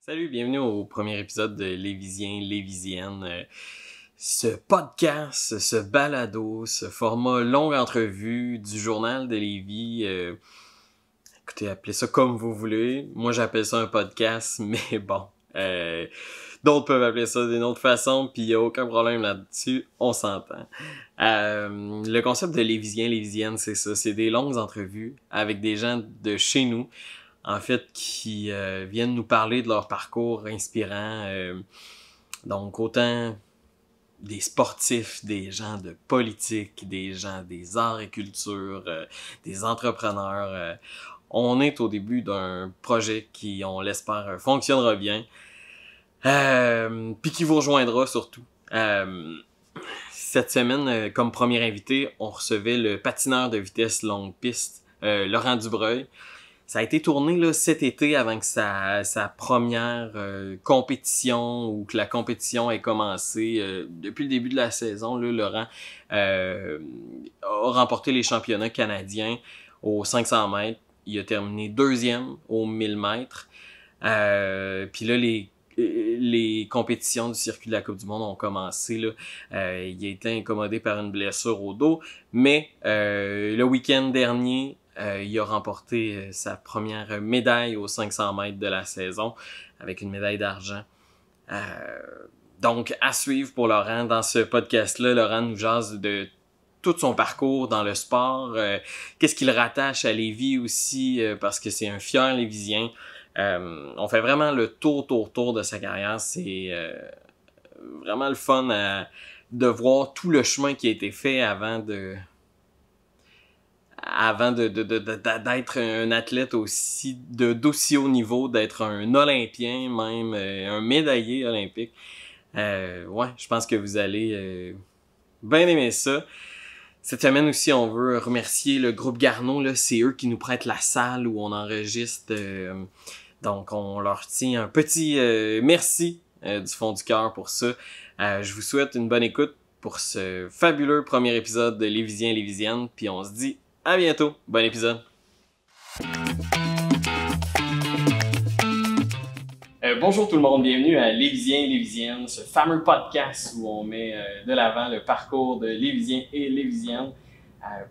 Salut, bienvenue au premier épisode de Lévisien, Lévisienne. Ce podcast, ce balado, ce format longue entrevue du journal de Lévis. Écoutez, appelez ça comme vous voulez. Moi, j'appelle ça un podcast, mais bon. D'autres peuvent appeler ça d'une autre façon, puis il n'y a aucun problème là-dessus. On s'entend. Le concept de Lévisien, Lévisienne, c'est ça. C'est des longues entrevues avec des gens de chez nous, en fait, qui viennent nous parler de leur parcours inspirant. Donc, autant des sportifs, des gens de politique, des gens des arts et culture, des entrepreneurs. On est au début d'un projet qui, on l'espère, fonctionnera bien. Puis qui vous rejoindra surtout. Cette semaine, comme premier invité, on recevait le patineur de vitesse longue piste, Laurent Dubreuil. Ça a été tourné là, cet été avant que sa première compétition ou que la compétition ait commencé. Depuis le début de la saison, là, Laurent a remporté les championnats canadiens aux 500 mètres. Il a terminé deuxième aux 1000 mètres. Puis là, les compétitions du circuit de la Coupe du Monde ont commencé. Là. Il a été incommodé par une blessure au dos. Mais le week-end dernier, il a remporté sa première médaille aux 500 mètres de la saison avec une médaille d'argent. Donc, à suivre pour Laurent dans ce podcast-là. Laurent nous jase de tout son parcours dans le sport. Qu'est-ce qu'il rattache à Lévis aussi, parce que c'est un fier Lévisien. On fait vraiment le tour de sa carrière. C'est vraiment le fun de voir tout le chemin qui a été fait avant d'être un athlète d'aussi haut niveau, d'être un Olympien, même un médaillé olympique. Ouais, je pense que vous allez bien aimer ça. Cette semaine aussi, on veut remercier le groupe Garneau. Là, c'est eux qui nous prêtent la salle où on enregistre. Donc, on leur tient un petit merci du fond du cœur pour ça. Je vous souhaite une bonne écoute pour ce fabuleux premier épisode de Lévisien, Lévisienne. Puis on se dit à bientôt. Bon épisode. Bonjour tout le monde, bienvenue à Lévisien, Lévisienne, ce fameux podcast où on met de l'avant le parcours de Lévisien et Lévisienne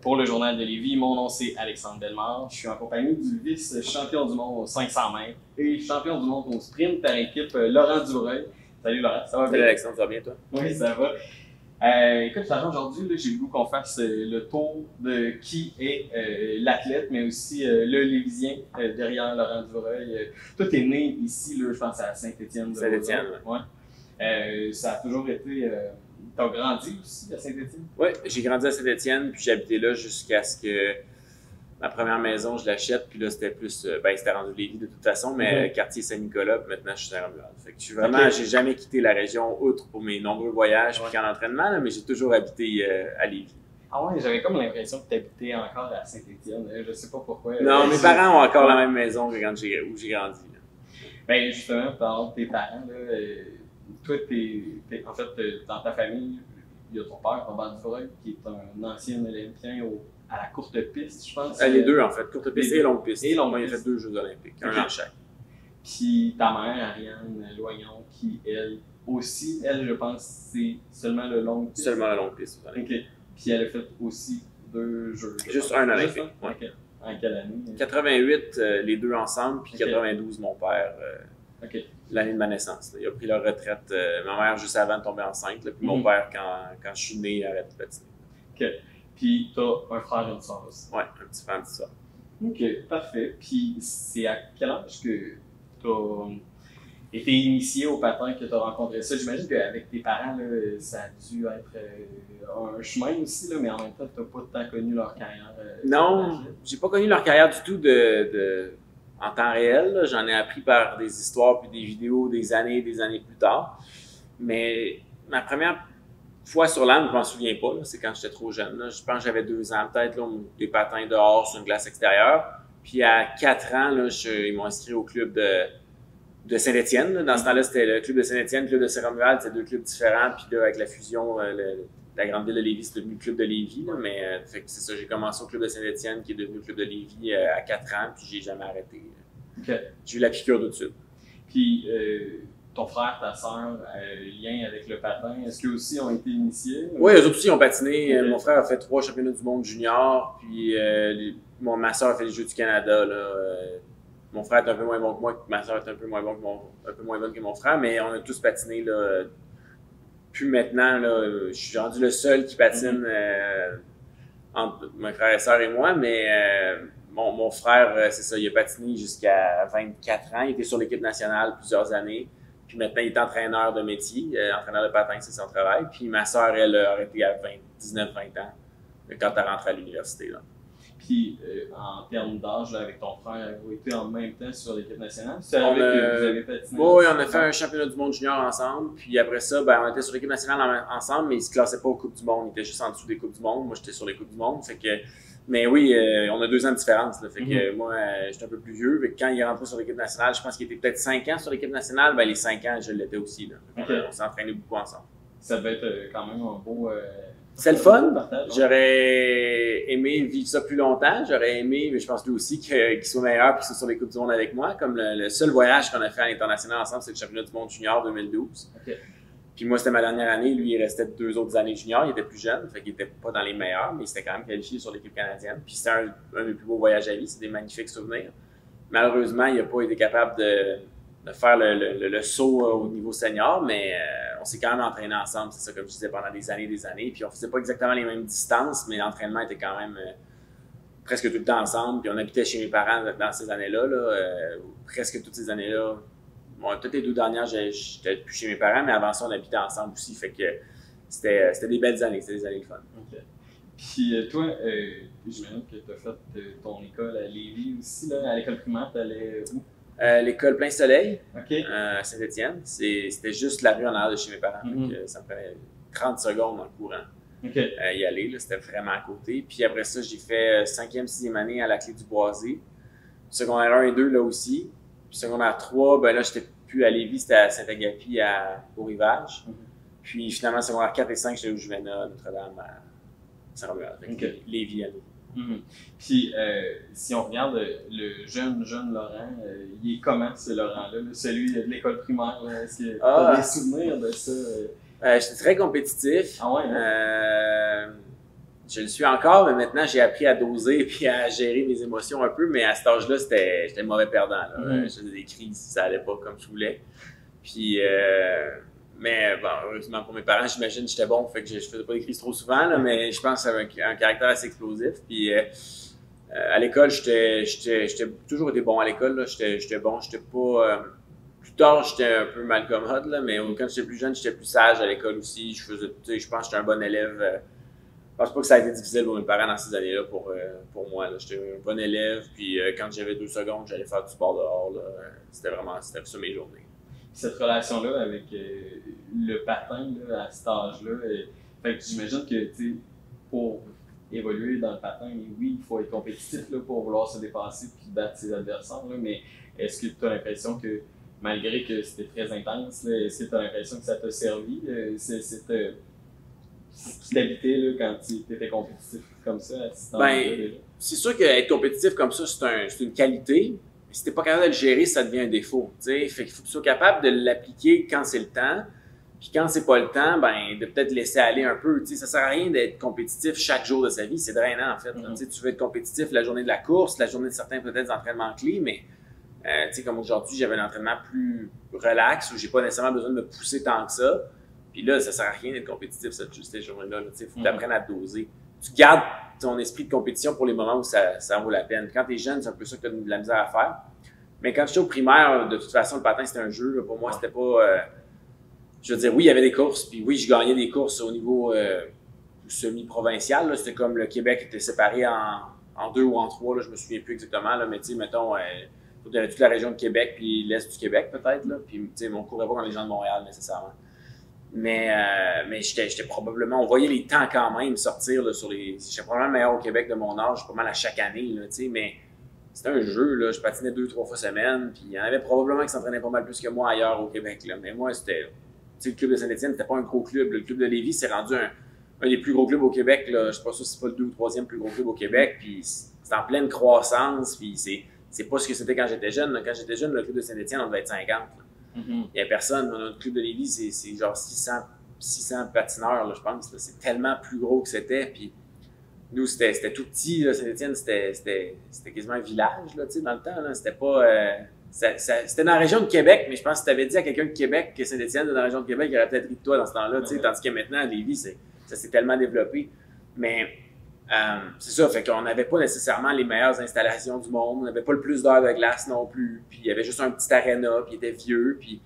pour le journal de Lévis. Mon nom c'est Alexandre Bellemare, je suis en compagnie du vice-champion du monde aux 500 mètres et champion du monde au sprint par équipe Laurent Dubreuil. Salut Laurent, ça va bien? Salut Alexandre, ça va bien toi? Oui, ça va. Écoute, Laurent, aujourd'hui, là, j'ai le goût qu'on fasse le tour de qui est l'athlète, mais aussi le Lévisien derrière Laurent Dubreuil. Toi, t'es né ici, là, je pense à Saint-Étienne. Saint-Étienne, ouais. Ça a toujours été... T'as grandi aussi à Saint-Étienne? Oui, j'ai grandi à Saint-Étienne, puis j'ai habité là jusqu'à ce que ma première maison, je l'achète, puis là, c'était plus... c'était rendu Lévis de toute façon, mais quartier Saint-Nicolas, puis maintenant, je suis Saint-Romuald. Fait que je suis vraiment... J'ai jamais quitté la région, outre pour mes nombreux voyages, puis qu'en entraînement, là, mais j'ai toujours habité à Lévis. Ah ouais, j'avais comme l'impression que tu habitais encore à Saint-Étienne. Je sais pas pourquoi. Non, mes parents ont encore la même maison que où j'ai grandi. Là. Ben justement, parlant de tes parents, là, toi, en fait, dans ta famille, il y a ton père, Robert Dubreuil, qui est un ancien Olympien à la courte piste, je pense. Les deux, en fait, courte piste et longue piste. Et longue Moi, il a piste. fait 2 Jeux olympiques, un en chaque. Puis ta mère, Ariane Loignon, qui, elle aussi, je pense, c'est seulement le long piste. Seulement la longue piste. OK. Puis elle a fait aussi 2 Jeux. Juste un olympique. Ouais. Okay. En quelle année? 88, les deux ensemble, puis 92, mon père. OK. L'année de ma naissance. Là. Il a pris leur retraite, ma mère juste avant de tomber enceinte, là, puis mon père, quand je suis né, il a arrêté de patiner. OK. Puis t'as un frère et une soeur aussi. Ouais, un petit frère, une petite soeur. OK, parfait. Puis c'est à quel âge que t'as été initié au patin, que t'as rencontré ça? J'imagine qu'avec tes parents, là, ça a dû être un chemin aussi, là, mais en même temps, t'as pas tant connu leur carrière. Non, j'ai pas connu leur carrière du tout en temps réel. Là. J'en ai appris par des histoires puis des vidéos des années plus tard. Mais ma première fois sur l'âne, je m'en souviens pas. Là. C'est quand j'étais trop jeune. Là. Je pense que j'avais 2 ans peut-être, là, des patins dehors sur une glace extérieure. Puis à 4 ans, là, ils m'ont inscrit au club de Saint-Étienne. Là. Dans ce temps-là, c'était le club de Saint-Étienne, le club de Saint-Romuald. C'était 2 clubs différents. Puis là, avec la fusion, la grande ville de Lévis, c'est devenu le club de Lévis. Là. Mais fait que c'est ça, j'ai commencé au club de Saint-Étienne, qui est devenu le club de Lévis à 4 ans. Puis j'ai jamais arrêté. Okay. J'ai eu la piqûre tout de suite. Puis, ton frère, ta sœur, lien avec le patin, est-ce qu'eux aussi ont été initiés? Oui, eux autres aussi ont patiné. Okay. Mon frère a fait 3 championnats du monde junior, puis ma sœur a fait les Jeux du Canada. Là, mon frère est un peu moins bon que moi, ma sœur est un peu moins bonne que mon frère, mais on a tous patiné. Là, puis maintenant, là, je suis rendu le seul qui patine entre mes frères et sœurs et moi, mais mon frère, c'est ça, il a patiné jusqu'à 24 ans. Il était sur l'équipe nationale plusieurs années. Puis maintenant, il est entraîneur de métier, entraîneur de patin, c'est son travail. Puis ma sœur, elle a arrêté à 19-20 ans, quand elle rentre à l'université. Là. Puis, en termes d'âge, avec ton frère, vous étiez en même temps sur l'équipe nationale? C'est avec que vous avez patiné? Oui, on a fait un championnat du monde junior ensemble. Puis après ça, ben, on était sur l'équipe nationale ensemble, mais ils se classaient pas aux Coupes du Monde. Ils étaient juste en dessous des Coupes du Monde. Moi, j'étais sur les Coupes du Monde. Fait que, mais oui, on a 2 ans de différence. Là. Fait que moi, j'étais un peu plus vieux. Fait que quand il est rentré sur l'équipe nationale, je pense qu'il était peut-être 5 ans sur l'équipe nationale. Ben, les 5 ans, je l'étais aussi. Là. Okay. On s'est entraîné beaucoup ensemble. Ça devait être quand même un beau... c'est le fun. J'aurais aimé vivre ça plus longtemps. J'aurais aimé, mais je pense lui aussi, qu'il soit meilleur et qu'il soit sur les Coupes du Monde avec moi. Comme le seul voyage qu'on a fait à l'international ensemble, c'est le championnat du monde junior 2012. Okay. Puis moi, c'était ma dernière année. Lui, il restait 2 autres années junior. Il était plus jeune, fait qu'il était pas dans les meilleurs, mais il s'était quand même qualifié sur l'équipe canadienne. Puis c'était un des plus beaux voyages à vie. C'est des magnifiques souvenirs. Malheureusement, il n'a pas été capable de faire le saut au niveau senior, mais on s'est quand même entraîné ensemble, c'est ça, comme je disais, pendant des années. Puis on faisait pas exactement les mêmes distances, mais l'entraînement était quand même presque tout le temps ensemble. Puis on habitait chez mes parents dans ces années-là, presque toutes ces années-là. Bon, toutes les 2 dernières, j'étais plus chez mes parents, mais avant ça, on habitait ensemble aussi. Fait que c'était des belles années, c'était des années de fun. Okay. Puis toi, j'imagine que tu as fait ton école à Lévis aussi, là, à l'école primaire, tu allais où? L'école Plein Soleil, okay. À Saint-Étienne. C'était juste la rue en arrière de chez mes parents. Donc, ça me prenait 30 secondes dans le courant y aller. C'était vraiment à côté. Puis après ça, j'ai fait 5e, 6e année à la Clé du Boisé. Secondaire 1 et 2, là aussi. Puis secondaire 3, ben là, j'étais plus à Lévis, c'était à Saint-Agapi, au Rivage. Puis finalement, secondaire 4 et 5, j'étais au Juvénat, Notre-Dame, à Saint-Romuald. Lévis à Lévis. Puis, si on regarde le jeune Laurent, il est comment ce Laurent-là? Celui de l'école primaire, est-ce que tu as des souvenirs de ça? J'étais très compétitif. Ah ouais? Je le suis encore, mais maintenant, j'ai appris à doser et à gérer mes émotions un peu. Mais à cet âge-là, j'étais mauvais perdant. Je faisais des crises, ça allait pas comme je voulais. Puis, mais bon, heureusement pour mes parents, j'imagine que j'étais bon, fait que je faisais pas des crises trop souvent, là, mais je pense que j'avais un caractère assez explosif. Puis à l'école, j'ai toujours été bon à l'école. J'étais bon, j'étais pas. Plus tard, j'étais un peu malcommode, là, mais quand j'étais plus jeune, j'étais plus sage à l'école aussi. Je pense que j'étais un bon élève. Je pense pas que ça a été difficile pour mes parents dans ces années-là pour moi. J'étais un bon élève, puis quand j'avais 2 secondes, j'allais faire du sport dehors. C'était ça mes journées. Cette relation-là avec le patin là, à cet âge-là, fait que j'imagine que pour évoluer dans le patin, oui, il faut être compétitif là, pour vouloir se dépasser et battre ses adversaires, là, mais est-ce que tu as l'impression que malgré que c'était très intense, là, est-ce que tu as l'impression que ça t'a servi, cette stabilité là, quand tu étais compétitif comme ça à cet âge-là déjà? C'est sûr qu'être compétitif comme ça, c'est une qualité. Si t'es pas capable de le gérer, ça devient un défaut. Fait qu'il faut que tu sois capable de l'appliquer quand c'est le temps. Puis quand c'est pas le temps, ben de peut-être laisser aller un peu. Ça sert à rien d'être compétitif chaque jour de sa vie. C'est drainant en fait. Tu veux être compétitif la journée de la course, la journée de certains peut-être entraînements clés, mais comme aujourd'hui, j'avais un entraînement plus relax où j'ai pas nécessairement besoin de me pousser tant que ça. Puis là, ça sert à rien d'être compétitif cette journée-là. Il faut que tu apprennes à te doser. Tu gardes ton esprit de compétition pour les moments où ça vaut la peine. Quand tu es jeune, c'est un peu ça que tu as de la misère à faire. Mais quand j'étais au primaire, de toute façon, le patin, c'était un jeu. Pour moi, c'était pas... je veux dire, oui, il y avait des courses, puis oui, je gagnais des courses au niveau semi-provincial. C'était comme le Québec était séparé en 2 ou en 3, là, je me souviens plus exactement. Là, mais tu sais, mettons, il y avait toute la région de Québec, puis l'Est du Québec peut-être. Puis tu sais, on courait pas dans les gens de Montréal nécessairement. Mais j'étais probablement, on voyait les temps quand même sortir là, j'étais probablement meilleur au Québec de mon âge, pas mal à chaque année, là, mais c'était un jeu, là, je patinais 2-3 fois semaine, puis il y en avait probablement qui s'entraînaient pas mal plus que moi ailleurs au Québec, là, mais moi c'était, le club de Saint-Étienne, c'était pas un gros club, le club de Lévis s'est rendu un des plus gros clubs au Québec, là, je sais pas si c'est pas le 2 ou 3e plus gros club au Québec, puis c'est en pleine croissance, puis c'est pas ce que c'était quand j'étais jeune, là. Quand j'étais jeune, le club de Saint-Étienne, on devait être 50, là. Il n'y a personne. Notre club de Lévis, c'est genre 600 patineurs, là, je pense. C'est tellement plus gros que c'était. Puis nous, c'était tout petit. Saint-Étienne, c'était quasiment un village là, dans le temps. C'était pas. C'était dans la région de Québec, mais je pense que si tu avais dit à quelqu'un de Québec que Saint-Étienne est dans la région de Québec, il aurait peut-être ri de toi dans ce temps-là. Tandis que maintenant, à Lévis, ça s'est tellement développé. Mais c'est ça, fait qu'on n'avait pas nécessairement les meilleures installations du monde, on n'avait pas le plus d'heures de glace non plus, puis il y avait juste un petit aréna, puis il était vieux, puis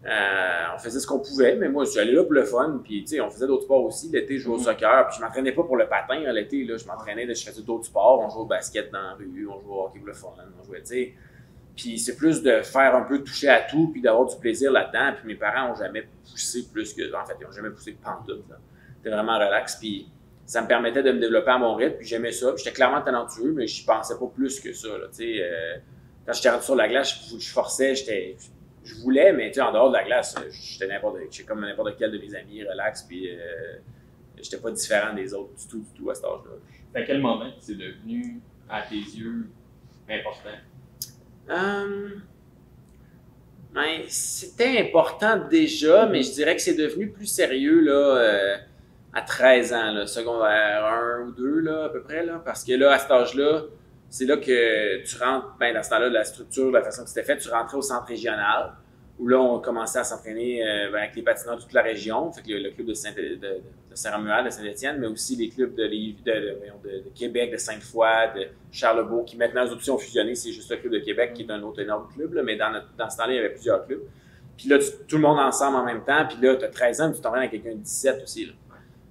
on faisait ce qu'on pouvait, mais moi, je suis allé là pour le fun, puis tu sais, on faisait d'autres sports aussi. L'été, je jouais au soccer, puis je m'entraînais pas pour le patin, l'été, là, je m'entraînais, je faisais d'autres sports, on jouait au basket dans la rue, on jouait au hockey pour le fun, on jouait, tu sais. Puis c'est plus de faire un peu toucher à tout, puis d'avoir du plaisir là-dedans, puis mes parents ont jamais poussé plus que, en fait, ils ont jamais poussé pantoute, là. C'était vraiment relax, puis ça me permettait de me développer à mon rythme, puis j'aimais ça. Puis j'étais clairement talentueux, mais je pensais pas plus que ça. Là, quand j'étais rendu sur la glace, je forçais, je voulais, mais en dehors de la glace, j'étais comme n'importe quel de mes amis, relax, puis j'étais pas différent des autres du tout à cet âge-là. À quel moment c'est devenu, à tes yeux, important? Ben, c'était important déjà, mais je dirais que c'est devenu plus sérieux là, à 13 ans, là, secondaire 1 ou 2 là, à peu près, là, parce que là, à cet âge-là, c'est là que tu rentres, ben, dans ce temps-là, de la structure, de la façon que c'était fait, tu rentrais au centre régional, où là, on commençait à s'entraîner avec les patineurs de toute la région, fait que le club de Saint-Romuald, de Saint-Étienne, mais aussi les clubs de Québec, de Sainte-Foy, de Charlebourg, qui maintenant, les options ont fusionné, c'est juste le club de Québec qui est un autre énorme club, là, mais dans ce temps-là, il y avait plusieurs clubs. Puis là, tout le monde ensemble en même temps, puis là, tu as 13 ans, tu t'entraînes avec quelqu'un de 17 aussi, là.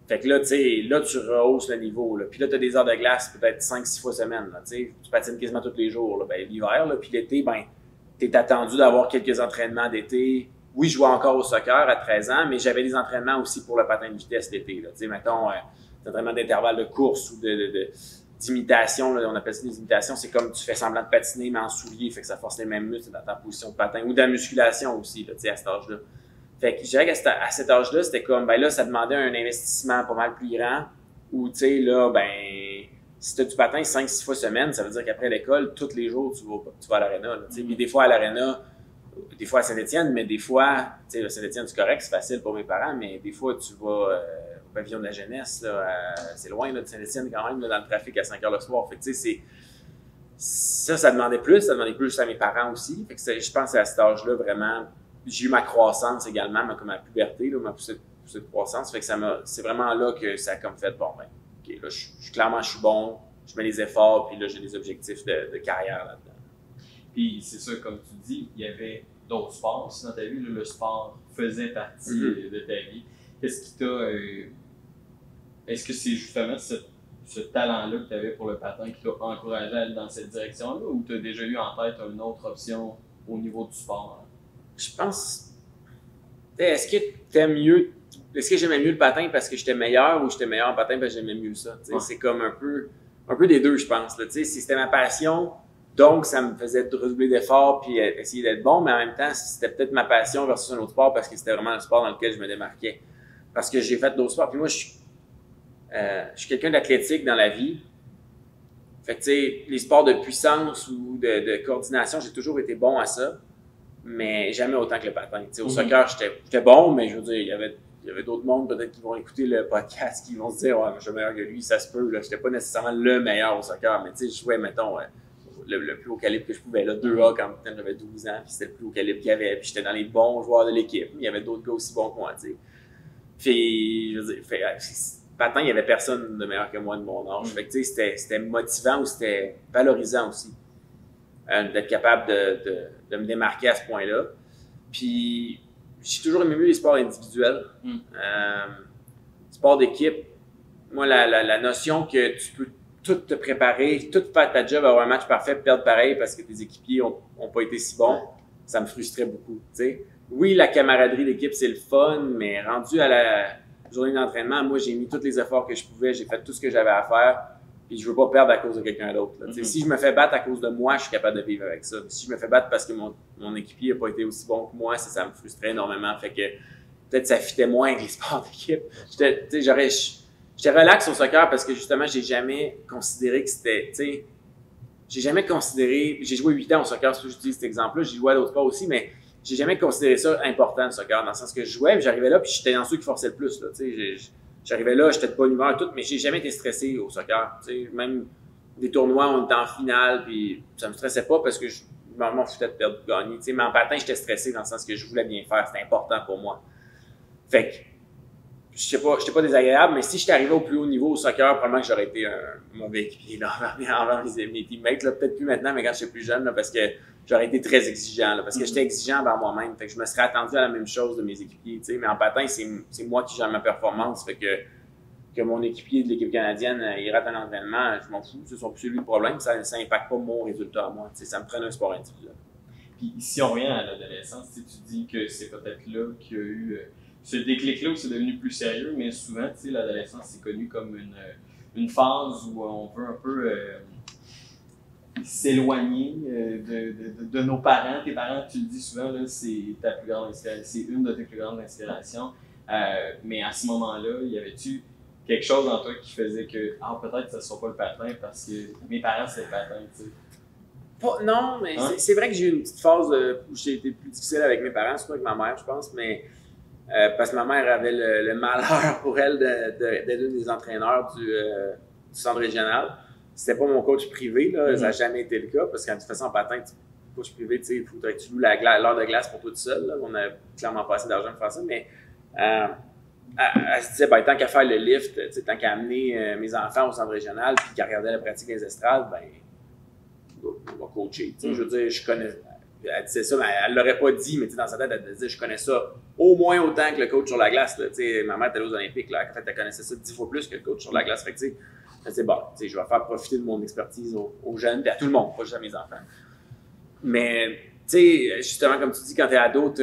Fait que là, tu sais, là, tu rehausses le niveau, là. Puis là, tu as des heures de glace peut-être 5-6 fois semaine, là, tu sais. Tu patines quasiment tous les jours, là. Ben, l'hiver, là. Puis l'été, ben, t'es attendu d'avoir quelques entraînements d'été. Oui, je jouais encore au soccer à 13 ans, mais j'avais des entraînements aussi pour le patin de vitesse l'été, là. Tu sais, mettons, des entraînements d'intervalle de course ou d'imitation, là. On appelle ça des imitations. C'est comme tu fais semblant de patiner, mais en soulier. Fait que ça force les mêmes muscles dans ta position de patin. Ou de la musculation aussi, là, tu sais, à cet âge-là. Fait que je dirais qu'à cet âge-là, c'était comme, ben là, ça demandait un investissement pas mal plus grand, où, tu sais, là, ben, si t'as du patin 5-6 fois semaine, ça veut dire qu'après l'école, tous les jours, tu vas à l'aréna, tu sais. Puis des fois à l'aréna, des fois à Saint-Étienne, mais des fois, tu sais, à Saint-Étienne, c'est correct, c'est facile pour mes parents, mais des fois, tu vas au pavillon de la jeunesse, là, c'est loin, là, de Saint-Étienne, quand même, là, dans le trafic à 5 heures le soir. Fait que, tu sais, ça demandait plus à mes parents aussi. Fait que je pense à cet âge-là, vraiment, j'ai eu ma croissance également, comme ma puberté, là, ma poussée de croissance. Fait que c'est vraiment là que ça a comme fait, bon, ben, OK, là, clairement, je suis bon, je mets les efforts, puis là, j'ai des objectifs de carrière là-dedans. Puis c'est ça, comme tu dis, il y avait d'autres sports aussi dans ta vie, là, le sport faisait partie de ta vie. Qu'est-ce qui t'a... est-ce que c'est justement ce talent-là que tu avais pour le patin qui t'a encouragé à aller dans cette direction-là, ou tu as déjà eu en tête une autre option au niveau du sport? Hein? Je pense... Est-ce que j'aimais mieux le patin parce que j'étais meilleur, ou j'étais meilleur en patin parce que j'aimais mieux ça? Ouais. C'est comme un peu des deux, je pense. Là. Si c'était ma passion, donc ça me faisait redoubler d'efforts puis essayer d'être bon, mais en même temps, c'était peut-être ma passion versus un autre sport parce que c'était vraiment le sport dans lequel je me démarquais. Parce que j'ai fait d'autres sports. Puis moi, je suis quelqu'un d'athlétique dans la vie. Fait que, tu sais, les sports de puissance ou de coordination, j'ai toujours été bon à ça, mais jamais autant que le patin. Au soccer, j'étais bon, mais je veux dire, il y avait d'autres mondes peut-être qui vont écouter le podcast, qui vont se dire « Ouais, je suis meilleur que lui, ça se peut. » J'étais pas nécessairement le meilleur au soccer, mais tu sais, je jouais, mettons, le plus haut calibre que je pouvais, là, 2A quand j'avais 12 ans, puis c'était le plus haut calibre qu'il y avait, puis j'étais dans les bons joueurs de l'équipe, mais il y avait d'autres gars aussi bons que moi, tu sais. Puis, je veux dire, patin, il y avait personne de meilleur que moi de mon âge. Fait que, tu sais, c'était motivant ou c'était valorisant aussi d'être capable de me démarquer à ce point-là. Puis, j'ai toujours aimé mieux les sports individuels. Sport d'équipe, moi, la notion que tu peux tout te préparer, tout faire ta job, avoir un match parfait, perdre pareil parce que tes équipiers ont pas été si bons, ça me frustrait beaucoup, tu sais. Oui, la camaraderie d'équipe, c'est le fun, mais rendu à la journée d'entraînement, moi, j'ai mis tous les efforts que je pouvais, j'ai fait tout ce que j'avais à faire, puis je veux pas perdre à cause de quelqu'un d'autre. Si je me fais battre à cause de moi, je suis capable de vivre avec ça. Si je me fais battre parce que mon équipier a pas été aussi bon que moi, ça me frustrait énormément. Fait que peut-être ça fitait moins avec les sports d'équipe. J'étais relax au soccer parce que justement, j'ai jamais considéré que c'était, tu sais, j'ai joué 8 ans au soccer, c'est ce que je dis cet exemple-là, j'ai joué à d'autres sports aussi, mais j'ai jamais considéré ça important, le soccer, dans le sens que je jouais, puis j'arrivais là, puis j'étais dans ceux qui forçaient le plus, là, tu sais. J'arrivais là, j'étais de bonne humeur, tout, mais j'ai jamais été stressé au soccer, tu sais. Même des tournois, on était en finale, puis ça me stressait pas parce que je m'en foutais de perdre ou de gagner, tu sais. Mais en patin, j'étais stressé dans le sens que je voulais bien faire, c'était important pour moi. Fait que, j'étais pas désagréable, mais si j'étais arrivé au plus haut niveau au soccer, probablement que j'aurais été un mauvais équipier là, envers mes teammates, là. Peut-être plus maintenant, mais quand j'étais plus jeune, là, parce que j'aurais été très exigeant, là, parce que j'étais exigeant envers moi-même. Fait que je me serais attendu à la même chose de mes équipiers, tu sais. Mais en patin, c'est moi qui gère ma performance. Fait que mon équipier de l'équipe canadienne, il rate un entraînement, je m'en fous. C'est lui le problème. Ça impacte pas mon résultat à moi. Tu sais, ça me prend un sport individuel. Puis si on revient à l'adolescence, tu dis que c'est peut-être là qu'il y a eu ce déclic-là où c'est devenu plus sérieux, mais souvent, tu sais, l'adolescence, c'est connu comme une phase où on veut un peu s'éloigner de nos parents. Tes parents, tu le dis souvent, là, c'est ta plus grande inspiration, c'est une de tes plus grandes inspirations. Mais à ce moment-là, y avait-tu quelque chose en toi qui faisait que peut-être que ce ne sera pas le patin parce que mes parents, c'est le patin, tu sais? Non, mais c'est vrai que j'ai eu une petite phase où j'ai été plus difficile avec mes parents, surtout avec ma mère, je pense, mais parce que ma mère avait le malheur pour elle d'être une des entraîneurs du centre régional. C'était pas mon coach privé, là, ça n'a jamais été le cas, parce qu'en toute façon, en patin, coach privé, tu sais, il faudrait que tu loues l'heure de glace pour toi tout seul. Là. On n'a clairement pas assez d'argent pour faire ça, mais elle se disait, tant qu'à faire le lift, tant qu'à amener mes enfants au centre régional, puis qu'à regarder la pratique des estrades, on va coacher. Je veux dire, je connais. Elle disait ça, mais elle l'aurait pas dit, mais dans sa tête, elle disait, je connais ça au moins autant que le coach sur la glace. Là. Ma mère était aux Olympiques, là. En fait, elle connaissait ça 10 fois plus que le coach sur la glace. Fait que, elle disait, je vais faire profiter de mon expertise aux jeunes, et à tout le monde, pas juste à mes enfants. Mais, justement, comme tu dis, quand t'es ado,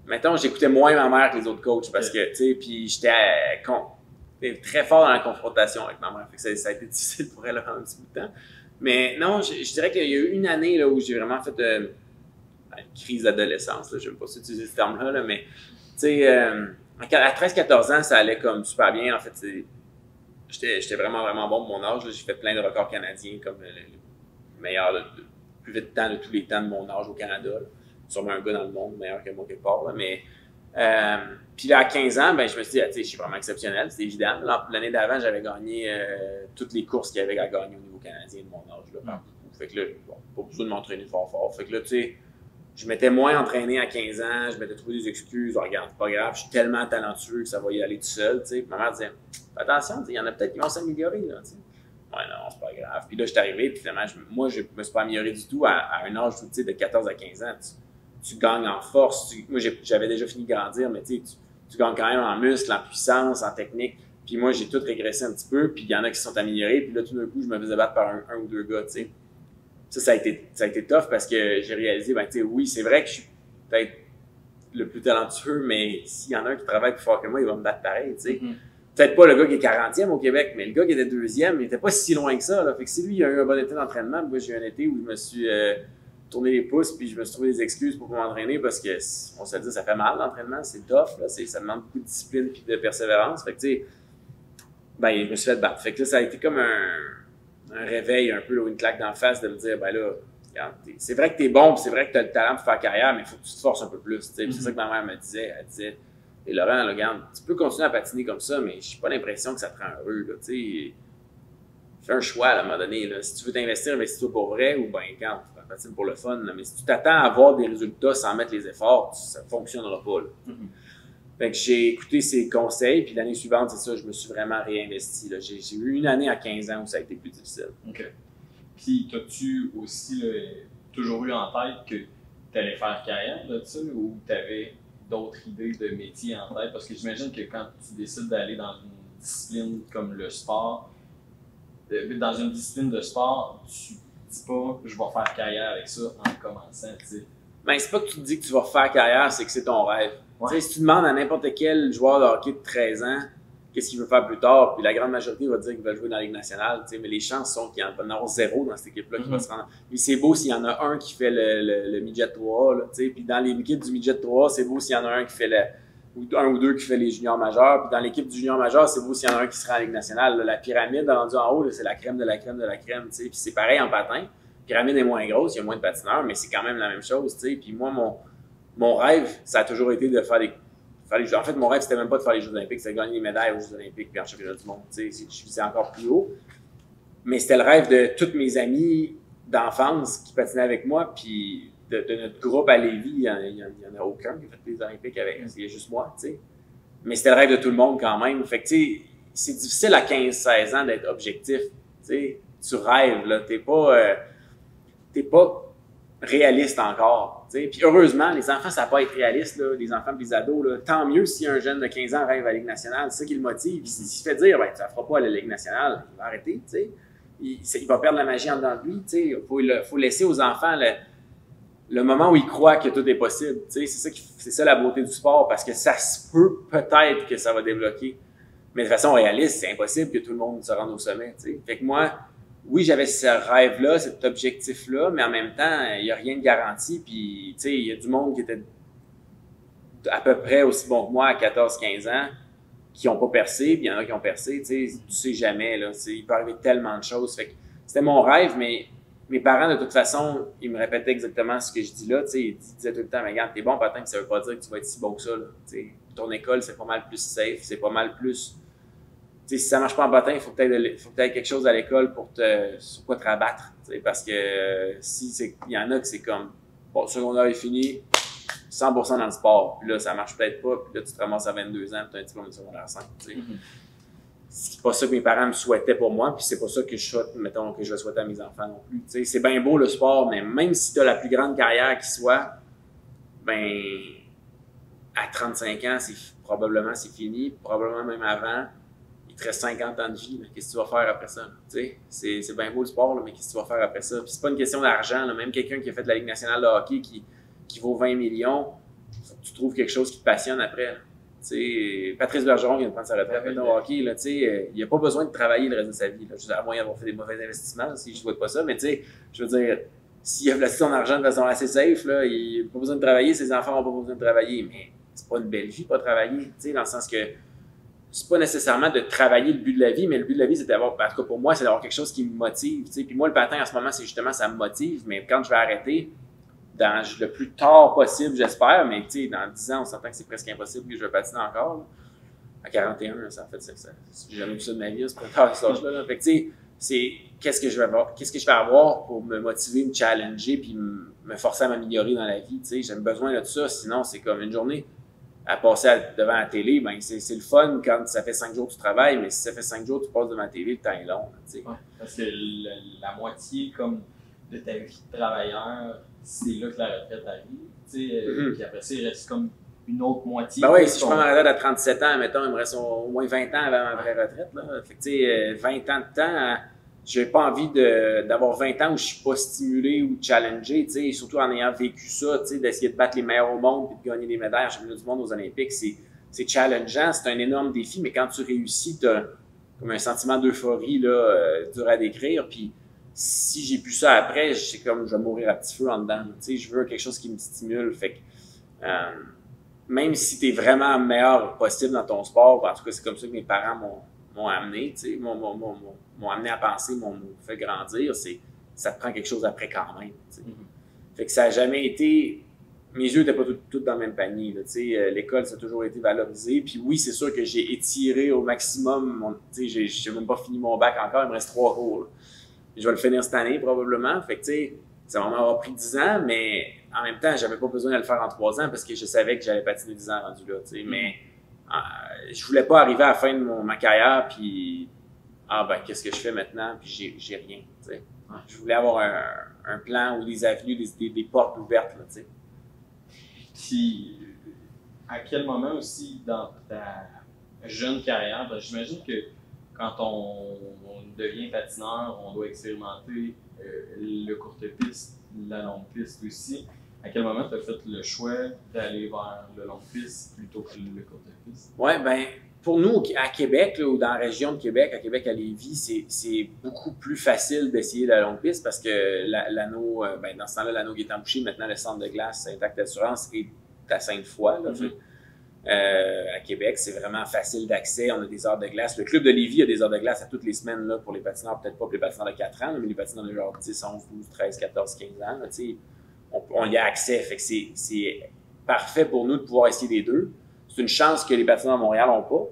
mettons, j'écoutais moins ma mère que les autres coachs parce que, puis j'étais très fort dans la confrontation avec ma mère. Fait que ça a été difficile pour elle pendant un petit bout de temps. Mais non, je dirais qu'il y a eu une année là, où j'ai vraiment fait une crise d'adolescence. Je n'aime pas utiliser ce terme-là, là, mais à 13-14 ans, ça allait comme super bien. En fait, j'étais vraiment, vraiment bon pour mon âge. J'ai fait plein de records canadiens comme le meilleur, le plus vite temps de tous les temps de mon âge au Canada. Là. Sûrement un gars dans le monde meilleur que moi quelque part. Là, mais puis là, à 15 ans, je me suis dit, je suis vraiment exceptionnel, c'est évident. L'année d'avant, j'avais gagné toutes les courses qu'il y avait à gagner au niveau canadien de mon âge. Là, fait que là, pas besoin de m'entraîner fort. Fait que là, je m'étais moins entraîné à 15 ans, je m'étais trouvé des excuses. Regarde, c'est pas grave, je suis tellement talentueux que ça va y aller tout seul. Puis ma mère disait, attention, il y en a peut-être qui vont s'améliorer. Là, ouais, non, c'est pas grave. Puis là, je suis arrivé, puis finalement, moi, je me suis pas amélioré du tout à un âge de 14 à 15 ans. Tu gagnes en force. Moi, j'avais déjà fini de grandir, mais tu gagnes quand même en muscle, en puissance, en technique. Puis moi, j'ai tout régressé un petit peu, puis il y en a qui se sont améliorés, puis là, tout d'un coup, je me faisais battre par un ou deux gars, tu sais. Ça a été tough parce que j'ai réalisé, oui, c'est vrai que je suis peut-être le plus talentueux, mais s'il y en a un qui travaille plus fort que moi, il va me battre pareil, tu sais. Peut-être pas le gars qui est 40e au Québec, mais le gars qui était 2e, il était pas si loin que ça, là. Fait que si lui, il a eu un bon été d'entraînement, moi, j'ai eu un été où je me suis tourné les pouces, puis je me suis trouvé des excuses pour m'entraîner parce que, on se dit, ça fait mal l'entraînement, c'est tough, là, ça demande beaucoup de discipline puis de persévérance. Fait que, tu sais, je me suis fait battre. Fait que là, ça a été comme un réveil, un peu, là, une claque d'en face de me dire, là, regarde, c'est vrai que t'es bon, c'est vrai que t'as le talent pour faire carrière, mais il faut que tu te forces un peu plus, tu sais. C'est ça que ma mère me disait. Elle disait, et Laurent, là, regarde, tu peux continuer à patiner comme ça, mais j'ai pas l'impression que ça te rend heureux, là, tu sais. Fais un choix, là, à un moment donné, là. Si tu veux t'investir, investis-toi pour vrai, ou quand tu patines pour le fun, là. Mais si tu t'attends à avoir des résultats sans mettre les efforts, ça fonctionnera pas, là. Fait que j'ai écouté ses conseils, puis l'année suivante, c'est ça, je me suis vraiment réinvesti, là. J'ai eu une année à 15 ans où ça a été plus difficile. OK. Puis, t'as-tu aussi là, toujours eu en tête que tu allais faire carrière de ça, ou tu avais d'autres idées de métier en tête? Parce que j'imagine que quand tu décides d'aller dans une discipline comme le sport, dans une discipline de sport, tu dis pas « je vais faire carrière avec ça en commençant », tu sais. C'est pas que tu te dis que tu vas faire carrière, c'est que c'est ton rêve. Ouais. Si tu demandes à n'importe quel joueur de hockey de 13 ans qu'est-ce qu'il veut faire plus tard, puis la grande majorité va dire qu'il va jouer dans la Ligue nationale, mais les chances sont qu'il y en a avoir zéro dans cette équipe-là qui va se rendre. Puis c'est beau s'il y en a un qui fait le midget 3, là, puis dans l'équipe du midget 3, c'est beau s'il y en a un qui fait un ou deux qui fait les juniors majeurs, puis dans l'équipe du junior majeur, c'est beau s'il y en a un qui sera en Ligue nationale. Là, la pyramide rendue en haut, là, c'est la crème de la crème de la crème, puis c'est pareil en patin. La pyramide est moins grosse, il y a moins de patineurs, mais c'est quand même la même chose, puis moi, mon rêve, ça a toujours été de faire les Jeux. En fait, mon rêve, c'était même pas de faire les Jeux olympiques, c'était de gagner des médailles aux Jeux olympiques puis en championnat du monde. Tu sais, je visais encore plus haut. Mais c'était le rêve de tous mes amis d'enfance qui patinaient avec moi, puis de notre groupe à Lévis, il y en a aucun qui a fait les Olympiques avec, il y a juste moi, tu sais. Mais c'était le rêve de tout le monde quand même. Fait que, tu sais, c'est difficile à 15-16 ans d'être objectif, tu sais. Tu rêves, là, t'es pas réaliste encore, tu sais. Puis heureusement, les enfants, ça va pas être réaliste, là, les enfants et les ados, là. Tant mieux si un jeune de 15 ans rêve à la Ligue nationale, c'est ça qui le motive. S'il se fait dire, ben, tu ne feras pas à la Ligue nationale, il va arrêter, tu sais. Il va perdre la magie en dedans de lui, tu sais. Faut laisser aux enfants le moment où ils croient que tout est possible, tu sais. C'est ça la beauté du sport, parce que ça se peut peut-être que ça va débloquer. Mais de façon réaliste, c'est impossible que tout le monde se rende au sommet, tu sais. Fait que moi, oui, j'avais ce rêve-là, cet objectif-là, mais en même temps, il n'y a rien de garanti. Puis, tu sais, il y a du monde qui était à peu près aussi bon que moi à 14-15 ans, qui n'ont pas percé, puis il y en a qui ont percé, tu sais jamais, là. Il peut arriver tellement de choses. Fait que c'était mon rêve, mais mes parents, de toute façon, ils me répétaient exactement ce que je dis là. Tu sais, ils disaient tout le temps, mais regarde, t'es bon patin, ça veut pas dire que tu vas être si bon que ça, là. Tu sais, ton école, c'est pas mal plus safe, c'est pas mal plus. Tu sais, si ça marche pas en patin, il faut que tu aies quelque chose à l'école sur quoi te rabattre. Tu sais, parce que il y en a que c'est comme, bon, le secondaire est fini, 100% dans le sport. Puis là, ça marche peut-être pas, puis là, tu te ramasses à 22 ans, puis tu as un diplôme de secondaire 5. Tu sais. C'est pas ça que mes parents me souhaitaient pour moi, puis c'est pas ça que je souhaite, mettons, que je vais souhaiter à mes enfants non plus. Tu sais, c'est bien beau le sport, mais même si tu as la plus grande carrière qui soit, ben, à 35 ans, probablement c'est fini, probablement même avant. Il te reste 50 ans de vie, qu'est-ce que tu vas faire après ça? Tu sais, c'est bien beau le sport, là, mais qu'est-ce que tu vas faire après ça? Puis c'est pas une question d'argent, là. Même quelqu'un qui a fait de la Ligue nationale de hockey qui vaut 20 millions, faut que tu trouves quelque chose qui te passionne après. Tu sais, Patrice Bergeron vient de prendre sa retraite maintenant au hockey, là, tu sais, il n'a pas besoin de travailler le reste de sa vie. Là. À moins d'avoir fait des mauvais investissements, si je ne souhaite pas ça, mais tu sais, je veux dire, s'il a placé son argent de façon assez safe, là, il n'a pas besoin de travailler, ses enfants n'ont pas besoin de travailler, mais c'est pas une belle vie, pas travailler, tu sais, dans le sens que c'est pas nécessairement de travailler le but de la vie, mais le but de la vie, c'est d'avoir, en tout cas pour moi, c'est d'avoir quelque chose qui me motive, tu sais. Puis moi, le patin, en ce moment, c'est justement, ça me motive, mais quand je vais arrêter, dans le plus tard possible, j'espère, mais tu sais, dans 10 ans, on s'entend que c'est presque impossible que je vais patiner encore, là. À 41, là, ça en fait, j'ai jamais vu ça de ma vie, c'est pas tard, cet âge-là. Fait que tu sais, c'est qu'est-ce que je vais avoir pour me motiver, me challenger, puis me forcer à m'améliorer dans la vie, tu sais. J'ai besoin de ça, sinon c'est comme une journée à passer devant la télé, ben c'est le fun quand ça fait 5 jours que tu travailles, mais si ça fait 5 jours que tu passes devant la télé, le temps est long. Tu sais. Ouais, parce que la moitié comme de ta vie de travailleur, c'est là que la retraite arrive. Tu sais, puis après ça, il reste comme une autre moitié. Ben oui, si je prends ma retraite à 37 ans, mettons, il me reste au moins 20 ans avant ma vraie retraite. Là. Fait que tu sais, 20 ans de temps, j'ai pas envie d'avoir 20 ans où je suis pas stimulé ou challengé, tu sais, surtout en ayant vécu ça, tu sais, d'essayer de battre les meilleurs au monde et de gagner des médailles en championnat du monde aux Olympiques, c'est challengeant, c'est un énorme défi, mais quand tu réussis, t'as comme un sentiment d'euphorie, là, dur à décrire, puis si j'ai plus ça après, c'est comme, je vais mourir à petit feu en dedans, tu sais, je veux quelque chose qui me stimule, fait que, même si t'es vraiment meilleur possible dans ton sport, en tout cas, c'est comme ça que mes parents m'ont amené, tu sais, m'ont amené à penser, m'ont fait grandir, ça te prend quelque chose après quand même, tu sais. Fait que ça a jamais été, mes yeux n'étaient pas tous dans le même panier, là, tu sais, l'école, ça a toujours été valorisé, puis oui, c'est sûr que j'ai étiré au maximum, tu sais, j'ai même pas fini mon bac encore, il me reste 3 cours, là. Je vais le finir cette année, probablement, fait que, tu sais, ça va m'avoir pris 10 ans, mais en même temps, j'avais pas besoin de le faire en 3 ans parce que je savais que j'allais patiner 10 ans rendu là, tu sais, mais je voulais pas arriver à la fin de ma carrière puis qu'est-ce que je fais maintenant puis j'ai rien, tu sais. Je voulais avoir un plan ou des avenues, des portes ouvertes, là, tu sais. Puis à quel moment aussi dans ta jeune carrière, ben, j'imagine que quand on devient patineur, on doit expérimenter le courte piste, la longue piste aussi. À quel moment tu as fait le choix d'aller vers le long piste plutôt que le courte piste? Oui, bien, pour nous, à Québec, là, ou dans la région de Québec, à Lévis, c'est beaucoup plus facile d'essayer la longue piste parce que l'anneau, dans ce temps-là, l'anneau qui est embouché, maintenant le centre de glace Intact Assurance est à Sainte-Foy. Là, à Québec, c'est vraiment facile d'accès. On a des heures de glace. Le club de Lévis a des heures de glace à toutes les semaines là, pour les patineurs, peut-être pas pour les patineurs de 4 ans, là, mais les patineurs de genre 10, 11, 12, 13, 14, 15 ans. Là, on y a accès. Fait que c'est parfait pour nous de pouvoir essayer les deux. C'est une chance que les patineurs à Montréal n'ont pas.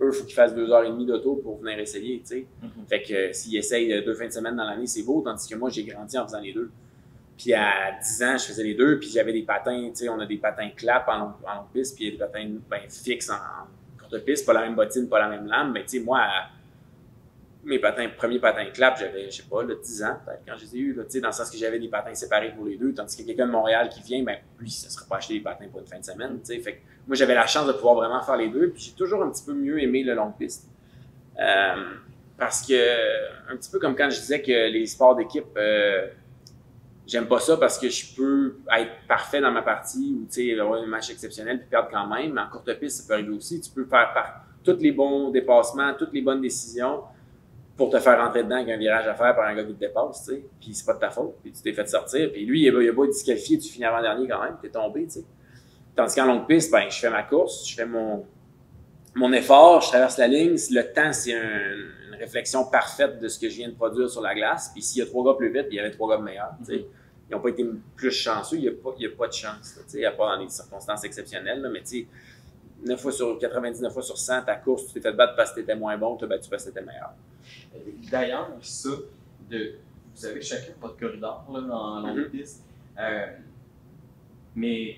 Eux, il faut qu'ils fassent 2h30 d'auto pour venir essayer, tu sais. Fait que s'ils essayent 2 fins de semaine dans l'année, c'est beau, tandis que moi, j'ai grandi en faisant les deux. Puis à 10 ans, je faisais les deux, puis j'avais des patins, tu sais, on a des patins clap en longue piste, puis il y a des patins fixes en courte piste, pas la même bottine, pas la même lame, mais tu sais, moi, mes premiers patins clap, j'avais, je sais pas, là, 10 ans peut-être quand je les ai eus, là, tu sais, dans le sens que j'avais des patins séparés pour les deux, tandis que quelqu'un de Montréal qui vient, ben lui, ça serait pas acheter des patins pour une fin de semaine, tu sais. Fait que moi, j'avais la chance de pouvoir vraiment faire les deux, puis j'ai toujours un petit peu mieux aimé le longue piste. Parce que, un petit peu comme quand je disais que les sports d'équipe, j'aime pas ça parce que je peux être parfait dans ma partie ou, tu sais, avoir un match exceptionnel puis perdre quand même. Mais en courte piste, ça peut arriver aussi. Tu peux faire tous les bons dépassements, toutes les bonnes décisions pour te faire rentrer dedans avec un virage à faire par un gars qui te dépasse, tu sais. Puis c'est pas de ta faute. Puis tu t'es fait sortir. Puis lui, il a beau être disqualifié, tu finis avant-dernier quand même, t'es tombé, tu sais. Tandis qu'en longue piste, ben, je fais ma course, je fais mon effort, je traverse la ligne. Le temps, c'est une réflexion parfaite de ce que je viens de produire sur la glace. Puis s'il y a 3 gars plus vite, il y avait 3 gars meilleurs. T'sais. Ils n'ont pas été plus chanceux, il n'y a pas de chance. À part dans des circonstances exceptionnelles. Là, mais 99 fois sur 100, ta course, tu t'es fait battre parce que tu étais moins bon, tu t'es battu parce que tu étais meilleur. D'ailleurs, ça, vous avez chacun votre corridor là, en longue piste. Mais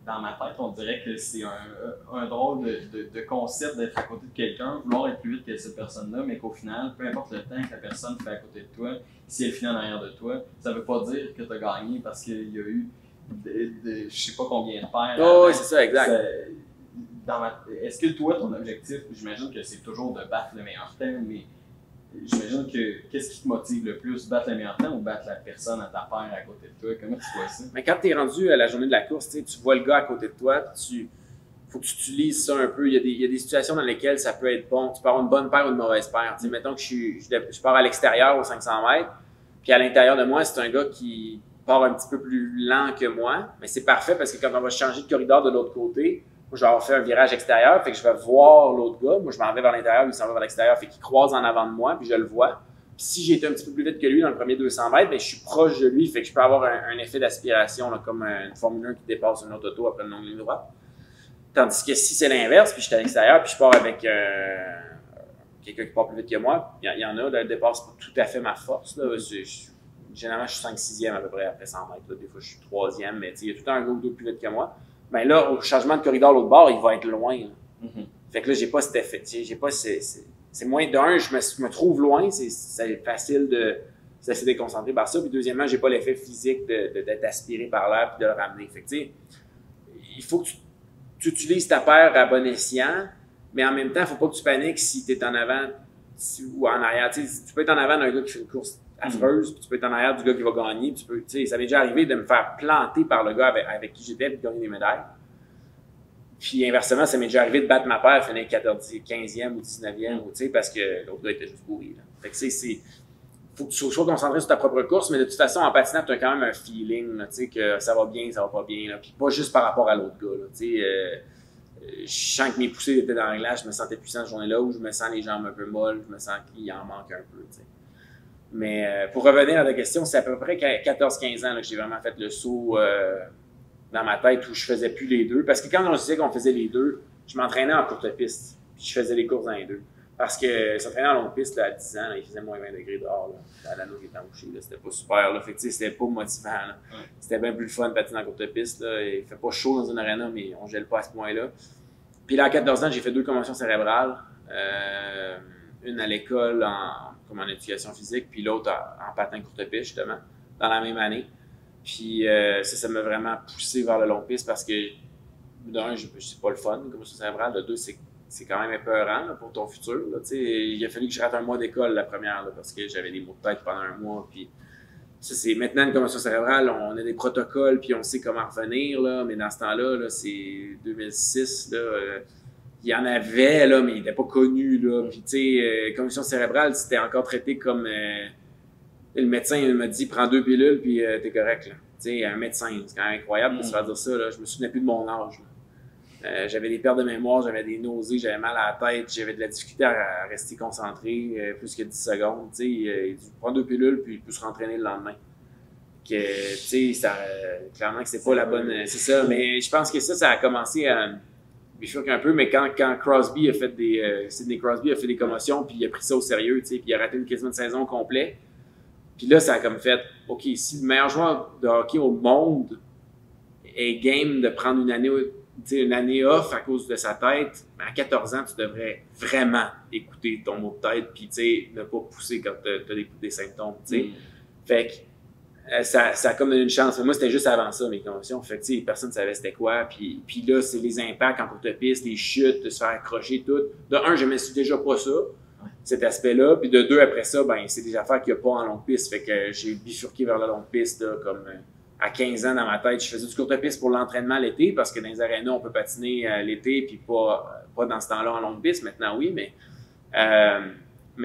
dans ma tête, on dirait que c'est un drôle de concept d'être à côté de quelqu'un, vouloir être plus vite que cette personne-là, mais qu'au final, peu importe le temps que la personne fait à côté de toi, si elle finit en arrière de toi, ça veut pas dire que tu as gagné parce qu'il y a eu je sais pas combien de paires. Oh, oui, c'est ça, exact. Est-ce que toi, ton objectif, j'imagine que c'est toujours de battre le meilleur temps, mais j'imagine que qu'est-ce qui te motive le plus, battre le meilleur temps ou battre la personne à ta paire à côté de toi? Comment tu vois ça? Mais quand tu es rendu à la journée de la course, tu vois le gars à côté de toi, faut que tu utilises ça un peu. Il y a des situations dans lesquelles ça peut être bon. Tu peux avoir une bonne paire ou une mauvaise paire. Mettons que je pars à l'extérieur aux 500 mètres, puis à l'intérieur de moi, c'est un gars qui part un petit peu plus lent que moi, mais c'est parfait parce que quand on va changer de corridor de l'autre côté, moi, je vais avoir fait un virage extérieur, fait que je vais voir l'autre gars. Moi, je m'en vais vers l'intérieur, lui, il s'en va vers l'extérieur, fait qu'il croise en avant de moi, puis je le vois. Puis si j'ai été un petit peu plus vite que lui dans le premier 200 mètres, ben, je suis proche de lui, fait que je peux avoir un effet d'aspiration, là, comme une Formule 1 qui dépasse une autre auto après une longue ligne droite. Tandis que si c'est l'inverse, puis je suis à l'extérieur, puis je pars avec quelqu'un qui part plus vite que moi, il y en a, là, le départ, c'est pas tout à fait ma force. Là. Généralement, je suis 5-6e à peu près après 100 mètres. Là. Des fois, je suis 3e, mais il y a tout le temps un gars ou deux plus vite que moi. Ben là, au changement de corridor l'autre bord, il va être loin. Fait que là, j'ai pas cet effet. J'ai pas c'est moins d'un, je me trouve loin, c'est facile de se déconcentrer par ça. Puis deuxièmement, j'ai pas l'effet physique d'être aspiré par l'air puis de le ramener. Fait que il faut que tu utilises ta paire à bon escient, mais en même temps, il faut pas que tu paniques si tu es en avant ou en arrière. Tu peux être en avant d'un gars qui fait une course affreuse, puis tu peux être en arrière du gars qui va gagner. Ça m'est déjà arrivé de me faire planter par le gars avec qui j'étais et de gagner des médailles. Puis inversement, ça m'est déjà arrivé de battre ma paire, finir 15e ou 19e, parce que l'autre gars était juste pourri. Là. Fait que faut que tu sois concentré sur ta propre course, mais de toute façon, en patinant, tu as quand même un feeling, là, que ça va bien, ça va pas bien. Là. Puis pas juste par rapport à l'autre gars. Là, je sens que mes poussées étaient dans le glace, je me sentais puissant cette journée-là, où je me sens les jambes un peu molles, je me sens qu'il en manque un peu. T'sais. Mais pour revenir à ta question, c'est à peu près 14-15 ans là, que j'ai vraiment fait le saut dans ma tête où je faisais plus les deux. Parce que quand on disait qu'on faisait les deux, je m'entraînais en courte piste, puis je faisais les courses dans les deux. Parce que s'entraîner en longue piste là, à 10 ans, là, il faisait moins 20 degrés dehors. Là, l'anneau qui était embouché, c'était pas super. Là, fait que c'était pas motivant. Là. C'était bien plus le fun de patiner en courte piste. Là. Il fait pas chaud dans une arena, mais on gèle pas à ce point-là. Puis là, à 14 ans, j'ai fait 2 commotions cérébrales. Une à l'école comme en éducation physique, puis l'autre en patin courte piste, justement, dans la même année. Puis ça m'a vraiment poussé vers le long piste parce que, d'un, c'est pas le fun, une commotion cérébrale. De deux, c'est quand même épeurant là, pour ton futur. Là, il a fallu que je rate un mois d'école la première là, parce que j'avais des maux de tête pendant un mois. Puis ça, c'est maintenant une commotion cérébrale, on a des protocoles puis on sait comment revenir. Là, mais dans ce temps-là, là, c'est 2006. Là, il y en avait, là, mais il n'était pas connu. Là. Puis, tu sais, commotion cérébrale, c'était encore traité comme. Le médecin il m'a dit prends 2 pilules puis t'es correct. Tu sais, un médecin, c'est quand même incroyable de se faire dire ça. Là. Je me souvenais plus de mon âge. J'avais des pertes de mémoire, j'avais des nausées, j'avais mal à la tête, j'avais de la difficulté à rester concentré plus que 10 secondes. Tu sais, il dit prends 2 pilules puis il peut se rentraîner le lendemain. que, tu sais, clairement que c'est pas la bonne... c'est ça, mais je pense que ça a commencé à bifurquer un peu, mais quand Crosby a fait Sidney Crosby a fait des commotions, puis il a pris ça au sérieux, tu sais, puis il a raté quasiment une saison complète. Puis là, ça a comme fait, OK, si le meilleur joueur de hockey au monde est game de prendre une année off à cause de sa tête, à 14 ans, tu devrais vraiment écouter ton mot de tête, puis tu sais, ne pas pousser quand tu as des symptômes, tu sais. Fait que ça a comme donné une chance. Moi, c'était juste avant ça, mes commotions. Fait que, tu sais, personne ne savait c'était quoi. Puis là, c'est les impacts en courte piste, les chutes, de se faire accrocher, tout. De un, je me suis déjà pas ça, cet aspect-là. Puis de deux, après ça, ben c'est des affaires qu'il n'y a pas en longue piste. Fait que j'ai bifurqué vers la longue piste, là, comme à 15 ans dans ma tête. Je faisais du courte piste pour l'entraînement l'été, parce que dans les arénas, on peut patiner l'été, puis pas dans ce temps-là en longue piste. Maintenant, oui, mais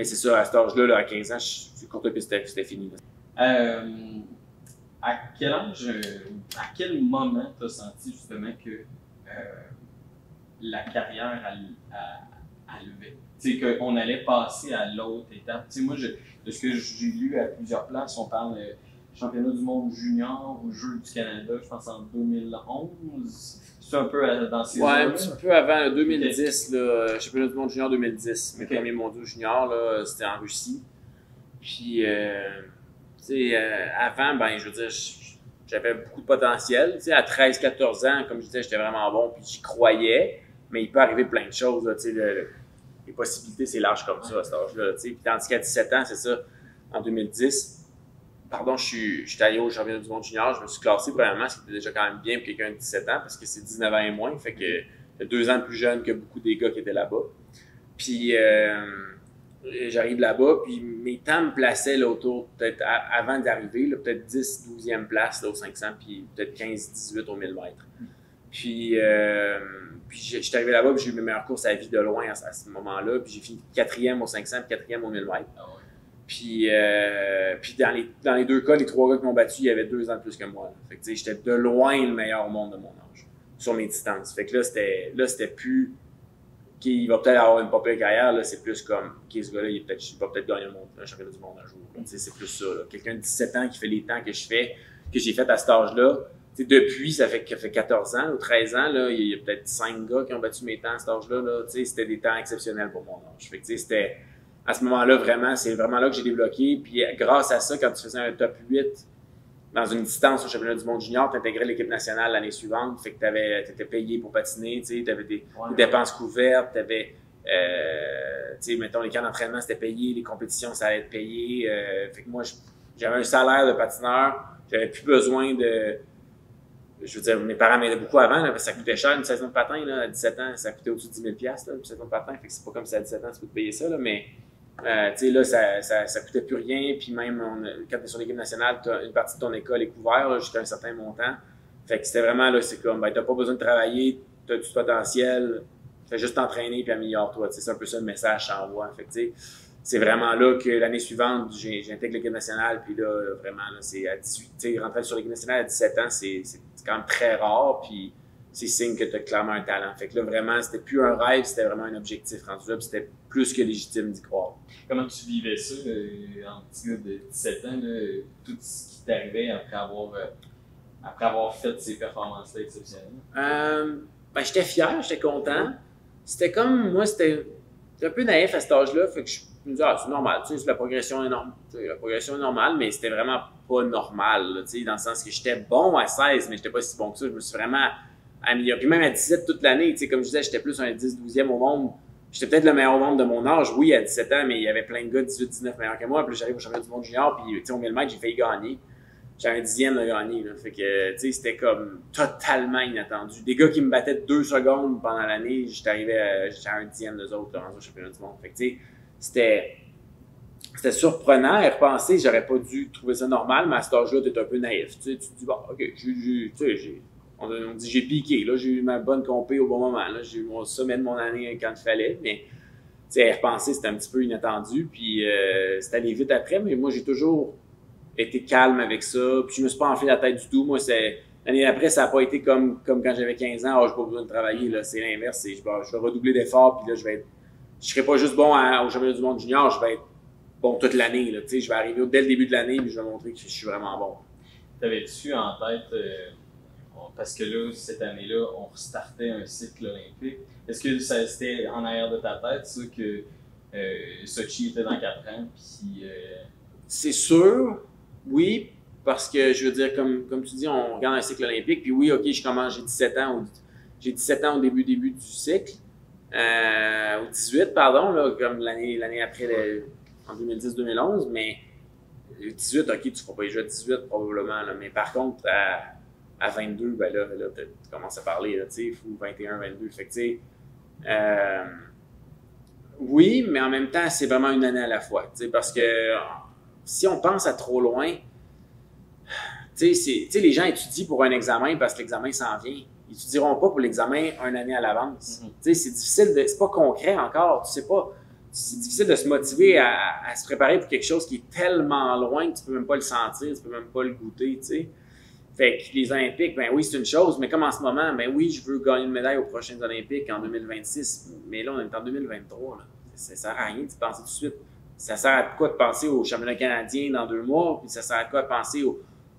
c'est ça, à cet âge-là, là, à 15 ans, du courte piste, c'était fini. À quel âge, à quel moment tu as senti justement que la carrière a levé? Tu sais, qu'on allait passer à l'autre étape. Tu sais, moi, de ce que j'ai lu à plusieurs places, on parle championnat du monde junior ou Jeux du Canada, je pense en 2011. C'est un peu dans ces un petit peu avant, 2010, là, championnat du monde junior 2010. Mes premiers mondiaux juniors, là, c'était en Russie. Puis, tu sais, avant, ben, je veux dire, j'avais beaucoup de potentiel. Tu sais, à 13-14 ans, comme je disais, j'étais vraiment bon, puis j'y croyais. Mais il peut arriver plein de choses, là, tu sais, les possibilités, c'est large comme ça, à cet âge-là, tu sais. Puis tandis qu'à 17 ans, c'est ça, en 2010, je suis allé au championnat du monde junior, je me suis classé premièrement, ce qui était déjà quand même bien pour quelqu'un de 17 ans, parce que c'est 19 ans et moins, fait que j'ai 2 ans de plus jeune que beaucoup des gars qui étaient là-bas. Puis, j'arrive là-bas, puis mes temps me plaçaient là, autour, peut-être avant d'arriver, là, peut-être 10, 12e place là, au 500, puis peut-être 15, 18 au 1000 mètres. Puis j'étais arrivé là-bas, puis j'ai eu mes meilleures courses à vie de loin à ce moment-là, puis j'ai fini 4e au 500, puis 4e au 1000 mètres. Puis dans les deux cas, les 3 gars qui m'ont battu, il y avait 2 ans de plus que moi. Là. Fait que j'étais de loin le meilleur au monde de mon âge, sur mes distances. Fait que là, c'était plus... il va peut-être avoir une pas pire carrière, là, c'est plus comme, OK, ce gars-là, il va peut-être gagner un championnat du monde un jour. C'est plus ça. Quelqu'un de 17 ans qui fait les temps que j'ai fait à cet âge-là. Depuis, ça fait 14 ans ou 13 ans, là, il y a peut-être 5 gars qui ont battu mes temps à cet âge-là. Là, c'était des temps exceptionnels pour mon âge. Fait que, c'était, à ce moment-là, vraiment, c'est vraiment là que j'ai débloqué. Puis grâce à ça, quand tu faisais un top 8 dans une distance au championnat du monde junior, tu intégrais l'équipe nationale l'année suivante, fait que tu étais payé pour patiner, tu avais des dépenses couvertes, tu avais, mettons, les camps d'entraînement, c'était payé, les compétitions, ça allait être payé. Fait que moi, j'avais un salaire de patineur, j'avais plus besoin de... Je veux dire, mes parents m'aidaient beaucoup avant, là, parce que ça coûtait cher, une saison de patin, là, à 17 ans, ça coûtait au-dessus de 10 000 $, une saison de patin, fait que c'est pas comme si à 17 ans, tu peux te payer ça, là, mais... là, ça coûtait plus rien, puis même quand tu es sur l'équipe nationale, une partie de ton école est couverte jusqu'à un certain montant. Fait que c'était vraiment, là, c'est comme, ben, t'as pas besoin de travailler, t'as du potentiel, fais juste t'entraîner puis améliore-toi. C'est un peu ça le message que j'envoie. Fait que, c'est vraiment là que l'année suivante, j'intègre l'équipe nationale, puis là, vraiment, là, c'est à 18, rentrer sur l'équipe nationale à 17 ans, c'est quand même très rare, puis c'est signe que tu as clairement un talent. Fait que là, vraiment, c'était plus un rêve, c'était vraiment un objectif rendu là, puis c'était plus que légitime d'y croire. Comment tu vivais ça, en petit gars de 17 ans, là, tout ce qui t'arrivait après avoir fait ces performances-là exceptionnelles? J'étais fier, j'étais content. C'était comme, moi, c'était un peu naïf à cet âge-là, fait que je me disais, c'est normal, tu sais, la progression est normale. La progression est normale, mais c'était vraiment pas normal, là, tu sais, dans le sens que j'étais bon à 16, mais j'étais pas si bon que ça. Je me suis vraiment amélioré. Puis même à 17 toute l'année, tu sais, comme je disais, j'étais plus un 10-12e au monde. J'étais peut-être le meilleur au monde de mon âge, oui, à 17 ans, mais il y avait plein de gars 18-19 meilleurs que moi. Puis j'arrive au championnat du monde junior, puis tu sais, au 1000 mètres, j'ai failli gagner. J'avais un 10e de gagner, là. Fait que, tu sais, c'était comme totalement inattendu. Des gars qui me battaient de 2 secondes pendant l'année, j'étais à un 10e d'eux autres, là, au championnat du monde. Fait que, tu sais, c'était surprenant à y repenser. J'aurais pas dû trouver ça normal, mais à cet âge-là, t'es un peu naïf. Tu sais, tu te dis, bon, OK, on dit j'ai piqué, là, j'ai eu ma bonne compé au bon moment, là, j'ai eu mon sommet de mon année quand il fallait, mais tu sais, à y repenser, c'était un petit peu inattendu, puis c'est allé vite après, mais moi, j'ai toujours été calme avec ça, puis je me suis pas enflé la tête du tout. Moi, l'année d'après, ça a pas été comme quand j'avais 15 ans, j'ai pas besoin de travailler, là, c'est l'inverse, je vais redoubler d'efforts, puis là, je serai pas juste bon au championnat du monde junior, je vais être bon toute l'année, là, tu sais, je vais arriver dès le début de l'année, puis je vais montrer que je suis vraiment bon. t'avais-tu en tête, parce que là, cette année-là, on restartait un cycle olympique. Est-ce que c'était en arrière de ta tête, ça, que Sochi était dans 4 ans, puis... C'est sûr, oui, parce que je veux dire, comme tu dis, on regarde un cycle olympique, puis oui, ok, j'ai 17 ans, j'ai 17 ans au début du cycle, ou 18, pardon, là, comme l'année après, en 2010-2011, mais 18, ok, tu ne feras pas les jeux à 18 probablement, là, mais par contre, à 22, ben là tu commences à parler, tu sais, fou, 21, 22, fait que tu sais, oui, mais en même temps, c'est vraiment une année à la fois, tu sais, parce que si on pense à trop loin, tu sais, les gens étudient pour un examen parce que l'examen s'en vient. Ils étudieront pas pour l'examen une année à l'avance. Tu sais, c'est difficile, c'est pas concret encore, tu sais pas. C'est difficile de se motiver à se préparer pour quelque chose qui est tellement loin que tu peux même pas le sentir, tu peux même pas le goûter, tu sais. Fait que les Olympiques, ben oui, c'est une chose, mais comme en ce moment, ben oui, je veux gagner une médaille aux prochaines Olympiques en 2026, mais là, on est en 2023, là. Ça sert à rien de penser tout de suite. Ça sert à quoi de penser au championnat canadien dans 2 mois, puis ça sert à quoi de penser au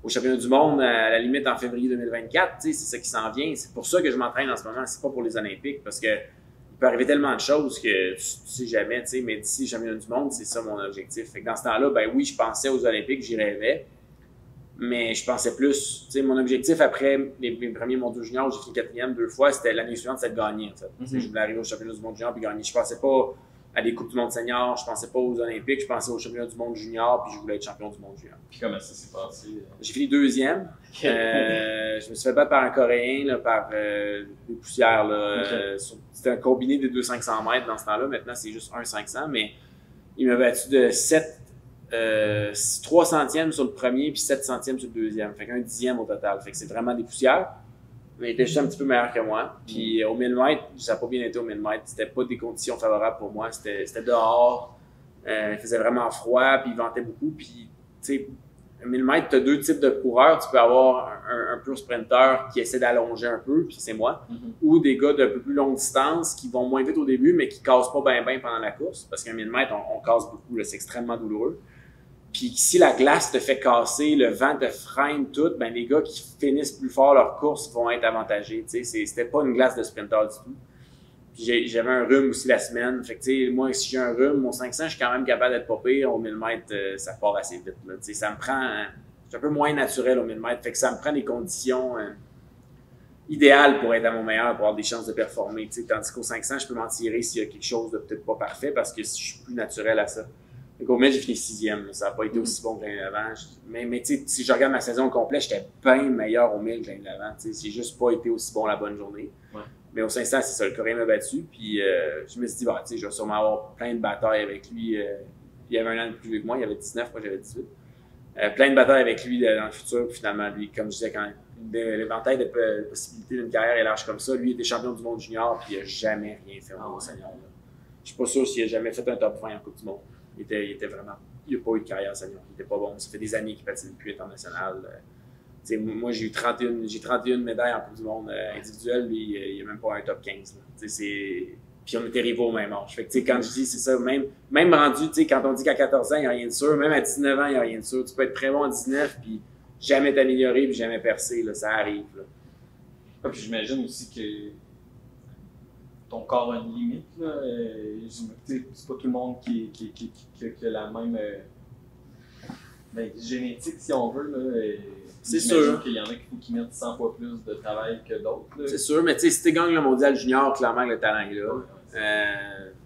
championnat du monde à la limite en février 2024, tu sais, c'est ça qui s'en vient. C'est pour ça que je m'entraîne en ce moment, c'est pas pour les Olympiques, parce que il peut arriver tellement de choses que tu sais jamais, tu sais, mais d'ici le championnat du monde, c'est ça mon objectif. Fait que dans ce temps-là, ben oui, je pensais aux Olympiques, j'y rêvais, mais je pensais plus, tu sais, mon objectif après mes premiers mondiaux juniors, j'ai fait 4e 2 fois, c'était l'année suivante, c'était de gagner, en fait. Je voulais arriver au championnat du monde junior puis gagner. Je pensais pas à des Coupes du monde senior, je pensais pas aux Olympiques, je pensais au championnat du monde junior, puis je voulais être champion du monde junior. Puis comment ça s'est passé? J'ai fini 2e. Je me suis fait battre par un Coréen, là, par des poussières. Là, c'était un combiné des 200-500 mètres dans ce temps-là. Maintenant, c'est juste 1-500, mais il m'a battu de 3 centièmes sur le premier, puis 7 centièmes sur le deuxième. Fait qu'un 10e au total. Fait que c'est vraiment des poussières. Mais il était juste un petit peu meilleur que moi. Puis au 1000 mètres, ça n'a pas bien été au 1000 mètres. C'était pas des conditions favorables pour moi. C'était dehors. Il faisait vraiment froid, puis il ventait beaucoup. Puis, tu sais, 1000 mètres, tu as 2 types de coureurs. Tu peux avoir un pur sprinter qui essaie d'allonger un peu, puis c'est moi. Ou des gars de peu plus longue distance qui vont moins vite au début, mais qui ne cassent pas bien pendant la course. Parce qu'un 1000 mètres, on casse beaucoup. C'est extrêmement douloureux. Puis si la glace te fait casser, le vent te freine tout, ben les gars qui finissent plus fort leur course vont être avantagés. Tu sais, c'était pas une glace de sprinter du tout. Puis j'avais un rhume aussi la semaine. Fait que tu sais, moi, si j'ai un rhume, mon 500, je suis quand même capable d'être pas pire. Au 1000 mètres, ça part assez vite. Là. Tu sais, ça me prend... c'est un peu moins naturel au 1000 mètres. Fait que ça me prend des conditions idéales pour être à mon meilleur, pour avoir des chances de performer. Tu sais, tandis qu'au 500, je peux m'en tirer s'il y a quelque chose de peut-être pas parfait parce que je suis plus naturel à ça. Donc, au 1000, j'ai fini 6e. Ça n'a pas été aussi bon que l'année d'avant. Mais tu sais, si je regarde ma saison complète, j'étais bien meilleur au 1000 que l'année d'avant. Tu sais, j'ai juste pas été aussi bon la bonne journée. Ouais. Mais au 500, c'est ça. Le Coréen m'a battu. Puis je me suis dit, bah, tu sais, je vais sûrement avoir plein de batailles avec lui. Il y avait un an de plus vieux que moi. Il y avait 19, moi j'avais 18. Plein de batailles avec lui dans le futur. Puis finalement, lui, comme je disais, quand l'éventail de possibilités d'une carrière est large comme ça, lui, il était champion du monde junior. Puis il n'a jamais rien fait au niveau senior. Je suis pas sûr s'il a jamais fait un top 20 en Coupe du Monde. Il était vraiment... Il n'a pas eu de carrière senior. Il était pas bon. Ça fait des années qu'il patine plus international. Moi, j'ai eu 31 médailles en Coupe du Monde individuelle. Lui, il n'a même pas un top 15. Puis on était rivaux au même âge. Fait que, quand je dis, c'est ça, même rendu, quand on dit qu'à 14 ans, il n'y a rien de sûr, même à 19 ans, il n'y a rien de sûr. Tu peux être très bon à 19, puis jamais t'améliorer, puis jamais percer. Là, ça arrive. Là. Ah, puis j'imagine aussi que ton corps a une limite. Là. C'est pas tout le monde qui a la même génétique, si on veut. Là, c'est sûr qu'il y en a qu'il faut qu'ils mettent 100 fois plus de travail que d'autres. C'est sûr, mais tu sais, si tu gagnes le mondial junior, clairement le talent est là.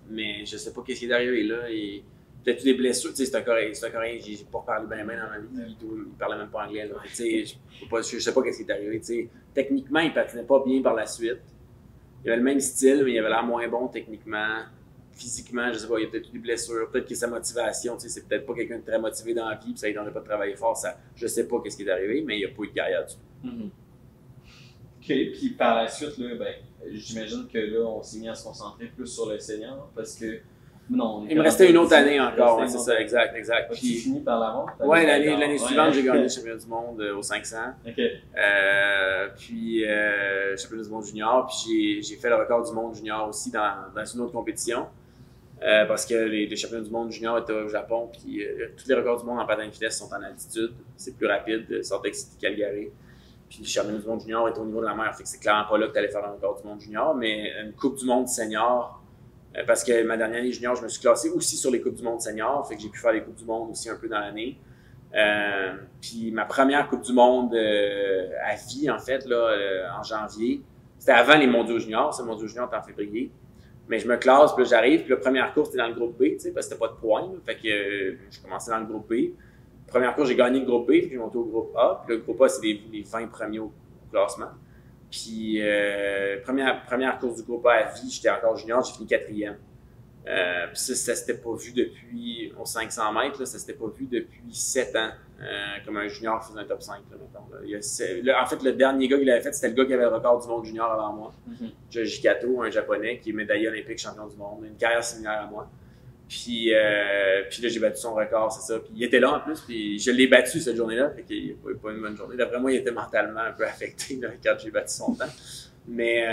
Mais je sais pas qu'est-ce qui est arrivé là. Et peut-être des blessures. Tu sais, c'est un Coréen, j'ai pas parlé bien dans ma vie. Il parlait même pas anglais. Tu sais, je sais pas qu'est-ce qui est arrivé. Tu sais, techniquement, il patinait pas bien par la suite. Il avait le même style, mais il avait l'air moins bon techniquement. Physiquement, je sais pas, il y a peut-être eu des blessures, peut-être que sa motivation, tu sais, c'est peut-être pas quelqu'un de très motivé dans la vie, puis ça ne tentait pas de travailler fort, ça, je sais pas qu'est-ce qui est arrivé, mais il n'y a pas eu de carrière du tout. OK, puis par la suite, là, j'imagine que là, on s'est mis à se concentrer plus sur le senior, parce que, non... Il me restait une autre année encore, c'est ça, exact. Puis tu finis par l'avoir? Oui, l'année suivante, j'ai gagné le championnat du monde au 500. OK. Puis, championnat du monde junior, puis j'ai fait le record du monde junior aussi dans une autre compétition. parce que les championnats du monde junior étaient au Japon, puis tous les records du monde en patin de vitesse sont en altitude. C'est plus rapide, Salt Lake City, Calgary. Puis les championnats du monde junior étaient au niveau de la mer, fait que c'est clairement pas là que tu allais faire un record du monde junior, mais une Coupe du monde senior, parce que ma dernière année junior, je me suis classé aussi sur les Coupes du monde senior, fait que j'ai pu faire les Coupes du monde aussi un peu dans l'année. Puis ma première Coupe du monde à vie, en fait, là, en janvier, c'était avant les mondiaux juniors, c'est le mondiaux junior en février. Mais je me classe, puis là, j'arrive, puis la première course, c'était dans le groupe B, tu sais, parce que c'était pas de points, là, fait que je commençais dans le groupe B. Première course, j'ai gagné le groupe B, puis j'ai monté au groupe A. Puis le groupe A, c'est les 20 premiers au classement. Puis première course du groupe A à vie, j'étais encore junior, j'ai fini 4e. Puis ça s'était pas vu depuis, aux 500 mètres, là, ça s'était pas vu depuis 7 ans, comme un junior faisait un top 5, là, mettons. Là. En fait, le dernier gars qui l'avait fait, c'était le gars qui avait le record du monde junior avant moi. Joji Kato, un japonais qui est médaillé olympique, champion du monde, une carrière similaire à moi. Puis là, j'ai battu son record, c'est ça. Puis il était là en plus, puis je l'ai battu cette journée-là, fait qu'il n'a pas eu une bonne journée. D'après moi, il était mentalement un peu affecté là, quand j'ai battu son temps. Mais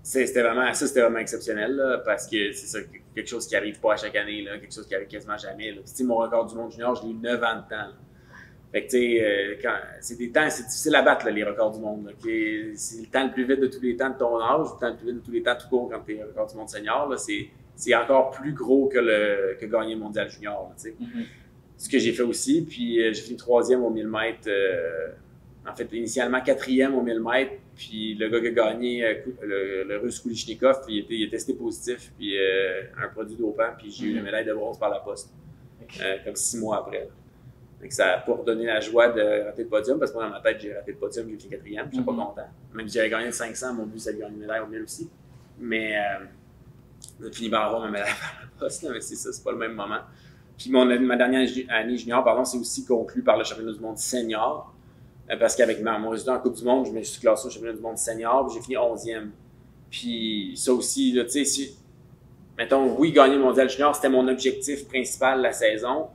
c'était vraiment exceptionnel, là, parce que c'est ça, quelque chose qui arrive pas à chaque année, là, quelque chose qui arrive quasiment jamais. Là. Puis, mon record du monde junior, je l'ai eu 9 ans de temps. Là. Fait que, tu sais, c'est des temps, c'est difficile à battre, là, les records du monde. Là, c'est le temps le plus vite de tous les temps de ton âge, le temps le plus vite de tous les temps tout court quand tu es record du monde senior. Là, c'est encore plus gros que gagner le mondial junior. Là, ce que j'ai fait aussi, puis j'ai fini 3e au 1000 mètres. En fait, initialement 4e au 1000 mètres, puis le gars qui a gagné, le Russe Kulichnikov, il est testé positif, puis un produit dopant, puis j'ai eu la médaille de bronze par la poste, comme 6 mois après. Là. Donc ça n'a pas redonné la joie de rater le podium, parce que moi, dans ma tête, j'ai raté le podium, j'ai fini 4e, je suis pas content. Même si j'avais gagné le 500, mon but, c'est de gagner une médaille au 1000 aussi. Mais j'ai fini par avoir ma médaille par la poste, là, mais c'est ça, c'est pas le même moment. Puis ma dernière année junior, c'est aussi conclu par le championnat du monde senior. Parce qu'avec mon résultat en Coupe du Monde, je me suis classé au championnat du monde senior, puis j'ai fini 11e. Puis ça aussi, tu sais, mettons, oui, gagner le mondial junior, c'était mon objectif principal de la saison,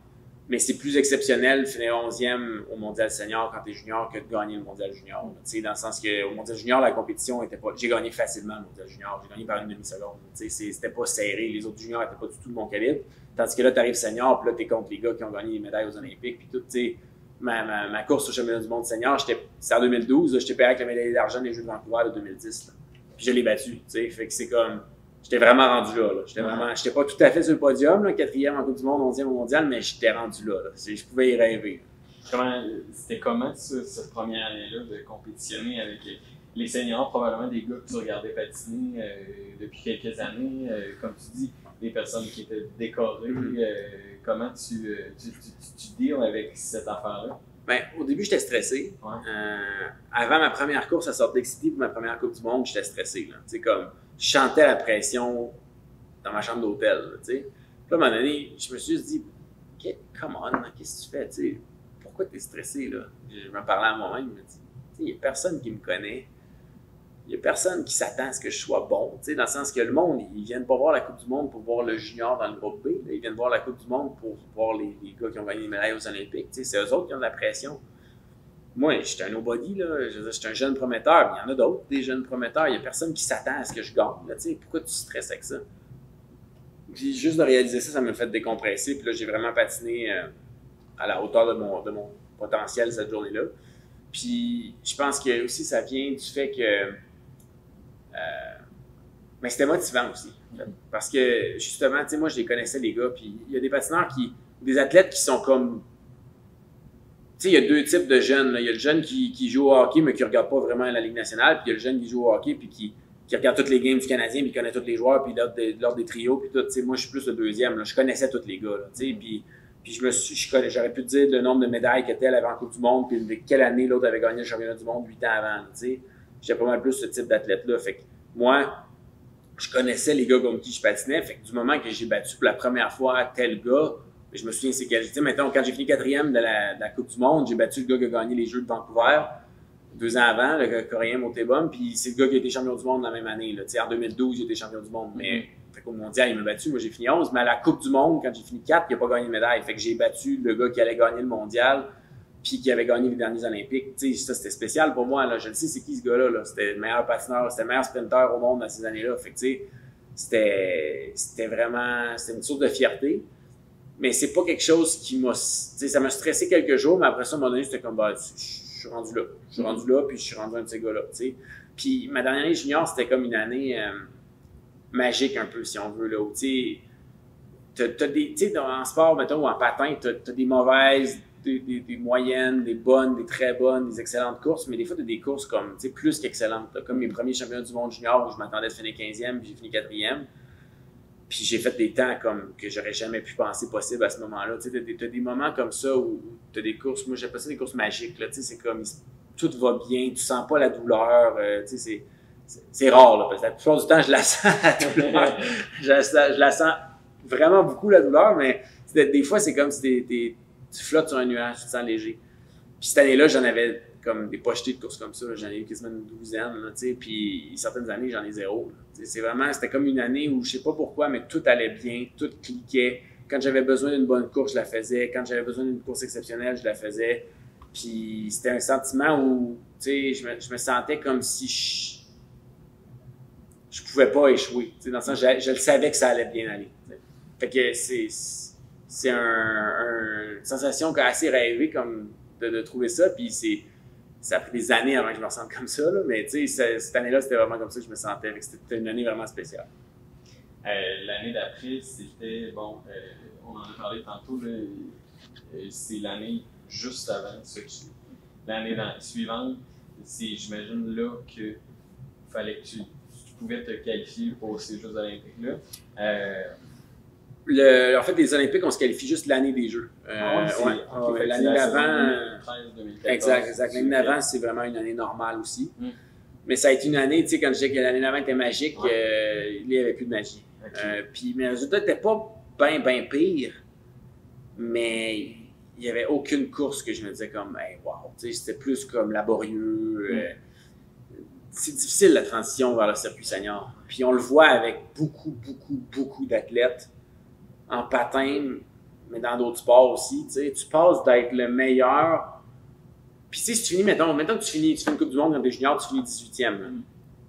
mais c'est plus exceptionnel de finir 11e au mondial senior quand t'es junior que de gagner le mondial junior. Tu sais, dans le sens que au mondial junior, la compétition était pas... J'ai gagné facilement le mondial junior, j'ai gagné par une demi-seconde. Tu sais, c'était pas serré, les autres juniors étaient pas du tout de mon calibre. Tandis que là, t'arrives senior, puis là, t'es contre les gars qui ont gagné les médailles aux Olympiques, puis tout, tu sais... Ma course au championnat du monde senior, c'est en 2012, j'étais payé avec la médaille d'argent des Jeux de Vancouver de 2010. Là. Puis je l'ai battu, tu sais. Fait que c'est comme, j'étais vraiment rendu là. J'étais pas tout à fait sur le podium, là, 4e en Coupe du Monde, 11e au mondial, mais j'étais rendu là. Je pouvais y rêver. C'était comment cette première année-là de compétitionner avec les seniors, probablement des gars que tu regardais patiner depuis quelques années, comme tu dis, des personnes qui étaient décorées. Comment tu deals avec cette affaire-là? Ben, au début, j'étais stressé. Ouais. Avant ma première course à Salt Lake City, pour ma première Coupe du Monde, j'étais stressé. Là. Comme, je chantais la pression dans ma chambre d'hôtel. Puis là, à un moment donné, je me suis juste dit, okay, come on, qu'est-ce que tu fais? T'sais? Pourquoi tu es stressé? Là? Je me parlais à moi-même, je me dis, il n'y a personne qui me connaît. Il n'y a personne qui s'attend à ce que je sois bon, dans le sens que le monde, ils viennent pas voir la Coupe du Monde pour voir le junior dans le groupe B, là, ils viennent voir la Coupe du Monde pour voir les gars qui ont gagné les médailles aux Olympiques, c'est eux autres qui ont de la pression. Moi, j'étais un nobody, là, j'étais un jeune prometteur, mais il y en a d'autres, des jeunes prometteurs, il n'y a personne qui s'attend à ce que je gagne, là, pourquoi tu stresses avec ça? Puis juste de réaliser ça, ça m'a fait décompresser, puis là, j'ai vraiment patiné à la hauteur de mon potentiel cette journée-là. Puis je pense que aussi ça vient du fait que mais c'était motivant aussi. En fait. Parce que, justement, tu sais, moi, je les connaissais, les gars, puis il y a des patineurs des athlètes qui sont comme... Tu sais, il y a deux types de jeunes. Là. Il y a le jeune qui joue au hockey, mais qui ne regarde pas vraiment la Ligue nationale, puis il y a le jeune qui joue au hockey, puis qui regarde toutes les games du Canadien, puis qui connaît tous les joueurs, puis lors des trios, puis tout. Tu sais, moi, je suis plus le deuxième. Là. Je connaissais tous les gars, là, tu sais, puis j'aurais pu te dire le nombre de médailles que tel avait en Coupe du Monde, puis de quelle année l'autre avait gagné le championnat du monde 8 ans avant, tu sais. J'étais pas mal plus ce type d'athlète-là. Fait que moi, je connaissais les gars comme qui je patinais. Fait que du moment que j'ai battu pour la première fois tel gars, je me souviens c'est quel. Tu sais, maintenant, quand j'ai fini 4e de la Coupe du Monde, j'ai battu le gars qui a gagné les Jeux de Vancouver 2 ans avant, le Coréen Motebom, puis c'est le gars qui a été champion du monde la même année. Là. Tu sais, en 2012, il a été champion du monde. Mais fait qu'au mondial, il m'a battu. Moi, j'ai fini 11. Mais à la Coupe du Monde, quand j'ai fini 4, il n'a pas gagné de médaille. Fait que j'ai battu le gars qui allait gagner le mondial, puis qui avait gagné les derniers Olympiques. Tu sais, ça, c'était spécial pour moi. Là. Je le sais, c'est qui ce gars-là. Là. C'était le meilleur patineur, c'était le meilleur sprinter au monde dans ces années-là. Fait que, tu sais, c'était vraiment, c'était une source de fierté. Mais c'est pas quelque chose qui m'a, tu sais, ça m'a stressé quelques jours, mais après ça, à un moment donné, c'était comme, bah, je suis rendu là. Je suis rendu là, puis je suis rendu un de ces gars-là, tu sais. Puis ma dernière année junior, c'était comme une année magique un peu, si on veut, là, où, tu sais, t'as des, tu sais, en sport, mettons, ou en patin, t'as des mauvaises, des moyennes, des bonnes, des très bonnes, des excellentes courses, mais des fois, t'as des courses comme, tu sais, plus qu'excellentes, là, comme mes premiers championnats du monde junior où je m'attendais de finir 15e, puis j'ai fini 4e. Puis j'ai fait des temps comme que j'aurais jamais pu penser possible à ce moment-là. Tu sais, t'as des moments comme ça où t'as des courses, moi j'appelle ça des courses magiques, là, tu sais, c'est comme, tout va bien, tu sens pas la douleur, tu sais, c'est rare, là, parce que la plupart du temps, je la sens, la douleur. je la sens vraiment beaucoup, la douleur, mais des fois, c'est comme si tu flottes sur un nuage, tu te sens léger. Puis cette année-là, j'en avais comme des pochetés de courses comme ça, j'en ai eu quasiment une douzaine, là, tu sais, puis certaines années, j'en ai zéro. C'est vraiment, c'était comme une année où je sais pas pourquoi, mais tout allait bien, tout cliquait. Quand j'avais besoin d'une bonne course, je la faisais. Quand j'avais besoin d'une course exceptionnelle, je la faisais. Puis c'était un sentiment où, tu sais, je me sentais comme si je pouvais pas échouer. Tu sais, dans le sens, je le savais que ça allait bien aller. T'sais. Fait que c'est une sensation assez rêvée comme de trouver ça. Puis ça a pris des années avant que je me ressente comme ça, là, mais tu sais, cette année-là, c'était vraiment comme ça que je me sentais. C'était une année vraiment spéciale. L'année d'après, c'était, bon, on en a parlé tantôt, c'est l'année juste avant Sochi. L'année suivante, c'est, j'imagine, là que fallait que tu pouvais te qualifier pour ces Jeux olympiques-là. En fait, les Olympiques, on se qualifie juste l'année des Jeux. L'année d'avant. Exact. L'année d'avant, c'est vraiment une année normale aussi. Mais ça a été une année, tu sais, quand je disais que l'année d'avant était magique, il n'y avait plus de magie. Puis mes résultats n'étaient pas bien pires, mais il n'y avait aucune course que je me disais comme, hey, wow, tu sais, c'était plus comme laborieux. C'est difficile la transition vers le circuit senior. Puis on le voit avec beaucoup d'athlètes en patin, mais dans d'autres sports aussi. Tu sais, tu passes d'être le meilleur. Puis tu sais, si tu finis, mettons que tu fais une Coupe du Monde quand t'es junior, tu finis 18e.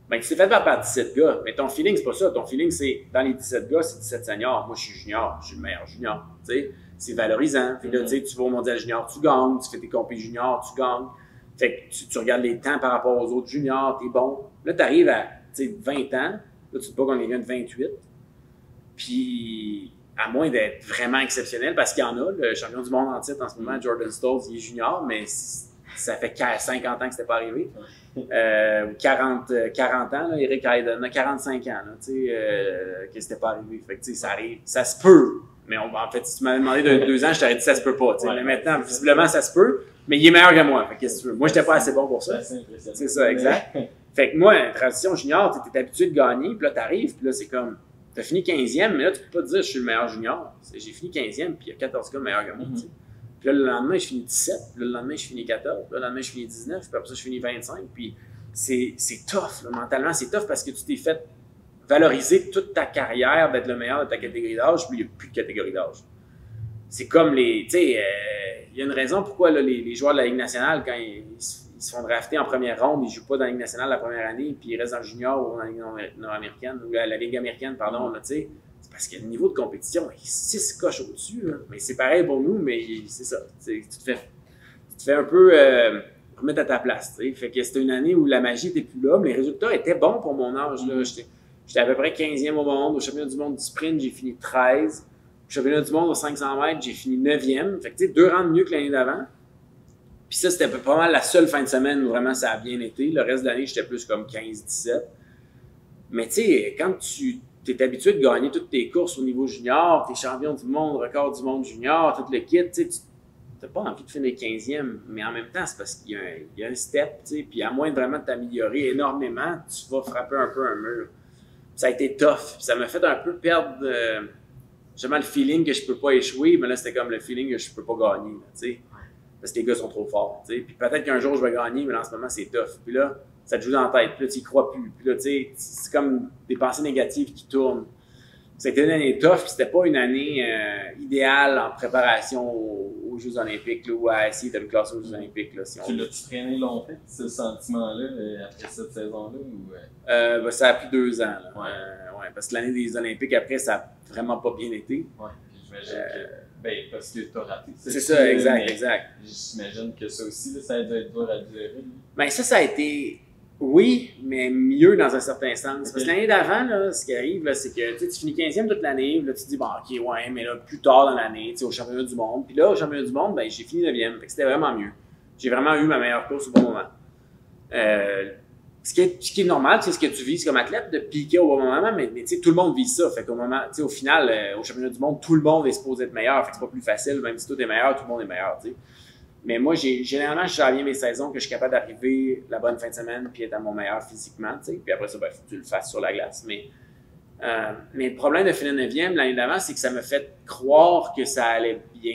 Ben, c'est fait par 17 gars. Mais ton feeling, c'est pas ça. Ton feeling, c'est dans les 17 gars, c'est 17 seniors. Moi, je suis junior. Je suis le meilleur junior. Tu sais, c'est valorisant. Puis là, tu sais, tu vas au mondial junior, tu gagnes. Tu fais tes compés juniors, tu gagnes. Fait que tu regardes les temps par rapport aux autres juniors, t'es bon. Là, t'arrives à 20 ans. Là, tu te bats contre quelqu'un de 28. Puis, à moins d'être vraiment exceptionnel, parce qu'il y en a, le champion du monde en titre en ce moment, Jordan Stolz, il est junior, mais ça fait 50 ans que c'était pas arrivé. 40 ans, là, Eric Heiden, 45 ans, là, que c'était pas arrivé. Fait que, ça arrive, ça se peut. Mais en fait, si tu m'avais demandé de 2 ans, je t'aurais dit ça se peut pas. Mais maintenant, visiblement, ça se peut. Mais il est meilleur que moi. Fait qu'est-ce que tu veux? Moi, j'étais pas assez bon pour ça. C'est ça, exact. Fait que moi, transition junior, t'étais habitué de gagner, puis là, t'arrives, puis là, c'est comme, t'as fini 15e, mais là, tu peux pas te dire, je suis le meilleur junior. J'ai fini 15e, puis il y a 14 gars meilleurs que moi, tu sais. Puis là, le lendemain, je finis 17, puis là, le lendemain, je finis 14, puis là, le lendemain, je finis 19, puis après ça, je finis 25, puis c'est tough, là, mentalement, c'est tough parce que tu t'es fait valoriser toute ta carrière d'être le meilleur de ta catégorie d'âge, puis il n'y a plus de catégorie d'âge. C'est comme tu sais, il y a une raison pourquoi là, les joueurs de la Ligue nationale, quand ils se font drafter en première ronde, ils jouent pas dans la Ligue nationale la première année, puis ils restent dans le junior ou dans la Ligue nord-américaine, ou la Ligue américaine, pardon, là, tu sais. C'est parce que le niveau de compétition est 6 coches au-dessus, là. Mais c'est pareil pour nous, mais c'est ça. Tu te fais un peu remettre à ta place, tu sais. Fait que c'était une année où la magie était plus là, mais les résultats étaient bons pour mon âge, là. J'étais à peu près 15e au monde. Au championnat du monde du sprint, j'ai fini 13. Au championnat du monde aux 500 mètres, j'ai fini 9e. Fait que, tu sais, 2 rangs de mieux que l'année d'avant. Puis ça, c'était pas mal la seule fin de semaine où vraiment ça a bien été. Le reste de l'année, j'étais plus comme 15-17. Mais tu sais, quand tu es habitué de gagner toutes tes courses au niveau junior, t'es champion du monde, record du monde junior, tout le kit, tu sais, t'as pas envie de finir 15e, mais en même temps, c'est parce qu'il y a un step, tu sais, puis à moins de vraiment t'améliorer énormément, tu vas frapper un peu un mur. Ça a été tough. Ça m'a fait un peu perdre justement le feeling que je peux pas échouer, mais là, c'était comme le feeling que je peux pas gagner, tu sais. Parce que les gars sont trop forts, tu sais. Puis peut-être qu'un jour, je vais gagner, mais là, en ce moment, c'est tough. Puis là, ça te joue dans la tête. Puis là, tu y crois plus. Puis là, tu sais, c'est comme des pensées négatives qui tournent. C'était une année tough, puis c'était pas une année idéale en préparation aux Jeux olympiques, là, ou à essayer de me classer aux Jeux olympiques, là, si on Tu veut. l'as-tu traîné longtemps, ce sentiment-là, après cette saison-là? Ben, ça a pris 2 ans. Là. Ouais. Ouais, parce que l'année des Olympiques, après, ça n'a vraiment pas bien été. Ouais, puis j'imagine que... Ben, parce que t'as raté. C'est ça, exact. J'imagine que ça aussi, là, ça a dû être dur à gérer. Ben, ça a été... Oui, mais mieux dans un certain sens. Parce que l'année d'avant, là, ce qui arrive, là, c'est que tu finis 15e toute l'année, là, tu te dis, bon, ok, ouais, mais là, plus tard dans l'année, au championnat du monde. Puis là, au championnat du monde, ben, j'ai fini 9e. Fait que c'était vraiment mieux. J'ai vraiment eu ma meilleure course au bon moment. Ce qui est normal, c'est ce que tu vises comme athlète, de piquer au bon moment, mais tout le monde vise ça. Fait qu'au moment, au final, au championnat du monde, tout le monde est supposé être meilleur. Fait que c'est pas plus facile, même si tout est meilleur, tout le monde est meilleur, t'sais. Mais moi, généralement, je gère bien mes saisons, que je suis capable d'arriver la bonne fin de semaine puis être à mon meilleur physiquement, tu sais. Puis après ça, ben, faut que tu le fasses sur la glace. Mais le problème de finir 9e l'année d'avant, c'est que ça me fait croire que ça allait bien.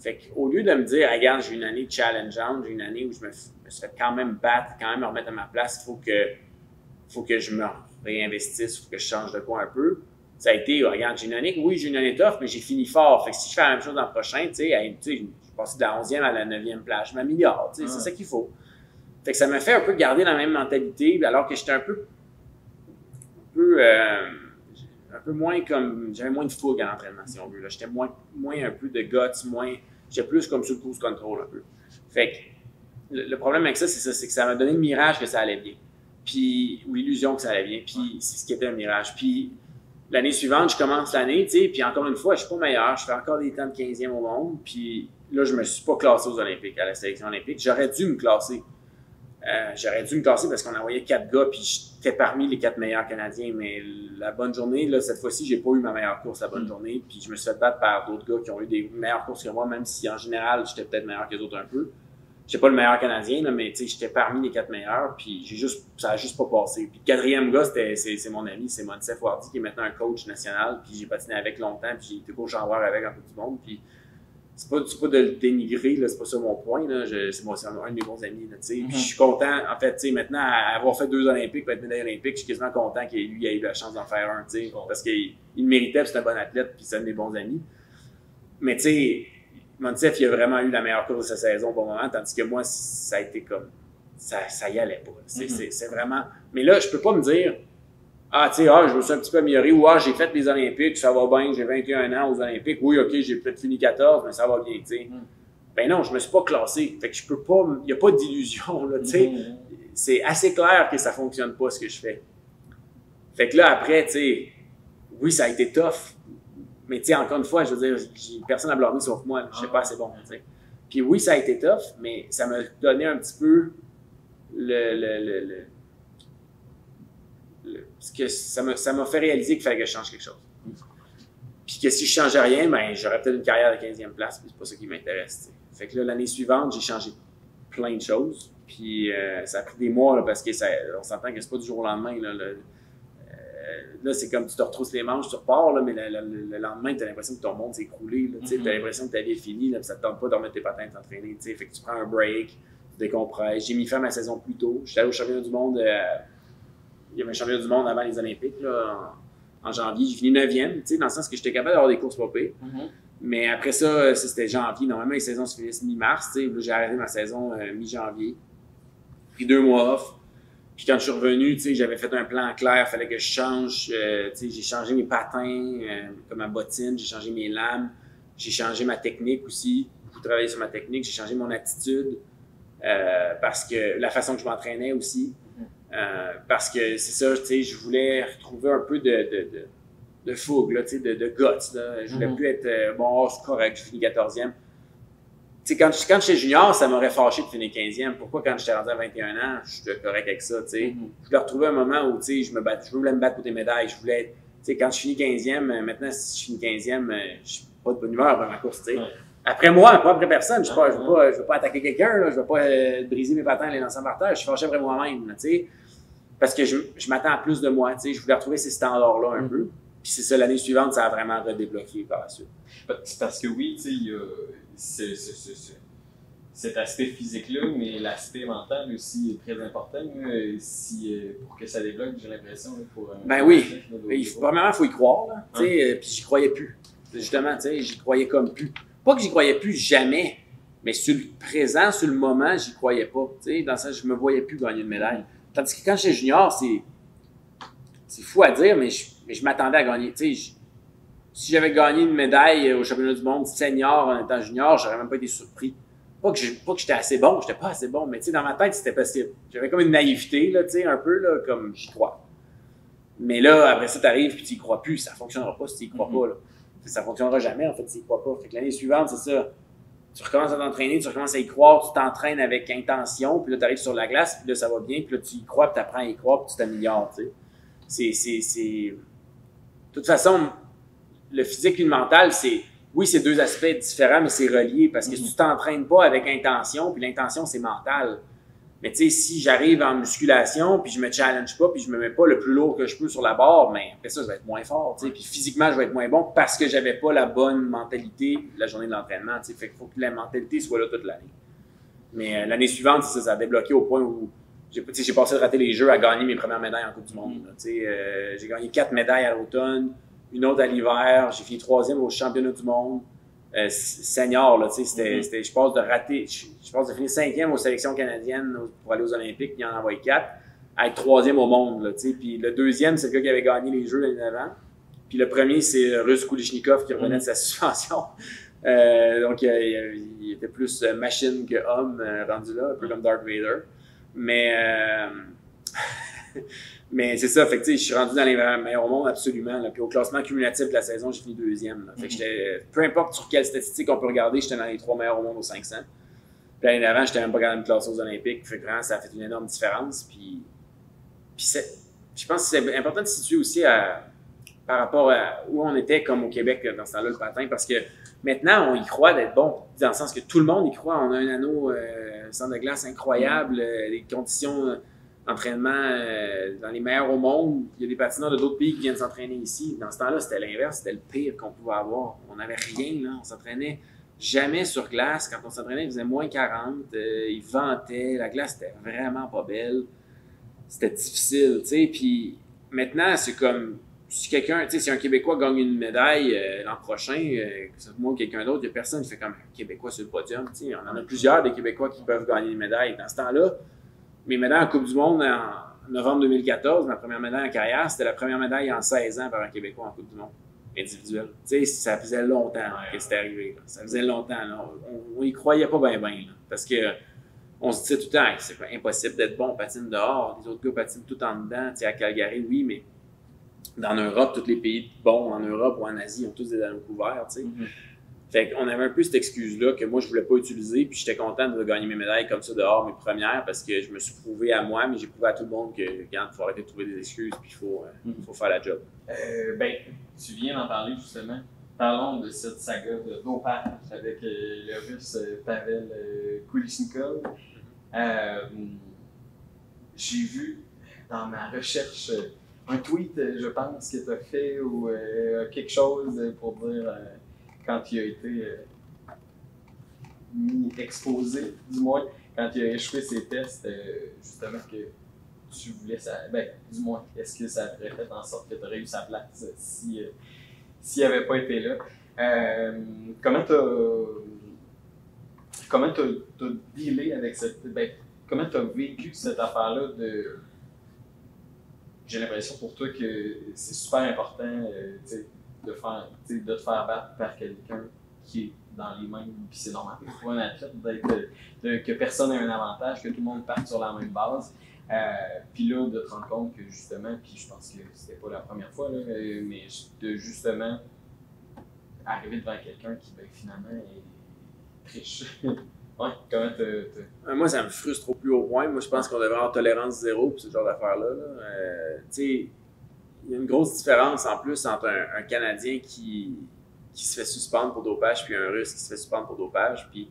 Fait qu'au lieu de me dire, regarde, j'ai une année challengeante, j'ai une année où je me suis fait quand même battre, quand même me remettre à ma place, il faut que je me réinvestisse, il faut que je change de quoi un peu. Ça a été, regarde, j'ai une année tough, mais j'ai fini fort. Fait que si je fais la même chose l'an prochain, tu sais, je suis passé de la 11e à la 9e place, je m'améliore, tu sais, c'est ça qu'il faut. Fait que ça m'a fait un peu garder la même mentalité, alors que j'étais un peu moins comme, j'avais moins de fougue à l'entraînement, si on veut, là. J'étais moins un peu de guts, j'étais plus comme sur le cruise control un peu. Fait que, le problème avec ça, c'est ça, c'est que ça m'a donné le mirage que ça allait bien. Puis, ou l'illusion que ça allait bien, puis c'est ce qui était un mirage. Puis, l'année suivante, je commence l'année, tu sais, puis encore une fois, je suis pas meilleur, je fais encore des temps de 15e au monde, puis là, je me suis pas classé aux Olympiques, à la sélection olympique. J'aurais dû me classer. Parce qu'on envoyait 4 gars, puis j'étais parmi les 4 meilleurs Canadiens, mais la bonne journée, là, cette fois-ci, j'ai pas eu ma meilleure course la bonne journée, puis je me suis fait battre par d'autres gars qui ont eu des meilleures courses que moi, même si en général, j'étais peut-être meilleur que les autres un peu. J'étais pas le meilleur Canadien, là, mais tu sais, j'étais parmi les 4 meilleurs, puis ça a juste pas passé. Puis le 4e gars, c'est mon ami, c'est Moncef Wardy, qui est maintenant un coach national, puis j'ai patiné avec longtemps, puis j'ai été coach en voir avec un peu du monde, puis c'est pas de le dénigrer, là, c'est pas ça mon point, là, c'est un de mes bons amis, là, tu sais. Puis je suis content, en fait, tu sais, maintenant, à avoir fait 2 Olympiques, pour être médaille olympique, je suis quasiment content qu'il ait eu la chance d'en faire un, tu sais, parce qu'il le méritait, puis c'est un bon athlète, puis c'est un de mes bons amis. Mais tu sais, Moncef, il a vraiment eu la meilleure course de sa saison au bon moment, tandis que moi, ça a été comme, ça y allait pas. C'est vraiment, mais là, je peux pas me dire, je me suis un petit peu amélioré, ou j'ai fait les Olympiques, ça va bien, j'ai 21 ans aux Olympiques, oui, ok, j'ai peut-être fini 14, mais ça va bien, tu sais. Ben non, je me suis pas classé, fait que je peux pas, il n'y a pas d'illusion, là, tu sais. C'est assez clair que ça fonctionne pas, ce que je fais. Fait que là, après, tu sais, oui, ça a été tough, mais tu sais, encore une fois, je veux dire, j'ai personne à blâmer sauf moi, je sais pas assez bon, tu sais. Puis oui, ça a été tough, mais ça m'a donné un petit peu parce que ça m'a fait réaliser qu'il fallait que je change quelque chose. Puis que si je changeais rien, ben j'aurais peut-être une carrière de 15e place, puis c'est pas ça qui m'intéresse. T'sais. Fait que là, l'année suivante, j'ai changé plein de choses. Puis ça a pris des mois, là, parce que on s'entend que c'est pas du jour au lendemain. Là, c'est comme tu te retrousses les manches, tu repars, là, mais le lendemain, tu as l'impression que ton monde s'est écroulé. Tu as l'impression que ta vie est finie, là, puis ça te tente pas de remettre tes patins et t'entraîner. Fait que tu prends un break, tu décompresses. J'ai mis fin à ma saison plus tôt. J'étais allé au championnat du monde. Il y avait un championnat du monde avant les Olympiques, là, en janvier. J'ai fini 9e, dans le sens que j'étais capable d'avoir des courses pas pires. Mais après ça, c'était janvier. Normalement, les saisons se finissent mi-mars. Là, j'ai arrêté ma saison mi-janvier. Pris 2 mois off. Puis quand je suis revenu, j'avais fait un plan clair. Il fallait que je change. J'ai changé mes patins, comme ma bottine. J'ai changé mes lames. J'ai changé ma technique aussi. Beaucoup travaillé sur ma technique. J'ai changé mon attitude. Parce que la façon que je m'entraînais aussi. Parce que c'est ça, je voulais retrouver un peu de fougue, là, de guts. Là. Je voulais plus être c'est correct, je finis 14e. Quand j'étais junior, ça m'aurait fâché de finir 15e. Pourquoi quand j'étais rendu à 21 ans, j'étais correct avec ça? Je voulais retrouver un moment où je voulais me battre pour des médailles. Je voulais, quand je finis 15e, maintenant si je finis 15e, je suis pas de bonne humeur dans ma course. Après moi, pas après personne. Je veux pas attaquer quelqu'un, là, je veux pas briser mes patins et les lancer par terre. Je suis fâché après moi-même, parce que je m'attends à plus de moi. Je voulais retrouver ces standards-là un peu. Puis c'est ça, l'année suivante, ça a vraiment redébloqué par la suite. Parce que oui, il y a cet aspect physique-là, mais l'aspect mental aussi est très important. Pour que ça débloque, j'ai l'impression. Premièrement, il faut y croire. Puis j'y croyais plus. Justement, j'y croyais comme plus. Pas que j'y croyais plus jamais, mais sur le présent, sur le moment, j'y croyais pas. Tu sais, dans ça, je me voyais plus gagner une médaille. Tandis que quand j'étais junior, c'est fou à dire, mais je m'attendais à gagner. Tu sais, si j'avais gagné une médaille au championnat du monde senior en étant junior, j'aurais même pas été surpris. Pas que j'étais assez bon, j'étais pas assez bon, mais tu sais, dans ma tête, c'était possible. J'avais comme une naïveté, là, tu sais, un peu, là, comme j'y crois. Mais là, après ça, t'arrives puis tu y crois plus. Ça fonctionnera pas si tu y crois pas, là. Ça fonctionnera jamais, en fait, si tu y crois pas. Fait que l'année suivante, c'est ça. Tu recommences à t'entraîner, tu recommences à y croire, tu t'entraînes avec intention, puis là, tu arrives sur la glace, puis là, ça va bien, puis là, tu y crois, puis tu apprends à y croire, puis tu t'améliores, tu sais. De toute façon, le physique et le mental, oui, c'est deux aspects différents, mais c'est relié, parce que si tu t'entraînes pas avec intention, puis l'intention, c'est mental. Mais tu sais, si j'arrive en musculation, puis je me challenge pas, puis je me mets pas le plus lourd que je peux sur la barre, mais après ça, je vais être moins fort, tu sais. Puis physiquement, je vais être moins bon parce que j'avais pas la bonne mentalité la journée de l'entraînement, tu sais. Fait qu'il faut que la mentalité soit là toute l'année. Mais l'année suivante, ça a débloqué au point où j'ai passé de rater les Jeux à gagner mes premières médailles en Coupe du Monde. Tu sais, j'ai gagné 4 médailles à l'automne, une autre à l'hiver, j'ai fini 3e au championnat du monde. Senior, là, tu sais, c'était, je pense de finir 5e aux sélections canadiennes pour aller aux Olympiques, puis il en a envoyé 4, à être 3e au monde, là, tu sais, puis le deuxième, c'est le gars qui avait gagné les Jeux l'année d'avant, puis le premier, c'est Rus Kulichnikov qui revenait de sa suspension, donc il était plus machine que homme rendu là, un peu comme Darth Vader, mais c'est ça, fait que tu sais, je suis rendu dans les meilleurs au monde absolument. Là. Puis au classement cumulatif de la saison, j'ai fini 2e. Là. Fait que j'étais, peu importe sur quelle statistique on peut regarder, j'étais dans les 3 meilleurs au monde aux 500. Puis l'année d'avant, j'étais même pas capable de me classer aux Olympiques. Fait que vraiment, ça a fait une énorme différence. Puis je pense que c'est important de se situer aussi par rapport à où on était comme au Québec dans ce temps-là, le patin, parce que maintenant, on y croit d'être bon, dans le sens que tout le monde y croit. On a un anneau, un centre de glace incroyable, les conditions d'entraînement dans les meilleurs au monde. Il y a des patineurs de d'autres pays qui viennent s'entraîner ici. Dans ce temps-là, c'était l'inverse, c'était le pire qu'on pouvait avoir. On n'avait rien, là. On s'entraînait jamais sur glace. Quand on s'entraînait, il faisait moins 40, il ventait, la glace était vraiment pas belle. C'était difficile, tu sais. Puis maintenant, c'est comme si quelqu'un, tu sais, si un Québécois gagne une médaille l'an prochain, que ce soit moi ou quelqu'un d'autre, il n'y a personne qui fait comme un Québécois sur le podium. Tu sais, on en a plusieurs des Québécois qui peuvent gagner une médaille. Dans ce temps-là, mes médailles en Coupe du Monde en novembre 2014, ma première médaille en carrière, c'était la première médaille en 16 ans par un Québécooi en Coupe du Monde individuelle. Tu sais, ça faisait longtemps que c'était arrivé. Là. Ça faisait longtemps. Là. On y croyait pas bien, parce que on se disait tout le temps, c'est impossible d'être bon, on patine dehors. Les autres gars patinent tout en dedans. Tu sais, à Calgary, oui, mais dans l'Europe, tous les pays bons en Europe ou en Asie ont tous des anneaux couverts, tu sais. Fait qu'on avait un peu cette excuse-là que moi, je voulais pas utiliser, puis j'étais content de gagner mes médailles comme ça dehors, mes premières, parce que je me suis prouvé à moi, mais j'ai prouvé à tout le monde que quand il faut arrêter de trouver des excuses, puis il faut faire la job. Ben, tu viens d'en parler justement. Parlons de cette saga de dopage avec le Russe Pavel Kulichnikov. J'ai vu dans ma recherche un tweet, je pense, que tu as fait ou quelque chose pour dire quand il a été exposé, du moins, quand il a échoué ses tests, justement que tu voulais ça. Ben, du moins, est-ce que ça aurait fait en sorte que tu aurais eu sa place s'il n'avait pas été là? Comment t'as dealé avec cette. Ben, comment t'as vécu cette affaire-là de. J'ai l'impression pour toi que c'est super important de te faire battre par quelqu'un qui est dans les mêmes. Puis c'est normal pour un athlète que personne n'a un avantage, que tout le monde parte sur la même base. Puis là, de te rendre compte que justement, puis je pense que c'était pas la première fois, là, mais de justement arriver devant quelqu'un qui finalement est triche. Ouais, comment Moi, ça me frustre au plus haut point. Moi, je pense qu'on devrait avoir tolérance zéro pour ce genre d'affaires-là. Tu sais, il y a une grosse différence en plus entre un Canadien qui se fait suspendre pour dopage puis un Russe qui se fait suspendre pour dopage. Puis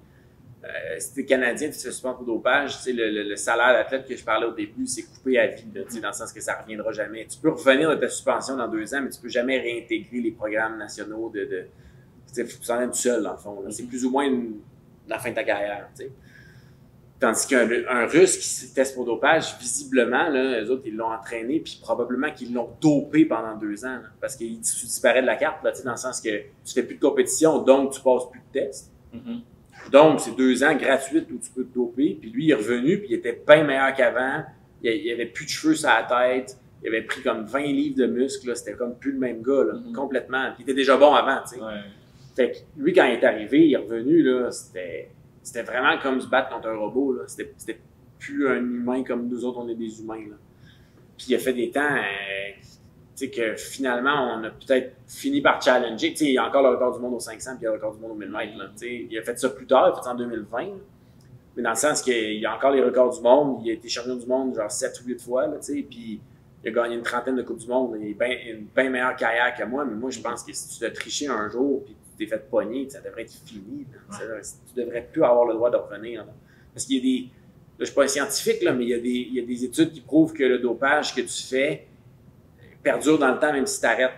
si t'es Canadien, tu te fais suspendre pour dopage, tu sais, le salaire d'athlète que je parlais au début, c'est coupé à vie, là, dans le sens que ça ne reviendra jamais. Tu peux revenir de ta suspension dans 2 ans, mais tu ne peux jamais réintégrer les programmes nationaux tu sais, faut que tu en aies tout seul, dans le fond. Là. C'est plus ou moins la fin de ta carrière, tu sais. Tandis qu'un Russe qui se teste pour dopage, visiblement, là, eux autres, ils l'ont entraîné, puis probablement qu'ils l'ont dopé pendant 2 ans. Là, parce que tu disparais de la carte, là, dans le sens que tu fais plus de compétition, donc tu passes plus de tests. Donc, c'est 2 ans gratuits où tu peux te doper. Puis lui, il est revenu, puis il était bien meilleur qu'avant. Il avait plus de cheveux sur la tête. Il avait pris comme 20 livres de muscles. C'était comme plus le même gars, là, complètement. Puis il était déjà bon avant, tu sais. Ouais. Fait que lui, quand il est arrivé, il est revenu, là, c'était vraiment comme se battre contre un robot, là. C'était plus un humain comme nous autres, on est des humains, là. Puis il a fait des temps, tu sais, que finalement, on a peut-être fini par challenger. Tu sais, il y a encore le record du monde au 500 puis il y a le record du monde au 1000 mètres, là. Tu sais, il a fait ça plus tard, il a fait ça en 2020, là. Mais dans le sens qu'il y a encore les records du monde, il a été champion du monde genre 7 ou 8 fois, là, tu sais, puis il a gagné une trentaine de Coupes du Monde. Il a une bien meilleure carrière que moi, mais moi, je pense que si tu t'as triché un jour puis tu t'es fait pogner, ça devrait être fini. Tu devrais plus avoir le droit de revenir. Là. Parce qu'il y a des... Là, je suis pas un scientifique, là, mais il y a des études qui prouvent que le dopage que tu fais perdure dans le temps, même si tu arrêtes.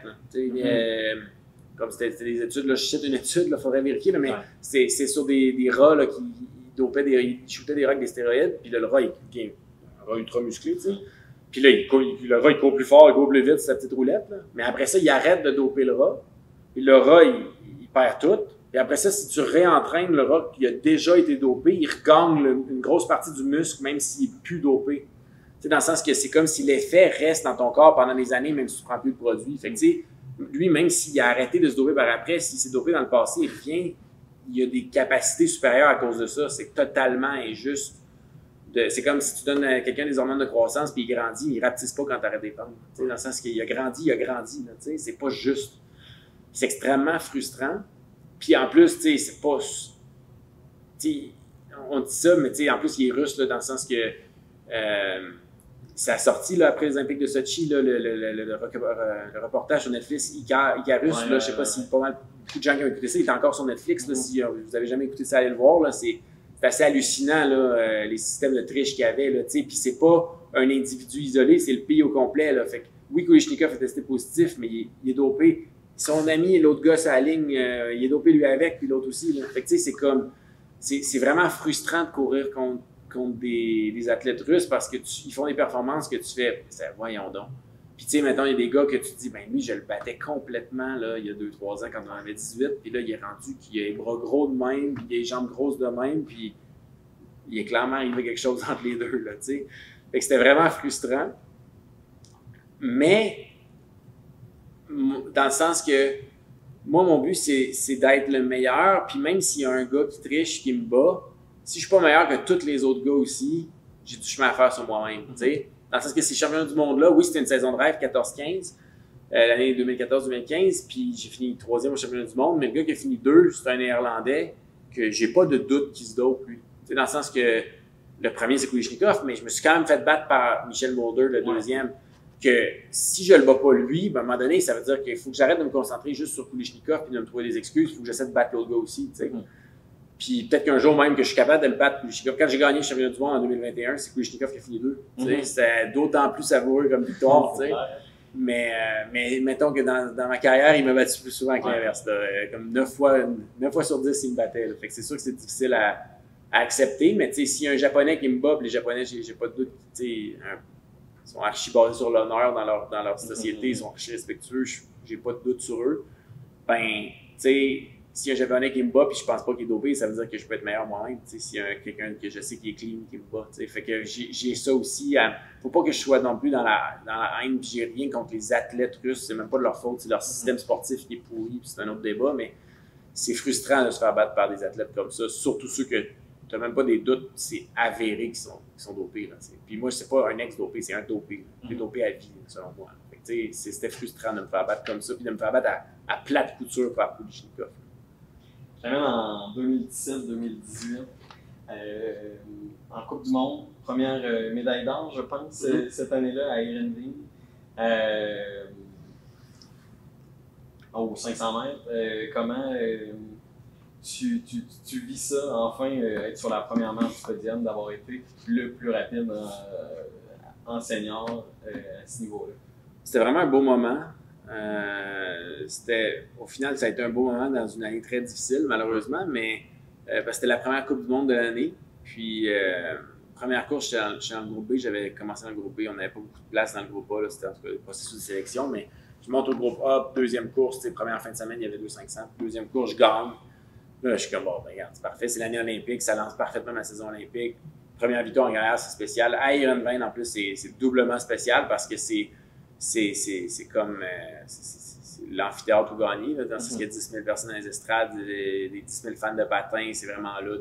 Comme c'était des études, là, je cite une étude, il faudrait vérifier, là, mais c'est sur des rats là, qui dopaient ils shootaient des rats avec des stéroïdes, puis là, le rat, il est un rat ultra musclé, tu sais. Puis là, le rat, il court plus fort, il court plus vite sur sa petite roulette. Là. Mais après ça, il arrête de doper le rat. Puis le rat, il perd tout. Et après ça, si tu réentraînes le rat qui a déjà été dopé, il regagne une grosse partie du muscle, même s'il n'est plus dopé. Tu sais, dans le sens que c'est comme si l'effet reste dans ton corps pendant des années, même si tu ne prends plus de produit. Fait que, tu sais, lui, même s'il a arrêté de se doper par après, s'il s'est dopé dans le passé, il revient, il a des capacités supérieures à cause de ça. C'est totalement injuste. C'est comme si tu donnes à quelqu'un des hormones de croissance puis il grandit, il ne rapetisse pas quand tu arrêtes des pommes. Dans le sens qu'il a grandi. Là, c'est pas juste. C'est extrêmement frustrant. Puis en plus, c'est pas. On dit ça, mais en plus, il est russe là, dans le sens que ça a sorti là, après les Olympiques de Sochi, là, le reportage sur Netflix, Icarus, je sais pas si pas mal beaucoup de gens qui ont écouté ça, il est encore sur Netflix. Là, si vous n'avez jamais écouté ça, allez le voir. Là, c'est assez hallucinant, là, les systèmes de triche qu'il y avait, là, tu sais, puis c'est pas un individu isolé, c'est le pays au complet, là, fait que, oui, Kulichnikov est testé positif, mais il est dopé. Son ami, l'autre gars sur la ligne, il est dopé lui avec, puis l'autre aussi, là. Fait que, tu sais, c'est comme, c'est vraiment frustrant de courir contre des athlètes russes parce que ils font des performances que tu fais, voyons donc. Puis, tu sais, maintenant, il y a des gars que tu te dis, ben lui, je le battais complètement, là, il y a 2-3 ans, quand on avait 18, puis là, il est rendu qu'il a les bras gros de même, puis il a les jambes grosses de même, puis il est clairement arrivé quelque chose entre les deux, là, tu sais. Fait que c'était vraiment frustrant. Mais, dans le sens que, moi, mon but, c'est d'être le meilleur, puis même s'il y a un gars qui triche, qui me bat, si je suis pas meilleur que tous les autres gars aussi, j'ai du chemin à faire sur moi-même, tu sais. Dans le sens que ces champions du monde-là, oui, c'était une saison de rêve, 14-15, l'année 2014-2015, puis j'ai fini 3e au championnat du monde, mais le gars qui a fini 2, c'est un Néerlandais que j'ai pas de doute qu'il se dope, lui. Tu sais, dans le sens que le premier, c'est Kulichnikov, mais je me suis quand même fait battre par Michel Mulder, le deuxième, que si je le bats pas lui, ben, à un moment donné, ça veut dire qu'il faut que j'arrête de me concentrer juste sur Kulichnikov et de me trouver des excuses, il faut que j'essaie de battre l'autre gars aussi, tu sais. Puis peut-être qu'un jour même que je suis capable de le battre, Kulichnikov. Quand j'ai gagné le championnat du monde en 2021, c'est Kulichnikov qui a fini 2. C'était d'autant plus savoureux comme victoire. Mais mettons que dans ma carrière, il m'a battu plus souvent que l'inverse. Comme 9 fois sur 10, il me battait. Là. Fait que c'est sûr que c'est difficile à accepter. Mais s'il y a un Japonais qui me bat, puis les Japonais, j'ai pas de doute, ils sont archi basés sur l'honneur dans leur société, ils sont archi respectueux, j'ai pas de doute sur eux. Ben, tu sais, s'il y a un Japonais qui me bat puis je pense pas qu'il est dopé, ça veut dire que je peux être meilleur moi-même. S'il y a quelqu'un que je sais qui est clean qui me bat. T'sais. Fait que j'ai ça aussi. Faut pas que je sois non plus dans la haine. J'ai rien contre les athlètes russes. C'est même pas de leur faute. C'est leur système sportif qui est pourri. C'est un autre débat. Mais c'est frustrant de se faire battre par des athlètes comme ça. Surtout ceux que tu n'as même pas des doutes. C'est avéré qu'ils sont dopés. Là, puis moi, c'est pas un ex-dopé. C'est un dopé. Il est dopé à vie, selon moi. C'était frustrant de me faire battre comme ça. Puis de me faire battre à plate couture par Kulichnikov. J'amène en 2017-2018, en Coupe du Monde, première médaille d'or, je pense, cette année-là, à Heerenveen. Au 500 mètres. Comment tu vis ça, enfin, être sur la première marche du podium, d'avoir été le plus rapide en senior à ce niveau-là? C'était vraiment un beau moment. Au final, ça a été un beau moment dans une année très difficile, malheureusement, mais parce que c'était la première Coupe du Monde de l'année. Puis, première course, j'étais dans le groupe B. J'avais commencé dans le groupe B. On n'avait pas beaucoup de place dans le groupe A. C'était en tout cas le processus de sélection. Mais je monte au groupe A. Deuxième course, première fin de semaine, il y avait 2 500. Deuxième course, je gagne. Là, je suis comme, bon, ben, regarde, c'est parfait. C'est l'année olympique. Ça lance parfaitement ma saison olympique. Première victoire en carrière, c'est spécial. À Ironman, en plus, c'est doublement spécial parce que c'est comme c'est l'amphithéâtre où gagner. Là, dans ce qu'il y a 10 000 personnes dans les estrades, des 10 000 fans de patins, c'est vraiment là.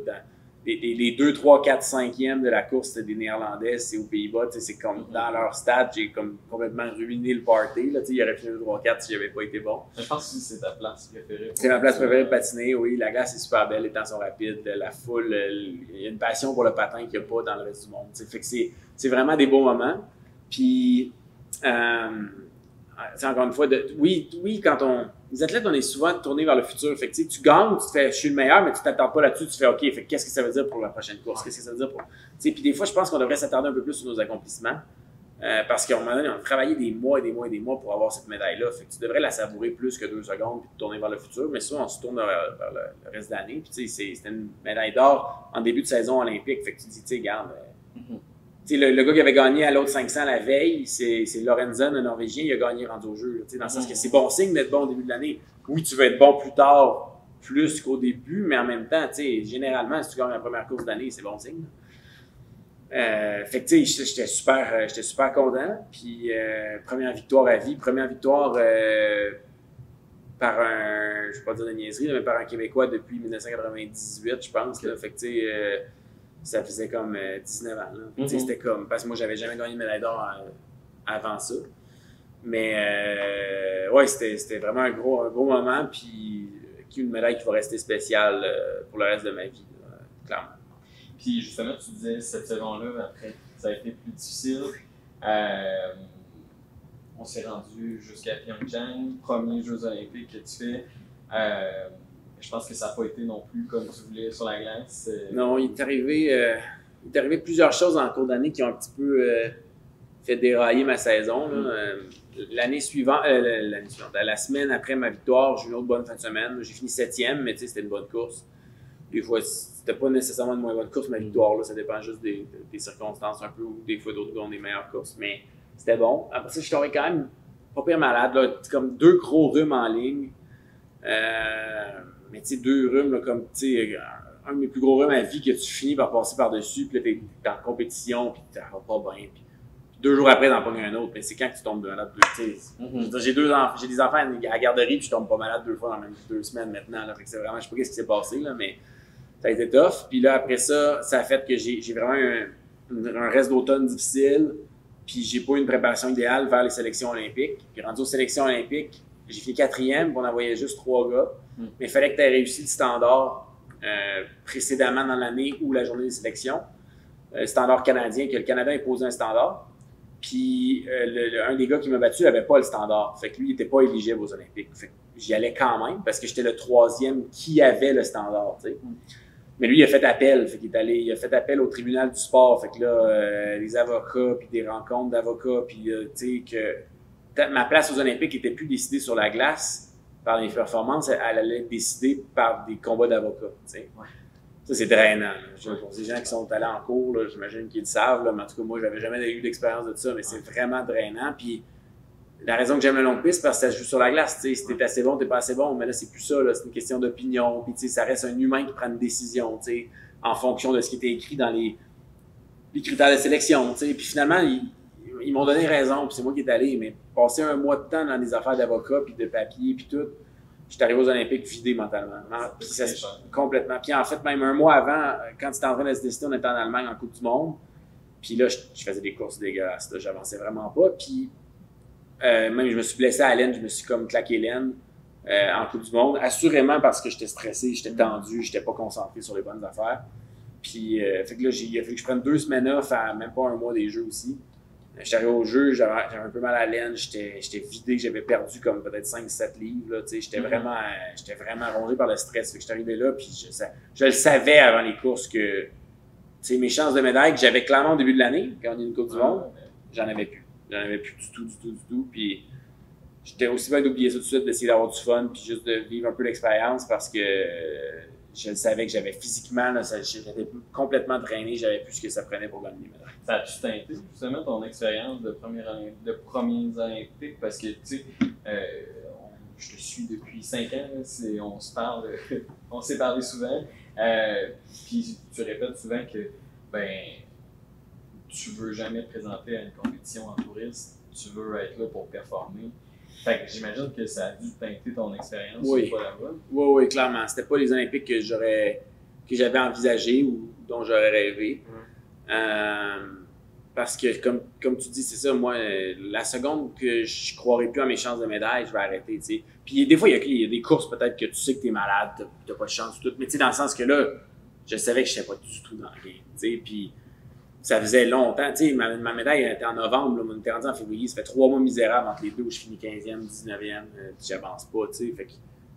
Les 2, 3, 4, 5e de la course, c'était des Néerlandais, c'est aux Pays-Bas. C'est comme dans leur stade, j'ai comme complètement ruiné le party. Là, il aurait fini 2, 3, 4 si j'avais pas été bon. Je pense que c'est ta place préférée. C'est ma place préférée de patiner, oui. La glace est super belle, les temps sont rapides, la foule, il y a une passion pour le patin qu'il n'y a pas dans le reste du monde. Fait que c'est vraiment des beaux moments. Puis, encore une fois, oui, quand les athlètes, on est souvent tournés vers le futur. Fait que tu gagnes, tu te fais, je suis le meilleur, mais tu t'attardes pas là-dessus, tu fais, OK, fait qu'est-ce que ça veut dire pour la prochaine course? Qu'est-ce que ça veut dire pour. Puis des fois, je pense qu'on devrait s'attarder un peu plus sur nos accomplissements. Parce qu'à un moment donné, on a travaillé des mois et des mois et des mois pour avoir cette médaille-là. Fait que tu devrais la savourer plus que 2 secondes puis te tourner vers le futur. Mais souvent, on se tourne vers le reste de l'année. Puis c'était une médaille d'or en début de saison olympique. Fait que tu dis, regarde. Le gars qui avait gagné à l'autre 500 la veille, c'est Lorenzen, un Norvégien, il a gagné rendu au jeu. Dans le sens que c'est bon signe d'être bon au début de l'année. Oui, tu veux être bon plus tard, plus qu'au début, mais en même temps, généralement, si tu gagnes la première course d'année, c'est bon signe. Fait que j'étais super content. Puis première victoire à vie, première victoire par un, je vais pas dire de niaiserie, mais par un Québécois depuis 1998, je pense. Là. Fait que ça faisait comme 19 ans. C'était comme, parce que moi, j'avais jamais gagné de médaille d'or avant ça. Mais ouais, c'était vraiment un gros moment. Puis une médaille qui va rester spéciale pour le reste de ma vie, clairement. Puis justement, tu disais cette saison-là, après, ça a été plus difficile. On s'est rendu jusqu'à Pyeongchang, premier Jeux olympiques que tu fais. Je pense que ça n'a pas été non plus comme tu voulais sur la glace. Non, il est arrivé plusieurs choses en cours d'année qui ont un petit peu fait dérailler ma saison. Là. L'année suivante, la semaine après ma victoire, j'ai eu une autre bonne fin de semaine. J'ai fini 7e, mais c'était une bonne course. Des fois, c'était pas nécessairement une moins bonne course, ma victoire, là, ça dépend juste des circonstances un peu, ou des fois d'autres gars ont des meilleures courses. Mais c'était bon. Après ça, je suis tombé quand même pas pire malade. Là, comme 2 gros rhumes en ligne. Mais tu sais, 2 rhumes, là, comme tu sais, un de mes plus gros rhumes à vie que tu finis par passer par-dessus, puis là, t'es en compétition, puis t'as pas bien. Puis 2 jours après, t'en pognes un autre. Mais c'est quand que tu tombes de malade. J'ai des enfants à la garderie, puis je tombe pas malade 2 fois dans les même 2 semaines maintenant. Là, fait que c'est vraiment, je sais pas ce qui s'est passé, là, mais ça a été tough. Puis là, après ça, ça a fait que j'ai vraiment un reste d'automne difficile. Puis j'ai pas eu une préparation idéale vers les sélections olympiques. Puis rendu aux sélections olympiques, j'ai fini 4e, puis on envoyait juste 3 gars. Mais il fallait que tu aies réussi le standard précédemment dans l'année ou la journée des sélections. Le standard canadien, que le Canada imposait un standard. Puis un des gars qui m'a battu n'avait pas le standard. Fait que lui, il n'était pas éligible aux Olympiques. Fait que j'y allais quand même parce que j'étais le 3e qui avait le standard. T'sais. Mais lui, il a fait appel. Fait qu'il il a fait appel au tribunal du sport. Fait que là, les avocats, puis des rencontres d'avocats, puis tu sais que ma place aux Olympiques n'était plus décidée sur la glace par les performances, elle allait être décidée par des combats d'avocats. Ouais. Ça, c'est drainant. Pour ces gens qui sont allés en cours, là, j'imagine qu'ils le savent, là, mais en tout cas, moi, j'avais jamais eu d'expérience de ça, mais c'est vraiment drainant. Puis la raison que j'aime le long piste, parce que ça se joue sur la glace. Si t'es assez bon, t'es pas assez bon, mais là, c'est plus ça. C'est une question d'opinion. Puis ça reste un humain qui prend une décision en fonction de ce qui était écrit dans les critères de sélection. Puis finalement, ils m'ont donné raison, puis c'est moi qui est allé, mais passer un mois de temps dans des affaires d'avocat, puis de papier, puis tout, j'étais arrivé aux Olympiques vidé mentalement. Puis complètement. Puis en fait, même un mois avant, quand c'était en train de se décider, on était en Allemagne en Coupe du Monde, puis là, je faisais des courses dégueulasses, là, j'avançais vraiment pas, puis même je me suis blessé à l'aine, je me suis comme claqué l'aine en Coupe du Monde, assurément parce que j'étais stressé, j'étais tendu, j'étais pas concentré sur les bonnes affaires. Puis fait que là, il a fallu que je prenne 2 semaines off à même pas un mois des Jeux aussi. J'étais arrivé au jeu, j'avais un peu mal à la laine, j'étais vidé, j'avais perdu comme peut-être 5-7 livres. Là, j'étais vraiment rongé par le stress. Fait que j'étais arrivé là, puis je le savais avant les courses que mes chances de médaille que j'avais clairement au début de l'année, quand on a une Coupe du Monde, j'en avais plus. J'en avais plus du tout. Puis j'étais aussi bien d'oublier ça tout de suite, d'essayer d'avoir du fun, puis juste de vivre un peu l'expérience parce que je le savais que j'avais physiquement, là, j'étais complètement drainé, j'avais plus ce que ça prenait pour gagner les médailles. Ça a-tu teinté justement ton expérience de premiers Olympiques? Parce que, tu sais, je te suis depuis 5 ans, là, on se parle, on s'est parlé souvent, puis tu répètes souvent que, ben, tu veux jamais te présenter à une compétition en touriste, tu veux être là pour performer. Fait que j'imagine que ça a dû teinter ton expérience une fois là-bas. Oui, clairement. C'était pas les Olympiques que j'avais envisagé ou dont j'aurais rêvé. Parce que, comme tu dis, c'est ça, moi, la seconde que je croirais plus à mes chances de médaille, je vais arrêter, tu sais. Puis des fois, il y a des courses peut-être que tu sais que t'es malade, t'as pas de chance tout, mais tu sais, dans le sens que là, je savais que je n'étais pas du tout dans le game, tu sais. Puis ça faisait longtemps, tu sais, ma médaille était en novembre, là, on était rendu en février, ça fait 3 mois misérables entre les deux où je finis 15e, 19e, j'avance pas, tu sais. Fait que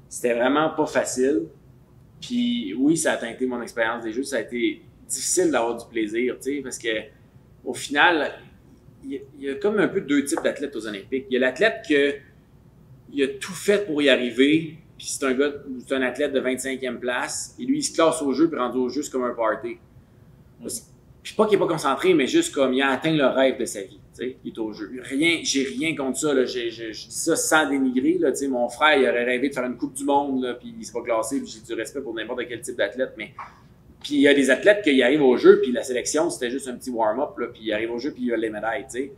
c'était vraiment pas facile. Puis oui, ça a teinté mon expérience des Jeux, ça a été difficile d'avoir du plaisir, tu sais, parce que au final, il y a comme un peu deux types d'athlètes aux Olympiques. Il y a l'athlète il a tout fait pour y arriver, puis c'est un athlète de 25e place, et lui, il se classe au jeu, puis rendu au jeu, c'est comme un party. Puis pas qu'il n'est pas concentré, mais juste comme il a atteint le rêve de sa vie. T'sais, il est au jeu. J'ai rien contre ça. Là. Je dis ça sans dénigrer. Là, mon frère, il aurait rêvé de faire une Coupe du Monde, là, puis il s'est pas classé, puis j'ai du respect pour n'importe quel type d'athlète. Mais puis il y a des athlètes qui arrivent au jeu, puis la sélection, c'était juste un petit warm-up, là, puis il arrive au jeu, puis il a les médailles. T'sais.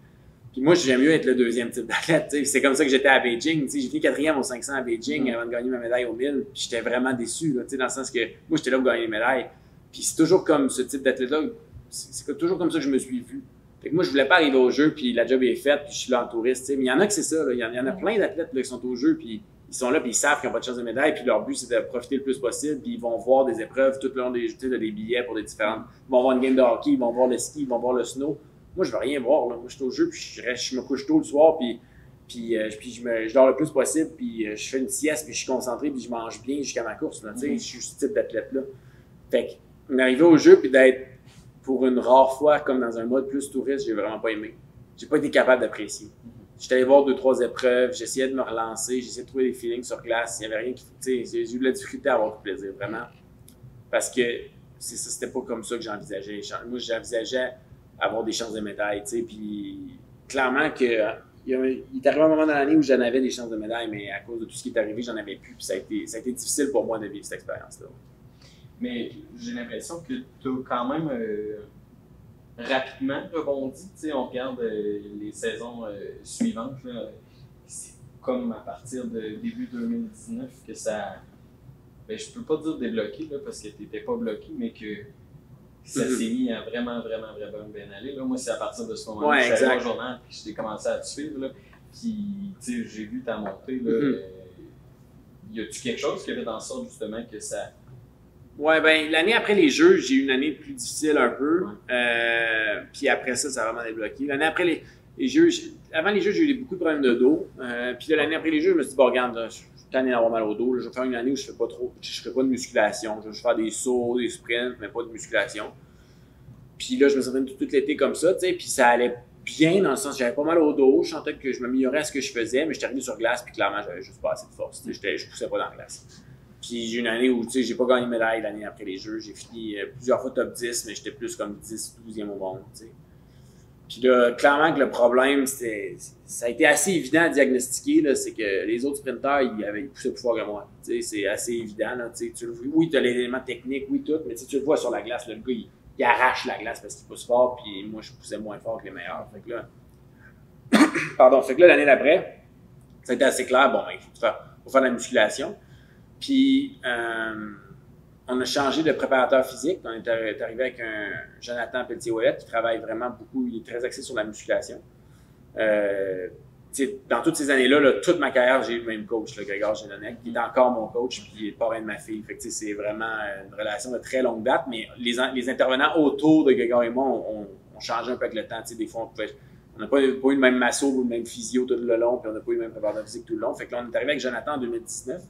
Puis moi, j'aime mieux être le deuxième type d'athlète. T'sais. C'est comme ça que j'étais à Beijing. J'ai fini 4e au 500 à Beijing avant de gagner ma médaille au 1000. Puis j'étais vraiment déçu, là, dans le sens que moi, j'étais là pour gagner les médailles. Puis c'est toujours comme ce type d'athlète-là. C'est toujours comme ça que je me suis vu. Fait que moi, je voulais pas arriver au jeu, puis la job est faite, puis je suis là en touriste. T'sais. Mais il y en a que c'est ça. Là. Il y en a plein d'athlètes là, qui sont au jeu, puis ils sont là, puis ils savent qu'ils n'ont pas de chance de médaille, puis leur but, c'est de profiter le plus possible, puis ils vont voir des épreuves tout le long des billets pour des différentes. Ils vont voir une game de hockey, ils vont voir le ski, ils vont voir le snow. Moi, je veux rien voir. Là. Moi, je suis au jeu, puis je me couche tôt le soir, puis je dors le plus possible, puis je fais une sieste, puis je suis concentré, puis je mange bien jusqu'à ma course. Là, je suis ce type d'athlète-là. Fait que, m'arriver au jeu, puis d'être pour une rare fois, comme dans un mode plus touriste, j'ai vraiment pas aimé. J'ai pas été capable d'apprécier. J'étais allé voir 2-3 épreuves, j'essayais de me relancer, j'essayais de trouver des feelings sur glace. Il n'y avait rien qui. J'ai eu de la difficulté à avoir du plaisir, vraiment. Parce que c'était pas comme ça que j'envisageais. Moi, j'envisageais avoir des chances de médaille, tu sais. Puis clairement que il est arrivé un moment dans l'année où j'en avais des chances de médaille, mais à cause de tout ce qui est arrivé, j'en avais plus. Puis ça a été difficile pour moi de vivre cette expérience-là. Mais j'ai l'impression que tu as quand même rapidement rebondi. Tu sais, on regarde les saisons suivantes. Là, c'est comme à partir de début 2019 que ça. Ben, je peux pas dire débloqué là, parce que tu n'étais pas bloqué, mais que ça s'est mis à vraiment bien aller. Là, moi, c'est à partir de ce moment-là que je suis allé au journal et je t'ai commencé à te suivre. Là, puis, tu sais, j'ai vu ta montée. Là, y a-tu quelque chose qui a fait en sorte justement que ça. Ouais, ben l'année après les Jeux, j'ai eu une année plus difficile un peu. Puis après ça, ça a vraiment débloqué. L'année après les Jeux, avant les Jeux, j'ai eu beaucoup de problèmes de dos. Puis l'année après les Jeux, je me suis dit, bon, regarde, je suis tanné d'avoir mal au dos. Là, je vais faire une année où je fais pas de musculation. Je vais faire des sauts, des sprints, mais pas de musculation. Puis là, je me sentais tout l'été comme ça, tu sais. Puis ça allait bien dans le sens que j'avais pas mal au dos. Je sentais que je m'améliorais à ce que je faisais, mais j'étais arrivé sur glace, puis clairement, j'avais juste pas assez de force. Je poussais pas dans la glace. Puis j'ai eu une année où, tu sais, j'ai pas gagné de médaille l'année après les Jeux. J'ai fini plusieurs fois top 10, mais j'étais plus comme 10, 12e au monde, tu sais. Puis là, clairement que le problème, ça a été assez évident à diagnostiquer, là, c'est que les autres sprinteurs, ils poussaient plus fort que moi. Tu sais, c'est assez évident, là, tu sais. Oui, tu as l'élément technique, oui, tout, mais tu le vois sur la glace, là, le gars, il arrache la glace parce qu'il pousse fort, puis moi, je poussais moins fort que les meilleurs. Fait que là, fait que là, l'année d'après, ça a été assez clair, bon, ben, il faut faire de la musculation. Puis, on a changé de préparateur physique. On est arrivé avec un Jonathan Pelletier-Ouellette qui travaille vraiment beaucoup. Il est très axé sur la musculation. Dans toutes ces années-là, là, toute ma carrière, j'ai eu le même coach, là, Grégor Génonec, qui est encore mon coach, puis il est le parrain de ma fille. Fait que, c'est vraiment une relation de très longue date, mais les intervenants autour de Grégor et moi ont changé un peu avec le temps. Des fois, on n'a pas eu le même masso ou le même physio tout le long, puis on n'a pas eu le même préparateur physique tout le long. Fait que là, on est arrivé avec Jonathan en 2019.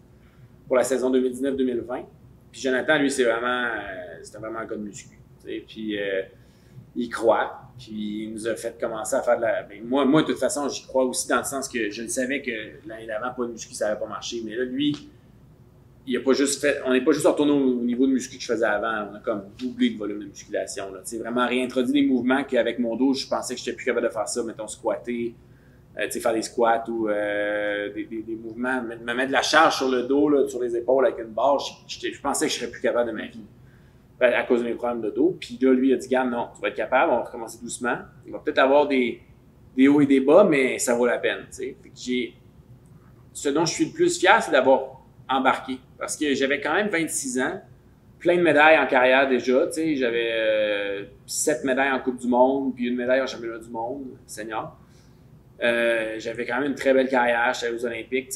Pour la saison 2019-2020. Puis Jonathan, lui, c'était vraiment un gars de muscu. Puis il croit. Puis il nous a fait commencer à faire de la. Ben, moi, de toute façon, j'y crois aussi dans le sens que je le savais que l'année d'avant, pas de muscu, ça n'avait pas marché. Mais là, lui, on n'est pas juste retourné au niveau de muscu que je faisais avant. On a comme doublé le volume de musculation. Là. Vraiment réintroduit des mouvements qu'avec mon dos, je pensais que j'étais plus capable de faire ça. Mettons, squatter, faire des squats ou des mouvements. Me mettre de la charge sur le dos, là, sur les épaules avec une barre. Je pensais que je serais plus capable de ma vie. À cause de mes problèmes de dos. Puis là, lui, il a dit, regarde, non, tu vas être capable, on va recommencer doucement. Il va peut-être avoir des hauts et des bas, mais ça vaut la peine. Fait que ce dont je suis le plus fier, c'est d'avoir embarqué. Parce que j'avais quand même 26 ans, plein de médailles en carrière déjà. J'avais 7 médailles en Coupe du Monde, puis une médaille en Championnat du Monde, senior. J'avais quand même une très belle carrière, j'étais aux Olympiques.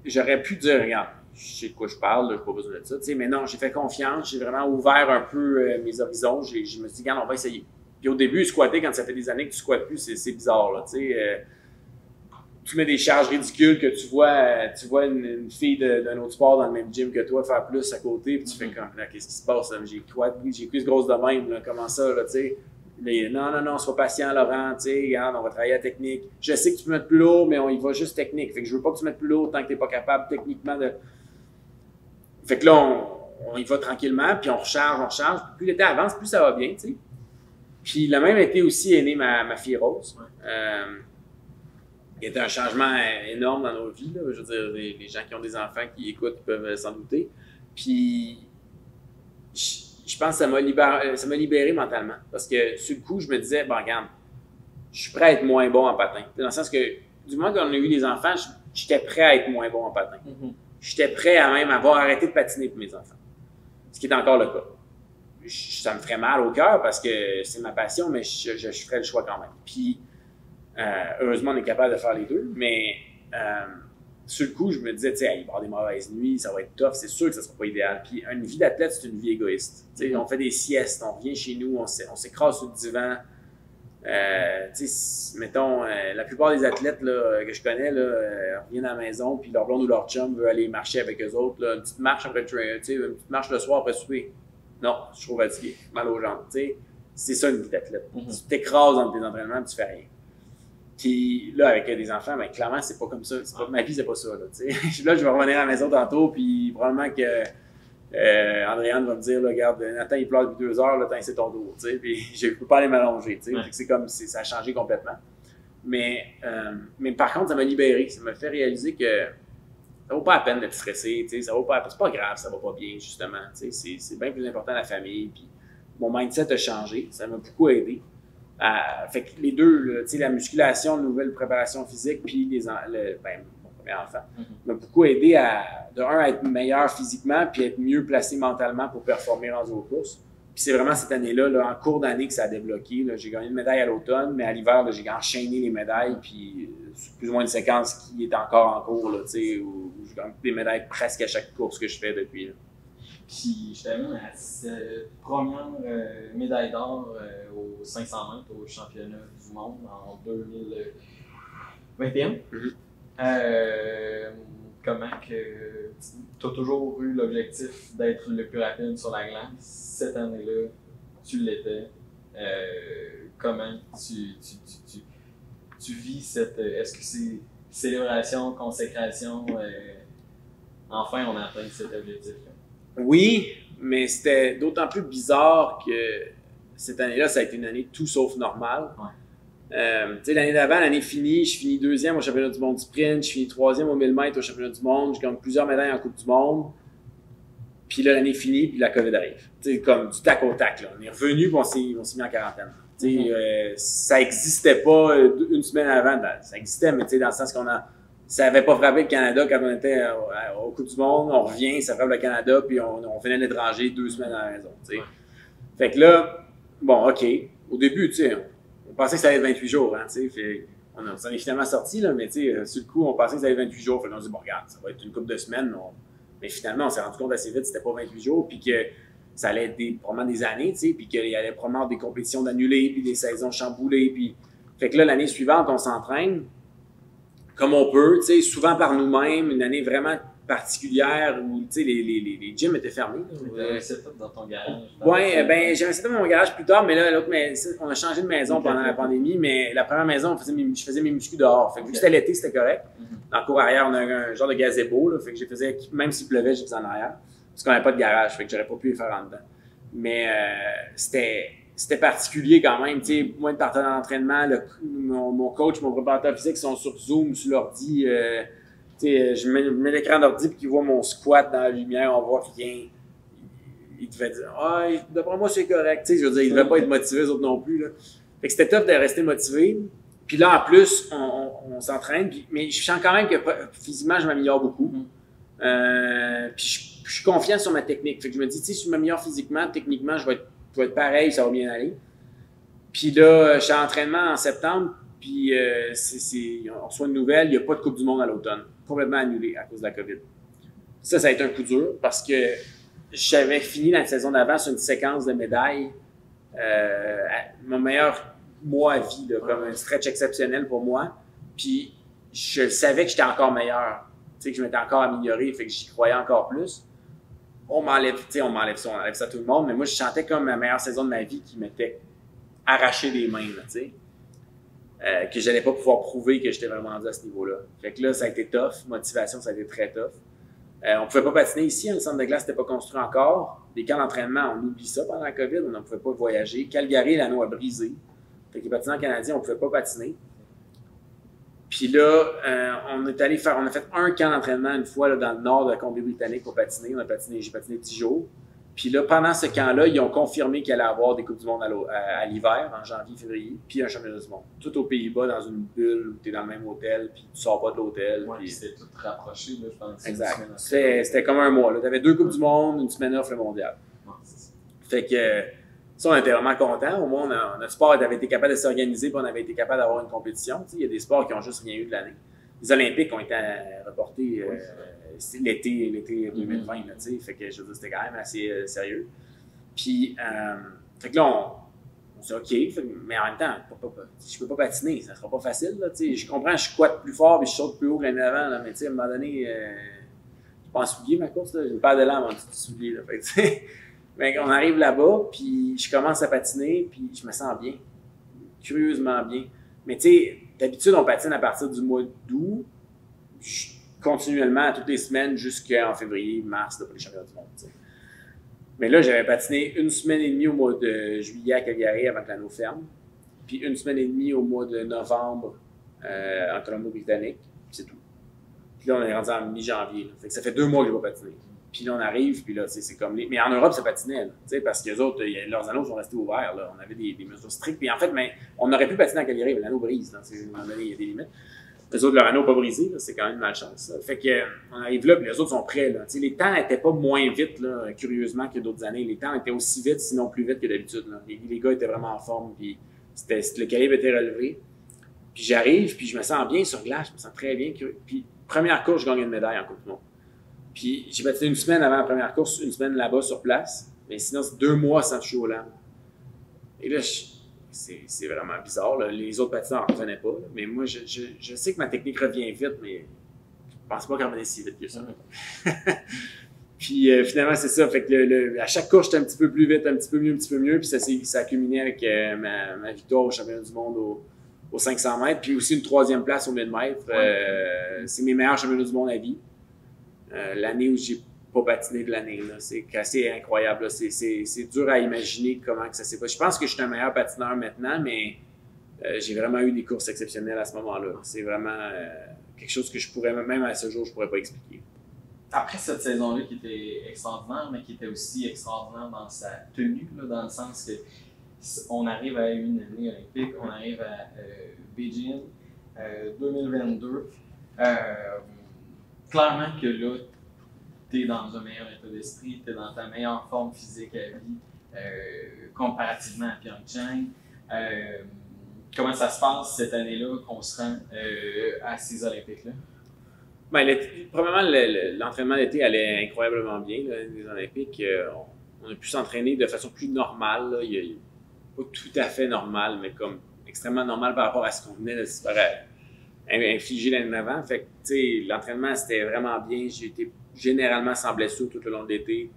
J'aurais pu dire, regarde, je sais de quoi je parle, j'ai pas besoin de ça. Mais non, j'ai fait confiance, j'ai vraiment ouvert un peu mes horizons. Je me suis dit, regarde, on va essayer. Puis au début, squatter, quand ça fait des années que tu squattes plus, c'est bizarre. Là, tu mets des charges ridicules que tu vois une fille d'un autre sport dans le même gym que toi faire plus à côté, puis tu fais comme, là, qu'est-ce qui se passe? Là? J'ai cuisse grosse de même, là, comment ça, là, tu sais? Mais non, sois patient, Laurent, tu sais, regarde, on va travailler la technique. Je sais que tu peux mettre plus lourd, mais on y va juste technique. Fait que je veux pas que tu mettes plus lourd tant que t'es pas capable techniquement de... Fait que là, on y va tranquillement, puis on recharge. Plus l'été avance, plus ça va bien, tu sais. Puis le même été aussi est née ma fille Rose. Il y a un changement énorme dans nos vies, là. Je veux dire, les gens qui ont des enfants qui écoutent peuvent s'en douter. Puis je pense que ça m'a libéré mentalement. Parce que sur le coup, je me disais, bon, regarde, je suis prêt à être moins bon en patin. Dans le sens que, du moment qu'on a eu des enfants, j'étais prêt à être moins bon en patin. J'étais prêt à même avoir arrêté de patiner pour mes enfants. Ce qui est encore le cas. Ça me ferait mal au cœur parce que c'est ma passion, mais je ferais le choix quand même. Puis, heureusement, on est capable de faire les deux, mais sur le coup, je me disais, tu sais, il va y avoir des mauvaises nuits, ça va être tough, c'est sûr que ça sera pas idéal. Puis, une vie d'athlète, c'est une vie égoïste. Tu sais, on fait des siestes, on revient chez nous, on s'écrase sur le divan. Tu sais, mettons, la plupart des athlètes là, que je connais là, reviennent à la maison, puis leur blonde ou leur chum veut aller marcher avec eux autres. Là, une petite marche après le tu sais, une petite marche le soir après souper. Non, je suis trop fatigué, mal aux jambes. Tu sais, c'est ça une vie d'athlète. Tu t'écrases dans tes entraînements, puis tu fais rien. Puis là, avec des enfants, ben, clairement, c'est pas comme ça. Ma vie, c'est pas ça. Là, là, je vais revenir à la maison tantôt, puis probablement que Andréane va me dire, là, regarde, Nathan, il pleure depuis 2 heures, là, c'est ton dos. Puis je peux pas aller m'allonger. Ouais. C'est comme ça a changé complètement. Mais par contre, ça m'a libéré. Ça m'a fait réaliser que ça vaut pas la peine d'être stressé. C'est pas grave, ça va pas bien, justement. C'est bien plus important la famille. Puis mon mindset a changé. Ça m'a beaucoup aidé. Fait que les deux, là, la musculation, la nouvelle préparation physique, puis mon premier enfant, m'a beaucoup aidé à être meilleur physiquement, puis être mieux placé mentalement pour performer dans aux courses. Puis c'est vraiment cette année-là, là, en cours d'année, que ça a débloqué. Là. J'ai gagné une médaille à l'automne, mais à l'hiver, là, j'ai enchaîné les médailles, puis c'est plus ou moins une séquence qui est encore en cours, là, où je gagne des médailles presque à chaque course que je fais depuis. Là. Puis je t'amène à cette première médaille d'or aux 500 mètres au championnat du monde en 2021. Comment que tu as toujours eu l'objectif d'être le plus rapide sur la glace? Cette année-là, tu l'étais. Comment tu vis cette... Est-ce que c'est célébration, consécration? Enfin, on a atteint cet objectif-là. Oui, mais c'était d'autant plus bizarre que cette année-là, ça a été une année tout sauf normale. Ouais. L'année d'avant, l'année finie, je finis 2e au championnat du monde sprint, je finis 3e au 1000 mètres au championnat du monde, je gagne plusieurs médailles en Coupe du monde. Puis là, l'année finie, puis la COVID arrive. Comme du tac au tac. Là. On est revenu, puis on s'est mis en quarantaine. Ça n'existait pas une semaine avant. Ça existait, mais dans le sens ça n'avait pas frappé le Canada quand on était au Coupe du monde. On revient, ça frappe le Canada, puis on venait de l'étranger 2 semaines à la maison. Ouais. Fait que là, bon, OK. Au début, on pensait que ça allait être 28 jours. Hein, on s'en est finalement sorti, là, mais sur le coup, on pensait que ça allait être 28 jours. Fait qu'on s'est dit, bon, regarde, ça va être une couple de semaines. Mais finalement, on s'est rendu compte assez vite que c'était pas 28 jours, puis que ça allait être probablement des années, puis qu'il y allait probablement des compétitions d'annulées, puis des saisons chamboulées. Puis... Fait que là, l'année suivante, on s'entraîne comme on peut, souvent par nous-mêmes, une année vraiment particulière où les gyms étaient fermés. Tu avais un setup dans ton garage. Oui, j'avais un setup dans mon garage plus tard, mais là, on a changé de maison pendant la pandémie, mais la première maison, je faisais mes muscu dehors. Fait que vu que c'était l'été, c'était correct. dans le cours arrière, on a un genre de gazebo, là, fait que je faisais, même s'il pleuvait, je faisais en arrière. Parce qu'on n'avait pas de garage, fait que j'aurais pas pu les faire en dedans. Mais c'était particulier quand même. Tu sais, moi, de partenaire d'entraînement, mon coach, mon préparateur physique sont sur Zoom, sur l'ordi. Tu sais, je mets l'écran d'ordi puis qu'ils voient mon squat dans la lumière, on voit rien. Il devait dire « Ah, d'après moi, c'est correct. » Tu sais, je veux dire, ils ne devaient pas être motivés, eux autres non plus. Là. Fait que c'était tough de rester motivé. Puis là, en plus, on s'entraîne. Mais je sens quand même que physiquement, je m'améliore beaucoup. Puis je suis confiant sur ma technique. Fait que je me dis, tu sais, si je m'améliore physiquement, techniquement, je vais être pareil, ça va bien aller. Puis là, je suis en entraînement en septembre. Puis on reçoit une nouvelle, il n'y a pas de Coupe du Monde à l'automne. Complètement annulé à cause de la COVID. Ça a été un coup dur parce que j'avais fini la saison d'avant sur une séquence de médailles. Mon meilleur mois à vie, là, comme un stretch exceptionnel pour moi. Puis je savais que j'étais encore meilleur. Tu sais, que je m'étais encore amélioré, fait que j'y croyais encore plus. On m'enlève ça, à tout le monde, mais moi, je sentais comme la meilleure saison de ma vie qui m'était arraché des mains, là, tu sais. Que j'allais pas pouvoir prouver que j'étais vraiment rendu à ce niveau-là. Fait que là, ça a été tough. Motivation, ça a été très tough. On pouvait pas patiner ici, le centre de glace n'était pas construit encore. Les camps d'entraînement, on oublie ça pendant la COVID, on ne pouvait pas voyager. Calgary, l'anneau a brisé. Fait que les patineurs canadiens, on pouvait pas patiner. Puis là, on a fait un camp d'entraînement une fois là, dans le nord de la Colombie-Britannique pour patiner. J'ai patiné 10 jours. Puis là, pendant ce camp-là, ils ont confirmé qu'il allait y avoir des Coupes du Monde à l'hiver, en janvier, février, puis un championnat du monde. Tout aux Pays-Bas, dans une bulle, où tu es dans le même hôtel, puis tu sors pas de l'hôtel. Ouais, puis c'était tout rapproché, là, je pense. Exact. C'était comme un mois. Tu avais 2 Coupes du Monde, une semaine off le mondial. Ouais, c'est ça. Fait que ça, on était vraiment contents. Au moins, notre sport avait été capable de s'organiser, puis on avait été capable d'avoir une compétition. Il y a des sports qui n'ont juste rien eu de l'année. Les Olympiques ont été reportés l'été 2020. Là, fait que je veux dire, c'était quand même assez sérieux. Puis, fait que là, on s'est dit OK, mais en même temps, je peux pas patiner, ça sera pas facile. Là, je comprends, je squatte plus fort et je saute plus haut que l'année d'avant, là, mais à un moment donné, je pense oublier ma course. J'ai pas de l'âme avant de soulier. Là, fait que, mais on arrive là-bas, puis je commence à patiner, puis je me sens bien, curieusement bien. Mais tu sais, d'habitude, on patine à partir du mois d'août, continuellement, toutes les semaines, jusqu'en février, mars, pour les championnats du monde. T'sais. Mais là, j'avais patiné 1 semaine et demie au mois de juillet à Calgary avant que l'anneau ferme, puis 1 semaine et demie au mois de novembre en Colombie-Britannique, puis c'est tout. Puis là, on est rendu en mi-janvier. Fait que ça fait 2 mois que je vais patiner. Puis là, on arrive, puis là, c'est comme mais en Europe, ça patinait, là, parce que les autres, leurs anneaux sont restés ouverts, là. On avait des mesures strictes. Puis en fait, mais on aurait pu patiner à Calgary, mais l'anneau brise. À un moment donné, il y a des limites. Les autres, leur anneau n'a pas brisé, là, c'est quand même une malchance. Là. Fait que, on arrive là, puis les autres sont prêts. Là. Les temps n'étaient pas moins vite, là, curieusement, que d'autres années. Les temps étaient aussi vite, sinon plus vite que d'habitude. Les gars étaient vraiment en forme, puis le calibre était relevé. Puis j'arrive, puis je me sens bien sur glace, je me sens très bien. Puis première course, je gagne une médaille en Coupe du monde. Puis j'ai patiné 1 semaine avant la première course, 1 semaine là-bas sur place. Mais sinon, c'est 2 mois sans toucher aux lames. Et là, c'est vraiment bizarre. Là. Les autres patineurs n'en revenaient pas. Là. Mais moi, je sais que ma technique revient vite, mais je pense pas qu'elle revenait si vite que ça. Puis finalement, c'est ça. Fait que à chaque course, j'étais un petit peu plus vite, un petit peu mieux. Puis ça a culminé avec ma victoire au championnat du monde au 500 mètres. Puis aussi une 3e place au 1000 mètres. C'est mes meilleurs championnats du monde à vie. L'année où j'ai pas patiné de l'année, là. C'est assez incroyable. C'est dur à imaginer comment que ça s'est passé. Je pense que je suis un meilleur patineur maintenant, mais j'ai vraiment eu des courses exceptionnelles à ce moment-là. C'est vraiment quelque chose que je pourrais, même à ce jour, je pourrais pas expliquer. Après cette saison-là qui était extraordinaire, mais qui était aussi extraordinaire dans sa tenue, là, dans le sens que on arrive à une année olympique, on arrive à Beijing 2022. Clairement que là, tu es dans un meilleur état d'esprit, tu es dans ta meilleure forme physique à vie comparativement à Pyeongchang. Comment ça se passe cette année-là qu'on se rend à ces Olympiques-là? Ben, probablement, l'entraînement d'été allait incroyablement bien. Là, les Olympiques, on a pu s'entraîner de façon plus normale. Là. Pas tout à fait normal, mais comme extrêmement normal par rapport à ce qu'on venait de se faire infliger l'année d'avant. Fait que, tu sais, l'entraînement, c'était vraiment bien. J'ai été généralement sans blessure tout le long de l'été.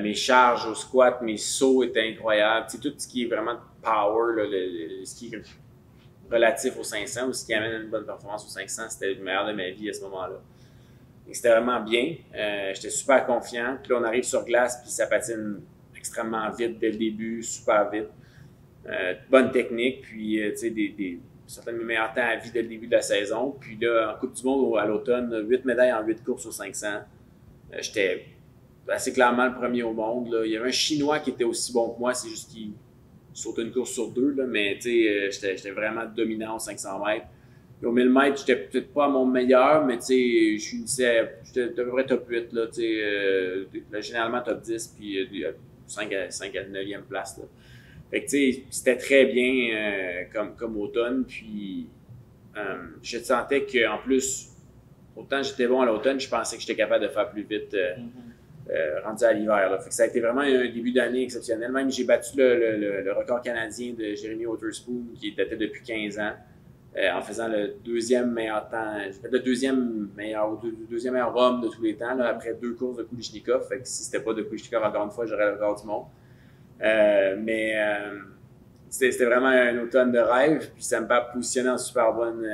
Mes charges au squat, mes sauts étaient incroyables. Tu sais, tout ce qui est vraiment power, là, ce qui est relatif aux 500 ou ce qui amène une bonne performance aux 500, c'était le meilleur de ma vie à ce moment-là. Et c'était vraiment bien. J'étais super confiant. Puis là, on arrive sur glace, puis ça patine extrêmement vite dès le début, super vite. Bonne technique, puis tu sais, certains de mes meilleurs temps à vie dès le début de la saison. Puis là, en Coupe du Monde à l'automne, 8 médailles en 8 courses aux 500. J'étais assez clairement le premier au monde. Là. Il y avait un Chinois qui était aussi bon que moi, c'est juste qu'il sautait une course sur 2, là, mais j'étais vraiment dominant aux 500 mètres. Puis au 1000 mètres, j'étais peut-être pas à mon meilleur, mais j'étais à peu près top 8, là, généralement top 10, puis 5 à 9e place. Là. Fait que c'était très bien comme automne, puis je sentais qu'en plus, autant j'étais bon à l'automne, je pensais que j'étais capable de faire plus vite rendu à l'hiver. Fait que ça a été vraiment un début d'année exceptionnel. Même j'ai battu le record canadien de Jeremy Waterspoon, qui datait depuis 15 ans, en faisant le deuxième meilleur temps, le deuxième meilleur homme de tous les temps, là, après 2 courses de Kulichnikov. Fait que si c'était pas de Kulichnikov, encore une fois, j'aurais le record du monde. C'était vraiment un automne de rêve, puis ça me a positionné en super bonne,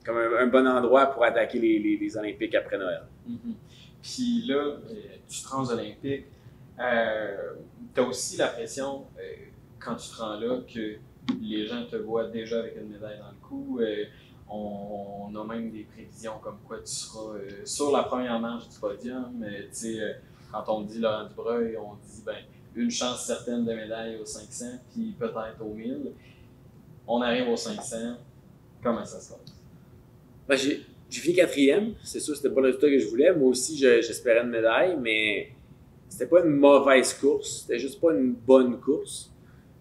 comme un bon endroit pour attaquer les Olympiques après Noël. Mm-hmm. Puis là, tu te rends aux Olympiques, tu as aussi la pression quand tu te rends là que les gens te voient déjà avec une médaille dans le cou. On a même des prévisions comme quoi tu seras sur la première marche du podium. Quand on dit Laurent Dubreuil, on dit une chance certaine de médaille aux 500, puis peut-être aux 1000. On arrive aux 500. Comment ça se passe? J'ai fini 4e. C'est sûr, c'était pas le résultat que je voulais. Moi aussi, j'espérais une médaille, mais c'était pas une mauvaise course. C'était juste pas une bonne course.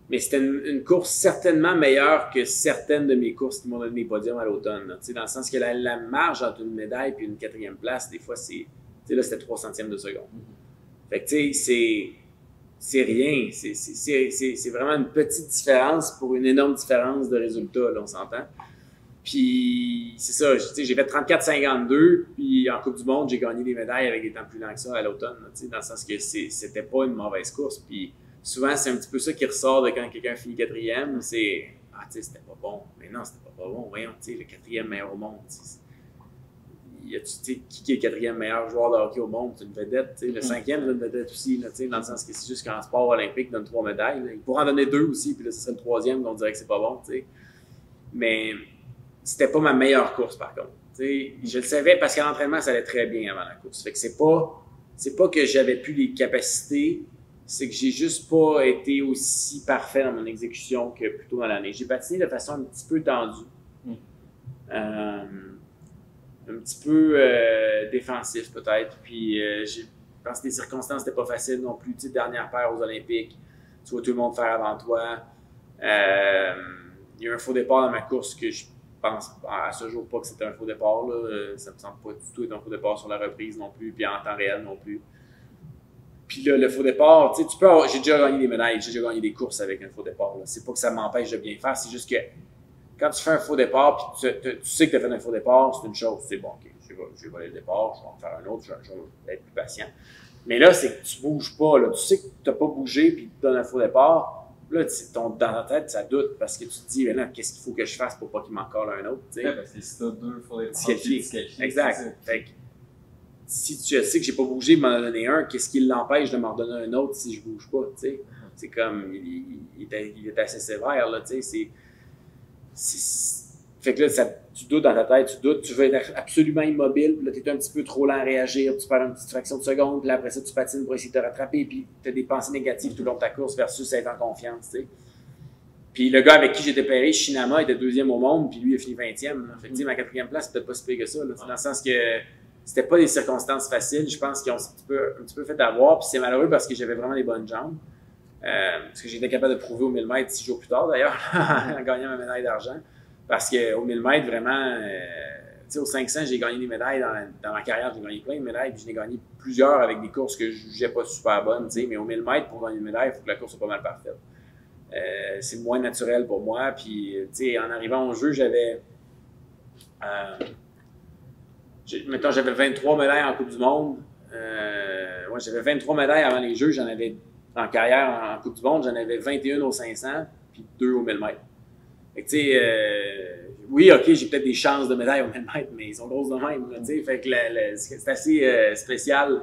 Mais c'était une course certainement meilleure que certaines de mes courses qui m'ont donné des podiums à l'automne. Dans le sens que la marge entre une médaille et une 4e place, des fois, là, c'était 3 centièmes de seconde. Fait que, tu sais, c'est rien. C'est vraiment une petite différence pour une énorme différence de résultat, là, on s'entend. Puis, c'est ça, j'ai fait 34-52, puis en Coupe du Monde, j'ai gagné des médailles avec des temps plus lents que ça à l'automne, dans le sens que c'était pas une mauvaise course. Puis, souvent, c'est un petit peu ça qui ressort de quand quelqu'un finit 4e, c'est « Ah, tu sais, c'était pas bon. » Mais non, c'était pas bon. Voyons, tu sais, le 4e meilleur au monde. Qui est le 4e meilleur joueur de hockey au monde? C'est une vedette. T'sais. Le 5e, c'est une vedette aussi, là, dans le sens que c'est juste qu'en sport olympique, il donne 3 médailles. Là. Il pourrait en donner 2 aussi, puis là, ce serait le 3e, qu'on dirait que c'est pas bon. T'sais. Mais c'était pas ma meilleure course, par contre. T'sais. Je le savais parce qu'à l'entraînement, ça allait très bien avant la course. Fait que c'est pas que j'avais plus les capacités, c'est que j'ai juste pas été aussi parfait dans mon exécution que plus tôt dans l'année. J'ai patiné de façon un petit peu tendue. Un petit peu défensif peut-être. Puis je pense que les circonstances n'étaient pas faciles non plus. Tu sais, dernière paire aux Olympiques, tu vois tout le monde faire avant toi. Il y a eu un faux départ dans ma course que je pense à ce jour pas que c'était un faux départ. Là. Ça me semble pas du tout être un faux départ sur la reprise non plus, puis en temps réel non plus. Puis là, le faux départ, tu sais, j'ai déjà gagné des médailles, j'ai déjà gagné des courses avec un faux départ. Là. C'est pas que ça m'empêche de bien faire, c'est juste que quand tu fais un faux départ, puis tu sais que tu as fait un faux départ, c'est une chose. C'est bon, OK, je vais voler le départ, je vais en faire un autre, je vais être plus patient. Mais là, c'est que tu bouges pas. Là. Tu sais que tu n'as pas bougé, puis tu donnes un faux départ. Là, dans ta tête, ça doute parce que tu te dis, là, qu'est-ce qu'il faut que je fasse pour pas qu'il m'en colle un autre? Ouais, parce que si tu as 2 faux départs, disqualifié. Exact. Fait que, si tu sais que j'ai pas bougé, il m'en a donné un, qu'est-ce qui l'empêche de m'en donner un autre si je bouge pas? T'sais? C'est comme, il est assez sévère, là, tu sais. Fait que là, tu doutes dans ta tête, tu veux être absolument immobile, puis là, tu es un petit peu trop lent à réagir, tu perds une petite fraction de seconde, puis là, après ça, tu patines pour essayer de te rattraper, puis tu as des pensées négatives tout le long de ta course versus être en confiance, tu sais. Puis le gars avec qui j'étais pairé, Shinama, était 2e au monde, puis lui, il a fini 20e. Là. Fait que, ma 4e place, c'était pas si pire que ça, là, dans le sens que c'était pas des circonstances faciles. Je pense qu'ils ont un petit peu fait avoir, puis c'est malheureux parce que j'avais vraiment des bonnes jambes. Parce que j'étais capable de prouver au 1000 mètres 6 jours plus tard, d'ailleurs, en gagnant ma médaille d'argent. Parce qu'au 1000 mètres, vraiment, tu sais, au 500, j'ai gagné des médailles dans ma carrière, j'ai gagné plein de médailles, puis j'en ai gagné plusieurs avec des courses que je jugeais pas super bonnes, tu sais. Mais au 1000 mètres, pour gagner une médaille, il faut que la course soit pas mal parfaite. C'est moins naturel pour moi. Puis, tu sais, en arrivant au jeu, j'avais 23 médailles en Coupe du Monde. J'avais 23 médailles avant les Jeux. J'en avais, en carrière en Coupe du Monde, j'en avais 21 aux 500, puis 2 au 1000 mètres. Fait que, tu sais, oui, OK, j'ai peut-être des chances de médaille au 1000 mètres, mais ils sont grosses de même. Là, fait que c'est assez spécial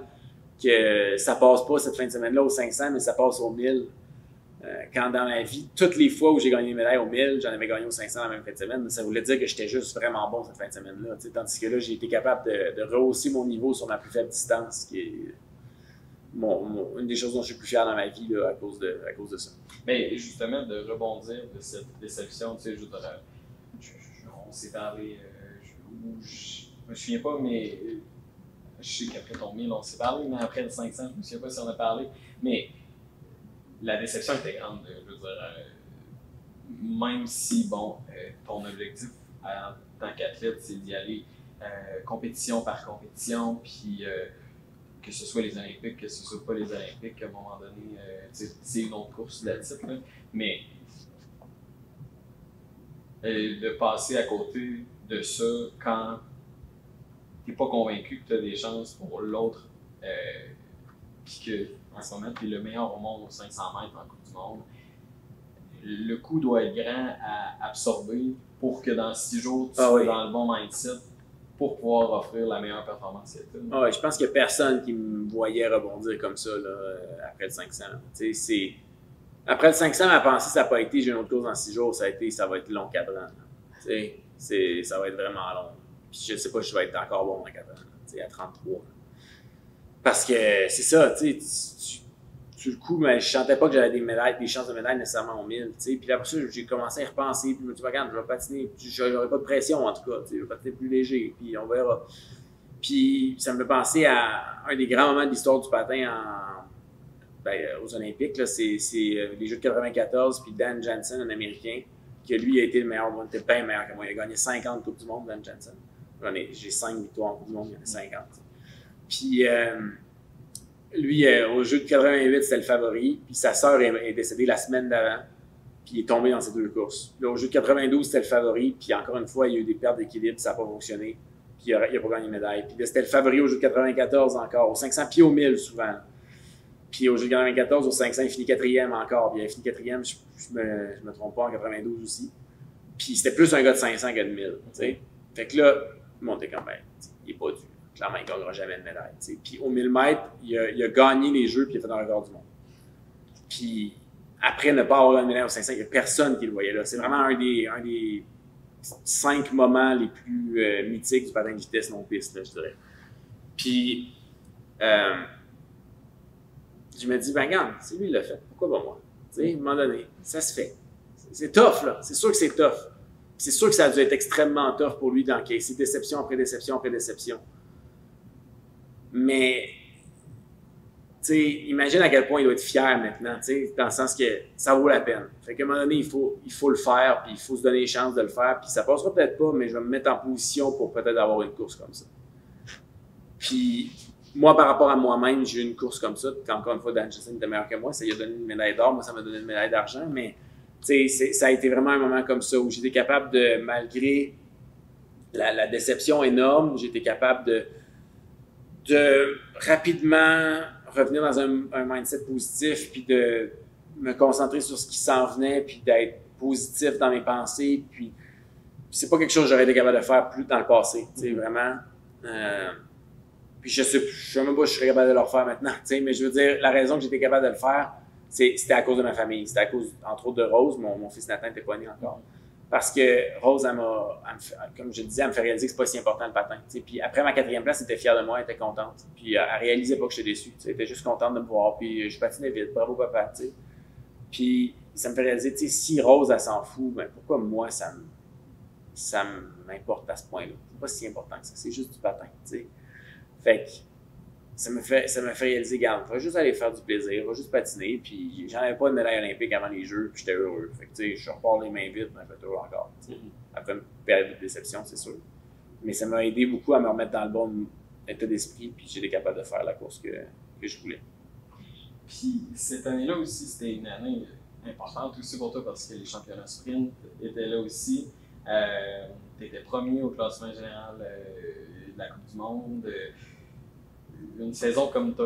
que ça passe pas cette fin de semaine-là au 500, mais ça passe au 1000. Quand dans ma vie, toutes les fois où j'ai gagné une médaille au 1000, j'en avais gagné au 500 la même fin de semaine, ça voulait dire que j'étais juste vraiment bon cette fin de semaine-là. Tandis que là, j'ai été capable de rehausser mon niveau sur ma plus faible distance, qui est une des choses dont je suis plus fier dans ma vie là, à cause de ça. Mais justement, de rebondir de cette déception, tu sais, on s'est parlé, je me souviens pas, mais je sais qu'après ton 1000, on s'est parlé, mais après le 500, je me souviens pas si on a parlé, mais la déception était grande, je veux dire, même si, bon, ton objectif en tant qu'athlète, c'est d'y aller compétition par compétition, puis que ce soit les Olympiques, que ce soit pas les Olympiques, à un moment donné, c'est une autre course d'attitude, mais de passer à côté de ça quand t'es pas convaincu que tu as des chances pour l'autre, puis que en ce moment, tu es le meilleur au monde aux 500 mètres en Coupe du Monde, le coup doit être grand à absorber pour que dans 6 jours, tu sois dans le bon mindset pour pouvoir offrir la meilleure performance que tu as. Je pense qu'il n'y a personne qui me voyait rebondir comme ça là, après le 500. Après le 500, ma pensée, ça n'a pas été j'ai une autre course dans 6 jours, ça va être long 4 ans. Ça va être vraiment long. Puis je ne sais pas si je vais être encore bon dans 4 ans, à 33. Là. Parce que c'est ça, sur le coup, mais je sentais pas que j'avais des chances de médaille nécessairement au 1000. Puis après ça, j'ai commencé à y repenser. Puis je me suis dit, regarde, je vais patiner. J'aurais pas de pression en tout cas. Je vais patiner plus léger. Puis on verra. Puis ça me fait penser à un des grands moments de l'histoire du patin aux Olympiques. C'est les Jeux de 94. Puis Dan Jansen, un Américain, qui lui a été le meilleur. Il était bien meilleur que moi. Il a gagné 50 Coupes du Monde, Dan Jansen. J'ai 5 victoires en Coupe du Monde. Il y en a 50. Puis lui, au jeu de 88, c'était le favori. Puis sa sœur est décédée la semaine d'avant. Puis il est tombé dans ces 2 courses. Là, au jeu de 92, c'était le favori. Puis encore une fois, il y a eu des pertes d'équilibre. Ça n'a pas fonctionné. Puis il n'a pas gagné de médaille. Puis là, c'était le favori au jeu de 94 encore. Au 500 puis au 1000 souvent. Puis au jeu de 94, au 500, il finit 4e encore. Puis il a fini 4e, je me trompe pas, en 92 aussi. Puis c'était plus un gars de 500 que de 1000. T'sais. Fait que là, on était quand même, il n'est pas dû. Clairement, il ne gagnera jamais de médaille. T'sais. Puis au 1000 mètres, il a gagné les Jeux puis il a fait un record du monde. Puis après ne pas avoir une médaille au 500, il n'y a personne qui le voyait là. C'est vraiment un des 5 moments les plus mythiques du patin de vitesse non-piste, je dirais. Puis je me dis, ben regarde, c'est lui qui l'a fait. Pourquoi pas moi? T'sais, à un moment donné, ça se fait. C'est tough, là. C'est sûr que c'est tough. C'est sûr que ça a dû être extrêmement tough pour lui d'encaisser déception après déception après déception. Mais, tu sais, imagine à quel point il doit être fier maintenant, tu sais, dans le sens que ça vaut la peine. Fait qu'à un moment donné, il faut le faire, puis il faut se donner les chances de le faire, puis ça passera peut-être pas, mais je vais me mettre en position pour peut-être avoir une course comme ça. Puis, moi, par rapport à moi-même, j'ai eu une course comme ça. Encore une fois, Dan Jansen était meilleur que moi, ça lui a donné une médaille d'or, moi, ça m'a donné une médaille d'argent, mais, tu sais, ça a été vraiment un moment comme ça où j'étais capable de, malgré la déception énorme, j'étais capable de rapidement revenir dans un mindset positif, puis de me concentrer sur ce qui s'en venait, puis d'être positif dans mes pensées, puis c'est pas quelque chose que j'aurais été capable de faire plus dans le passé, tu sais, vraiment. Puis je sais même pas si je serais capable de le refaire maintenant, tu sais, mais je veux dire, la raison que j'étais capable de le faire, c'était à cause de ma famille, c'était à cause, entre autres, de Rose, mon fils Nathan n'était pas né encore. Parce que Rose, comme je le disais, elle me fait réaliser que c'est pas si important le patin. T'sais. Puis après ma 4e place, elle était fière de moi, elle était contente. Puis elle réalisait pas que j'étais déçu. Elle était juste contente de me voir. Puis je patinais vite. Bravo papa. T'sais. Puis ça me fait réaliser, si Rose, elle s'en fout, ben pourquoi moi, ça m'importe à ce point-là? C'est pas si important que ça. C'est juste du patin. T'sais. Fait que ça me fait réaliser, regarde, je vais juste aller faire du plaisir, je vais juste patiner, puis j'en avais pas de médaille olympique avant les Jeux, puis j'étais heureux. Fait que, tu sais, je repars les mains vides, mais j'étais heureux encore. Après une période de déception, c'est sûr. Mais ça m'a aidé beaucoup à me remettre dans le bon état d'esprit, puis j'étais capable de faire la course que je voulais. Puis cette année-là aussi, c'était une année importante aussi pour toi parce que les championnats sprint étaient là aussi. Tu étais premier au classement général de la Coupe du Monde. Une saison comme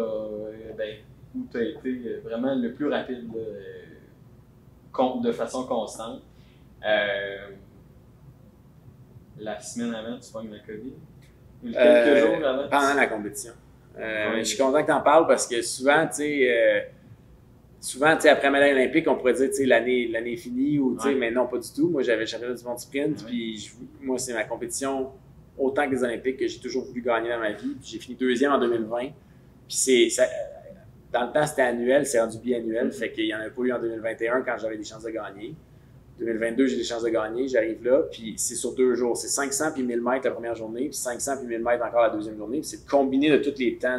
où tu as été vraiment le plus rapide de façon constante. La semaine avant, tu pognes la COVID? Ou quelques jours avant? Pendant la compétition. Je suis content que tu en parles parce que souvent, tu sais, après la médaille olympique, on pourrait dire, tu sais, l'année est finie ou, tu sais, mais non, pas du tout. Moi, j'avais le championnat du monde sprint, puis moi, c'est ma compétition autant que les Olympiques que j'ai toujours voulu gagner dans ma vie. Puis j'ai fini 2e en 2020. Puis dans le temps, c'était annuel, c'est rendu biannuel, fait qu'il n'y en a pas eu en 2021 quand j'avais des chances de gagner. 2022, j'ai des chances de gagner, j'arrive là, puis c'est sur 2 jours. C'est 500 puis 1000 mètres la première journée, puis 500 puis 1000 mètres encore la deuxième journée, puis c'est combiné de tous les temps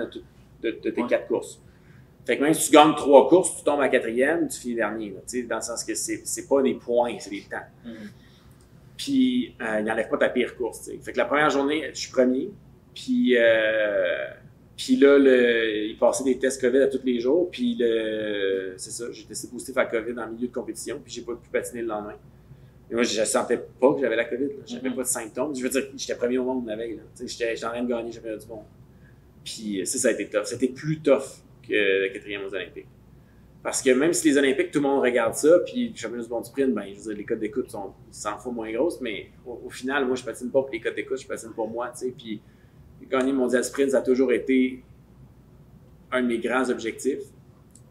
de tes 4 courses. Fait que même si tu gagnes 3 courses, tu tombes à 4e, tu finis dernier, là, dans le sens que c'est pas des points, c'est des temps. Puis, il n'enlève pas ta pire course, t'sais. Fait que la première journée, je suis premier, puis là, il passait des tests COVID à tous les jours, puis c'est ça, j'ai testé positif à COVID en milieu de compétition, puis j'ai pas pu patiner le lendemain. Mais moi, je sentais pas que j'avais la COVID, j'avais pas de symptômes. Je veux dire, j'étais premier au monde la veille, j'étais en train de gagner, j'avais du monde. Puis ça a été tough. C'était plus tough que le 4e aux Olympiques. Parce que même si les Olympiques, tout le monde regarde ça, puis le championnat du monde sprint, ben, je veux dire, les cotes d'écoute sont 100 fois moins grosses, mais au final, moi, je patine pas pour les cotes d'écoute, je patine pour moi, tu sais. Puis gagner le mondial sprint, ça a toujours été un de mes grands objectifs.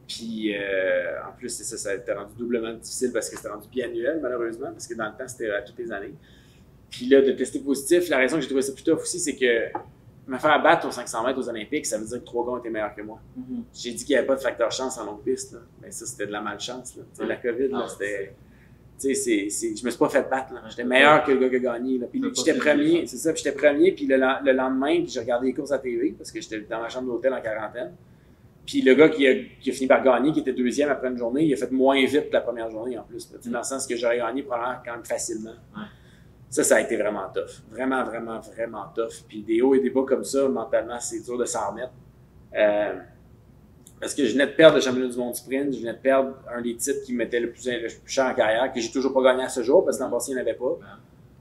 Puis en plus, ça a été rendu doublement difficile parce que c'était rendu biannuel, malheureusement, parce que dans le temps, c'était à toutes les années. Puis là, de tester positif, la raison que j'ai trouvé ça plus tough aussi, c'est que me faire battre aux 500 mètres aux Olympiques, ça veut dire que 3 gars étaient meilleurs que moi. J'ai dit qu'il n'y avait pas de facteur chance en longue piste, là. Mais ça, c'était de la malchance, là. La COVID, là, c'était... Tu sais, je me suis pas fait battre, là. J'étais meilleur que le gars qui a gagné, là. Puis j'étais premier, c'est ça, puis j'étais premier, puis le lendemain, puis j'ai regardé les courses à TV, parce que j'étais dans ma chambre d'hôtel en quarantaine. Puis le gars qui a fini par gagner, qui était 2e après une journée, il a fait moins vite que la première journée, en plus. Dans le sens que j'aurais gagné probablement quand même facilement. Ça a été vraiment tough. Vraiment, vraiment, vraiment tough. Puis des hauts et des bas comme ça, mentalement, c'est dur de s'en remettre. Parce que je venais de perdre le championnat du monde sprint, je venais de perdre un des titres qui m'était le plus cher en carrière, que j'ai toujours pas gagné à ce jour, parce que l'an passé, il n'y en avait pas.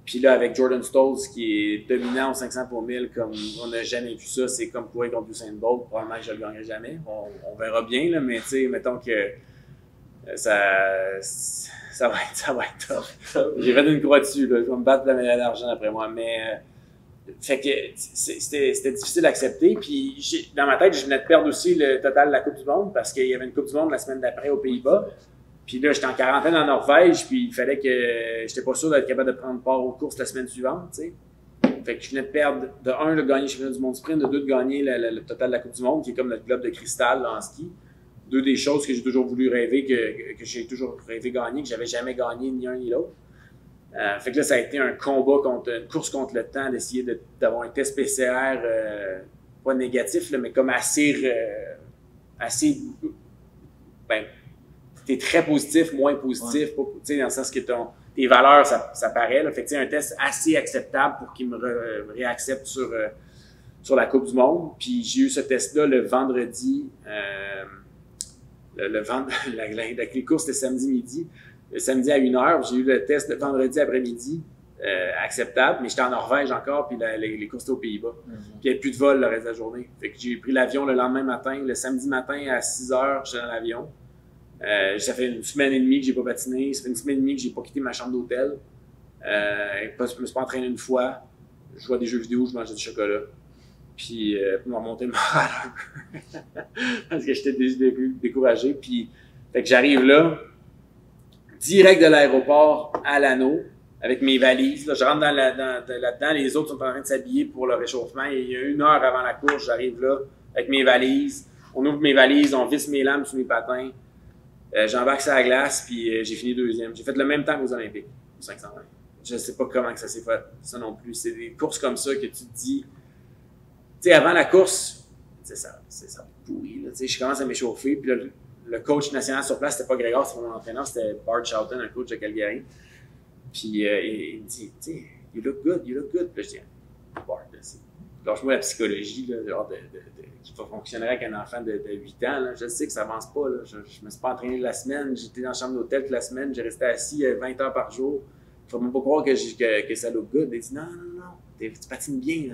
Puis là, avec Jordan Stolz, qui est dominant au 500 pour 1000, comme on n'a jamais vu ça, c'est comme courir contre Usain Bolt, probablement que je le gagnerai jamais. On verra bien, là, mais tu sais, mettons que ça va être top. J'ai fait une croix dessus, là. Je vais me battre pour la médaille d'argent après moi, mais fait que c'était difficile d'accepter. Puis dans ma tête, je venais de perdre aussi le total de la Coupe du Monde parce qu'il y avait une Coupe du Monde la semaine d'après aux Pays-Bas. Puis là, j'étais en quarantaine en Norvège, puis il fallait que j'étais pas sûr d'être capable de prendre part aux courses la semaine suivante, tu sais. Fait que je venais de perdre, de 1, de gagner le championnat du monde sprint, de 2, de gagner le total de la Coupe du Monde, qui est comme notre globe de cristal là, en ski. 2 des choses que j'ai toujours voulu rêver, que j'ai toujours rêvé gagner, que j'avais jamais gagné ni un ni l'autre. Fait que là, ça a été un combat une course contre le temps, d'essayer d'avoir un test PCR, pas négatif, là, mais comme assez, ben, t'es très positif, moins positif, tu sais, dans le sens que tes valeurs, ça paraît, là. Fait que, tu sais, un test assez acceptable pour qu'il me réaccepte sur la Coupe du Monde. Puis j'ai eu ce test-là le vendredi, les courses, c'était samedi midi. Le samedi à 1h, j'ai eu le test le vendredi après-midi, acceptable, mais j'étais en Norvège encore, puis les courses étaient aux Pays-Bas. Puis il n'y avait plus de vol le reste de la journée. Fait que j'ai pris l'avion le lendemain matin, le samedi matin à 6h, j'étais dans l'avion. Ça fait une semaine et demie que j'ai pas patiné, ça fait une semaine et demie que j'ai pas quitté ma chambre d'hôtel. Je me suis pas entraîné une fois, je jouais à des jeux vidéo, je mangeais du chocolat. Puis pour me remonter le moral un peu. Parce que j'étais découragé. Puis fait que j'arrive là, direct de l'aéroport à l'anneau, avec mes valises. Là, je rentre là-dedans, les autres sont en train de s'habiller pour le réchauffement. Et il y a 1 heure avant la course, j'arrive là avec mes valises. On ouvre mes valises, on visse mes lames sur mes patins. J'embarque sur la glace, puis j'ai fini 2e. J'ai fait le même temps qu'aux Olympiques, aux 500 mètres. Je sais pas comment que ça s'est fait, ça non plus. C'est des courses comme ça que tu te dis... Tu sais, avant la course, c'est ça pourri, là. Tu sais, je commence à m'échauffer, puis là, le coach national sur place, c'était pas Grégoire, c'était mon entraîneur, c'était Bart Chowton, un coach de Calgary. Puis il me dit, tu sais, you look good. Puis là, je dis, Bart, lâche-moi la psychologie, là, genre qui fonctionnerait avec un enfant de 8 ans. Là. Je sais que ça avance pas. Là. Je me suis pas entraîné la semaine. J'étais dans la chambre d'hôtel toute la semaine. J'ai resté assis 20 heures par jour. Il faut même pas croire que ça look good. Il dit non. Tu patines bien. Là,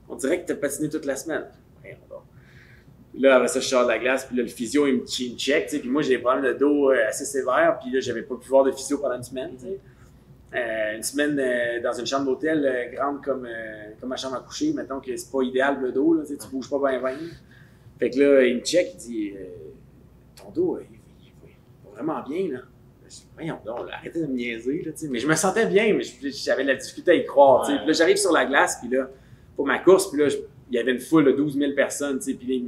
on dirait que tu as patiné toute la semaine. Rien, là, après ça, je sors de la glace. Puis là, le physio, il me check. Puis moi, j'ai des problèmes de dos assez sévères. Puis là, j'avais pas pu voir de physio pendant une semaine. T'sais. Une semaine dans une chambre d'hôtel grande comme ma chambre à coucher, mettons que c'est pas idéal le dos, là, tu bouges pas bien bien. Fait que là, il me check, il dit ton dos, il va vraiment bien, là. Je dis, voyons donc, arrêtez de me niaiser, là, tu sais. Mais je me sentais bien, mais j'avais de la difficulté à y croire, tu sais. Puis là, j'arrive sur la glace, puis là, pour ma course, puis là, il y avait une foule de 12 000 personnes, tu sais, puis là,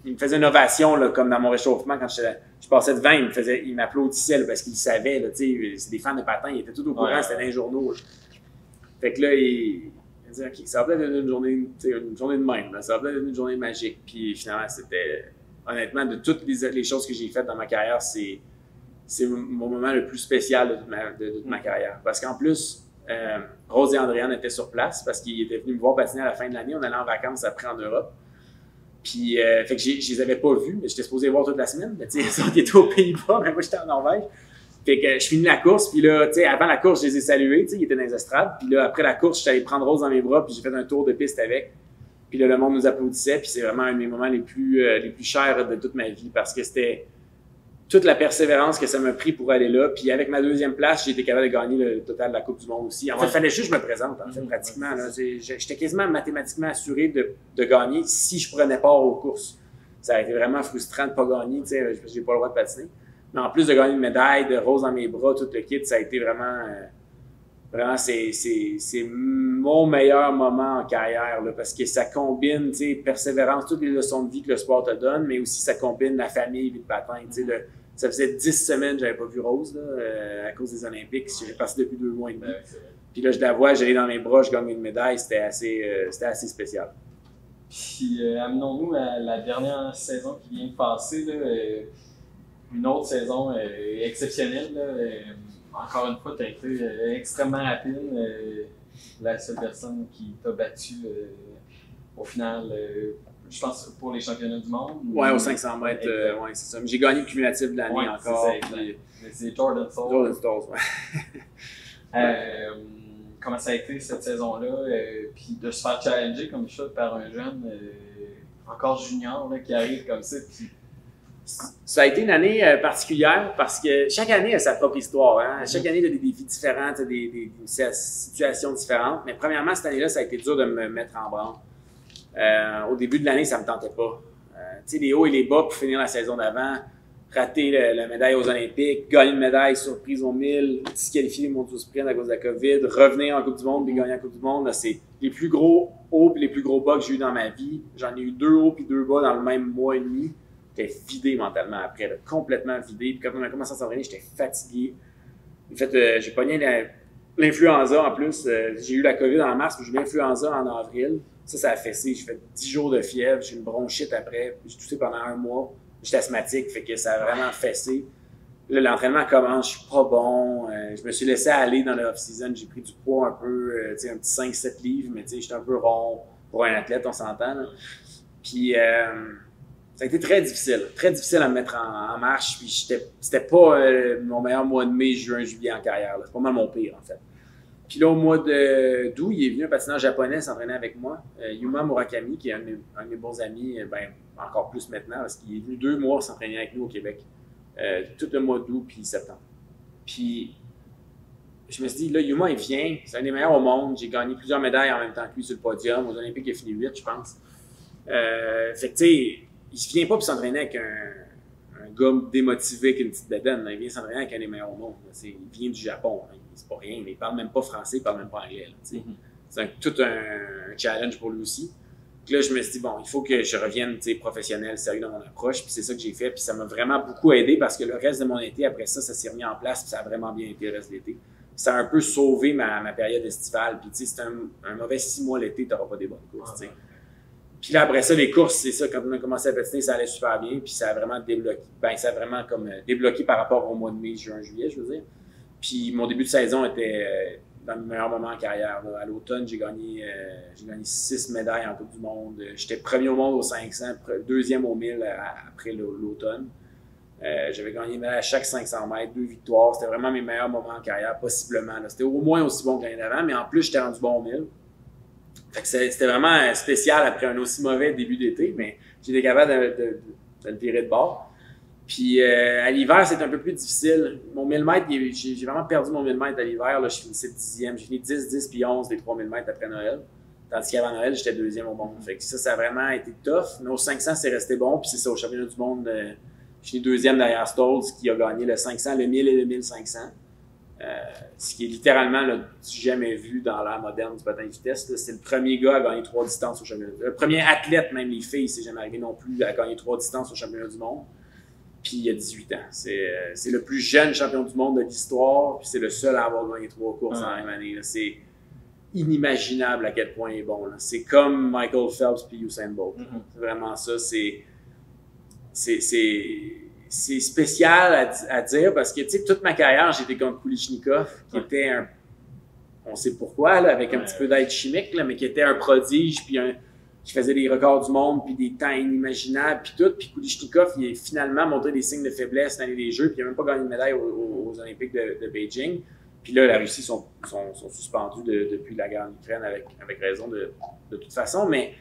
il me faisait une ovation, là, comme dans mon réchauffement, quand je passais devant, il m'applaudissait, là, parce qu'il savait, là, tu sais, c'est des fans de patins, ils étaient tout au courant, c'était dans les journaux, là. Fait que là, il dit, OK, ça va peut-être être une journée de même, là, ça va peut-être être une journée magique. Puis finalement, c'était, honnêtement, de toutes les choses que j'ai faites dans ma carrière, c'est mon moment le plus spécial de toute ma carrière. Parce qu'en plus, Rose et Andréane étaient sur place parce qu'ils étaient venus me voir patiner à la fin de l'année. On allait en vacances après en Europe. Puis, fait que je les avais pas vus, mais j'étais supposé les voir toute la semaine. Mais tu sais, ils étaient aux Pays-Bas, mais moi j'étais en Norvège. Fait que je finis la course, puis là, tu sais, avant la course, je les ai salués, tu sais, ils étaient dans les estrades. Puis là, après la course, je suis allé prendre Rose dans mes bras, puis j'ai fait un tour de piste avec. Puis là, le monde nous applaudissait, puis c'est vraiment un de mes moments les plus chers de toute ma vie parce que c'était toute la persévérance que ça m'a pris pour aller là. Puis avec ma deuxième place, j'ai été capable de gagner le total de la Coupe du Monde aussi. En fait, il fallait juste que je me présente, en fait, pratiquement. J'étais quasiment mathématiquement assuré de gagner si je prenais part aux courses. Ça a été vraiment frustrant de ne pas gagner, tu sais, parce que j'ai pas le droit de patiner. Mais en plus de gagner une médaille, de Rose dans mes bras, tout le kit, ça a été vraiment... Vraiment, c'est mon meilleur moment en carrière, là, parce que ça combine, tu sais, persévérance, toutes les leçons de vie que le sport te donne, mais aussi ça combine la famille, le patin, tu sais, ça faisait 10 semaines que j'avais pas vu Rose, là, à cause des Olympiques. J'étais passé depuis 2 mois et demi. Puis là, je la vois, j'allais dans mes bras, je gagne une médaille, c'était assez spécial. Puis, amenons-nous à la dernière saison qui vient de passer, là, une autre saison exceptionnelle, là, encore une fois, tu as été extrêmement rapide. La seule personne qui t'a battu au final, je pense, pour les championnats du monde. Ouais, aux 500 mètres, ouais, c'est ça. Mais j'ai gagné le cumulatif de l'année encore. C'est Jordan Stolz. Jordan Stolz, ouais. Comment ça a été cette saison-là? Puis de se faire challenger comme ça par un jeune encore junior là, qui arrive comme ça. Puis... Ça a été une année particulière parce que chaque année a sa propre histoire. Hein? Chaque année, il y a des défis différents, des situations différentes. Mais premièrement, cette année-là, ça a été dur de me mettre en branle. Au début de l'année, ça ne me tentait pas. Tu sais, les hauts et les bas pour finir la saison d'avant, rater la médaille aux Olympiques, gagner une médaille surprise aux 1000, disqualifier les mondiaux sprint à cause de la COVID, revenir en Coupe du Monde puis gagner en Coupe du Monde. C'est les plus gros hauts et les plus gros bas que j'ai eu dans ma vie. J'en ai eu 2 hauts puis 2 bas dans le même mois et demi. J'étais vidé mentalement après, là, complètement vidé. Puis quand on a commencé à s'entraîner, j'étais fatigué. En fait, j'ai pogné l'influenza en plus. J'ai eu la COVID en mars, puis j'ai eu l'influenza en avril. Ça a fessé. J'ai fait 10 jours de fièvre, j'ai eu une bronchite après. J'ai toussé pendant 1 mois. J'étais asthmatique, fait que ça a vraiment fessé. Là, l'entraînement commence, je suis pas bon. Je me suis laissé aller dans le off-season. J'ai pris du poids un peu, tu sais, un petit 5-7 livres, mais tu sais, j'étais un peu rond pour un athlète, on s'entend. Là. Puis, ça a été très difficile à me mettre en marche. Puis c'était pas mon meilleur mois de mai, juin, juillet en carrière. C'est pas mal mon pire, en fait. Puis là, au mois d'août, il est venu un patineur japonais s'entraîner avec moi, Yuma Murakami, qui est un de mes bons amis, encore plus maintenant, parce qu'il est venu 2 mois s'entraîner avec nous au Québec, tout le mois d'août puis septembre. Puis je me suis dit, là, Yuma, il vient, c'est un des meilleurs au monde, j'ai gagné plusieurs médailles en même temps que lui sur le podium, aux Olympiques, il a fini 8, je pense. Fait que, tu sais, il vient pas pour s'entraîner avec un gars démotivé qui a une petite bédaine, il vient s'entraîner avec un des meilleurs au monde. Il vient du Japon, c'est pas rien, mais il parle même pas français, il parle même pas anglais. C'est tout un challenge pour lui aussi. Puis là, je me suis dit, bon, il faut que je revienne professionnel, sérieux dans mon approche, puis c'est ça que j'ai fait, puis ça m'a vraiment beaucoup aidé parce que le reste de mon été, après ça, ça s'est remis en place, puis ça a vraiment bien été le reste de l'été. Ça a un peu sauvé ma période estivale, puis tu sais, c'est un mauvais 6 mois l'été, t'auras pas des bonnes courses, tu sais. Puis là, après ça, les courses, c'est ça, quand on a commencé à patiner, ça allait super bien, puis ça a vraiment débloqué, ça a vraiment comme débloqué par rapport au mois de mai, juin, juillet, je veux dire. Puis mon début de saison était dans le meilleur moment en carrière. Là. À l'automne, j'ai gagné 6 médailles en Coupe du Monde. J'étais premier au monde aux 500, deuxième au 1000 après l'automne. J'avais gagné une médaille à chaque 500 mètres, 2 victoires. C'était vraiment mes meilleurs moments en carrière, possiblement. C'était au moins aussi bon que l'année d'avant, mais en plus, j'étais rendu bon au 1000. Fait que c'était vraiment spécial après un aussi mauvais début d'été, mais j'étais capable de le virer de bord. Puis à l'hiver, c'est un peu plus difficile. Mon 1000 mètres, j'ai vraiment perdu mon 1000 mètres à l'hiver. Là, je finissais 10e. J'ai fini 10, 10 puis 11 des 3000 mètres après Noël. Tandis qu'avant Noël, j'étais 2e au monde. Fait que ça a vraiment été tough. Mais au 500, c'est resté bon. Puis c'est ça, au championnat du monde, je suis 2e derrière Stolz qui a gagné le 500, le 1000 et le 1500. Ce qui est littéralement là, jamais vu dans l'ère moderne du patin de vitesse. C'est le premier gars à gagner 3 distances au championnat. Le premier athlète, même les filles, c'est jamais arrivé non plus à gagner 3 distances au championnat du monde. Puis il y a 18 ans. C'est le plus jeune champion du monde de l'histoire, puis c'est le seul à avoir gagné 3 courses en la même année. C'est inimaginable à quel point il est bon. C'est comme Michael Phelps puis Usain Bolt. C'est vraiment ça. C'est spécial à dire parce que, tu sais, toute ma carrière, j'étais contre Kulichnikov, qui était on sait pourquoi, là, avec un petit peu d'aide chimique, là, mais qui était un prodige, puis qui faisait des records du monde, puis des temps inimaginables, puis tout. Puis Kulichnikov, il a finalement montré des signes de faiblesse dans les Jeux, puis il n'a même pas gagné de médaille aux Olympiques de Beijing. Puis là, la Russie sont suspendus depuis la guerre en Ukraine avec raison de toute façon, mais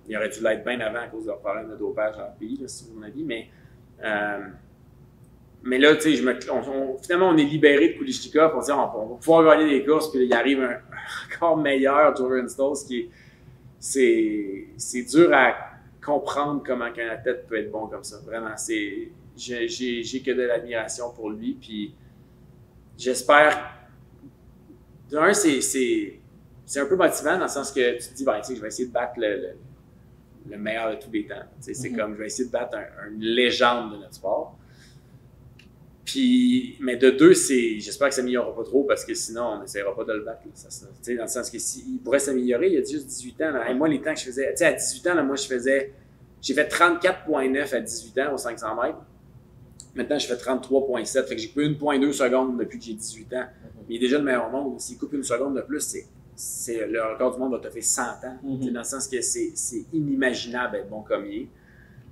il aurait dû l'être bien avant à cause de leur problème de dopage dans le pays, là, c'est mon avis, mais là, tu sais, finalement, on est libéré de Kulichnikov, on se dit, on va pouvoir gagner des courses, puis là, il arrive un encore meilleur Jordan Stolz c'est dur à comprendre comment un athlète peut être bon comme ça. Vraiment, j'ai que de l'admiration pour lui, puis j'espère. D'un, c'est un peu motivant dans le sens que tu te dis, ben, tu sais, je vais essayer de battre le meilleur de tous les temps. Tu sais, c'est comme, je vais essayer de battre une légende de notre sport. Puis, mais de deux, j'espère que ça s'améliorera pas trop parce que sinon, on n'essaiera pas de le battre. Tu sais, dans le sens que s'il pourrait s'améliorer, il y a juste 18 ans. Là, et moi, les temps que je faisais, tu sais, à 18 ans, là, moi, j'ai fait 34,9 à 18 ans aux 500 mètres. Maintenant, je fais 33,7. Fait que j'ai coupé 1,2 secondes depuis que j'ai 18 ans. Mais il est déjà le meilleur monde. S'il coupe une seconde de plus, le record du monde va te faire 100 ans. Dans le sens que c'est inimaginable d'être bon comme il est.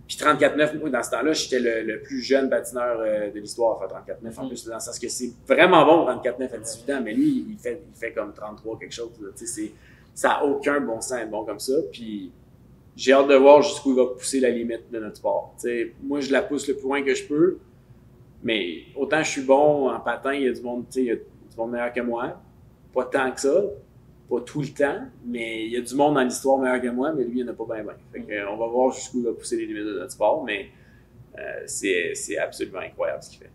Puis 34,9, moi, dans ce temps-là, j'étais le plus jeune patineur de l'histoire à faire 34,9. En plus, dans le sens que c'est vraiment bon 34,9 à 18 ans, mais lui, il fait comme 33 quelque chose. Ça n'a aucun bon sens d'être bon comme ça. Puis j'ai hâte de voir jusqu'où il va pousser la limite de notre sport. T'sais, moi, je la pousse le plus loin que je peux, mais autant je suis bon en patin, il y a du monde meilleur que moi. Pas tant que ça. Pas tout le temps, mais il y a du monde dans l'histoire meilleur que moi, mais lui, il n'y en a pas bien. Fait que, on va voir jusqu'où il va pousser les limites de notre sport, mais c'est absolument incroyable ce qu'il fait.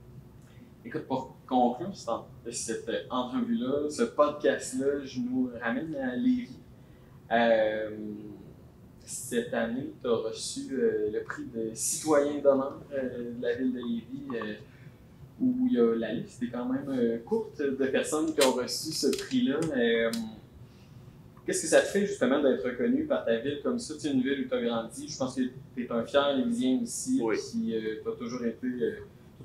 Écoute, pour conclure cette entrevue-là, ce podcast-là, je nous ramène à Lévis. Cette année, tu as reçu le prix de citoyen d'honneur de la ville de Lévis, où il y a la liste est quand même courte de personnes qui ont reçu ce prix-là. Qu'est-ce que ça te fait justement d'être reconnu par ta ville comme ça? Tu sais, une ville où tu as grandi, je pense que tu es un fier Lévisien aussi, oui. Qui t'as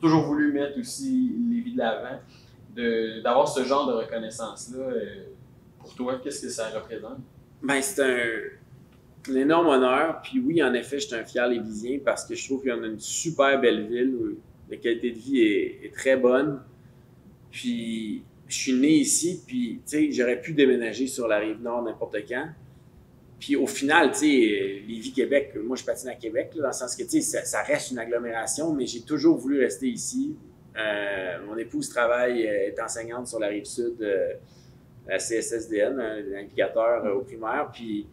toujours voulu mettre aussi Lévis de l'avant. D'avoir ce genre de reconnaissance-là, pour toi, qu'est-ce que ça représente? Ben, c'est un énorme honneur. Puis oui, en effet, je suis un fier Lévisien parce que je trouve qu'on a une super belle ville où la qualité de vie est très bonne. Puis je suis né ici, puis tu sais, j'aurais pu déménager sur la Rive-Nord n'importe quand. Puis au final, tu sais, Lévis-Québec, moi je patine à Québec, là, dans le sens que tu sais, ça reste une agglomération, mais j'ai toujours voulu rester ici. Mon épouse est enseignante sur la Rive-Sud, à CSSDN, un indicateur au primaire, puis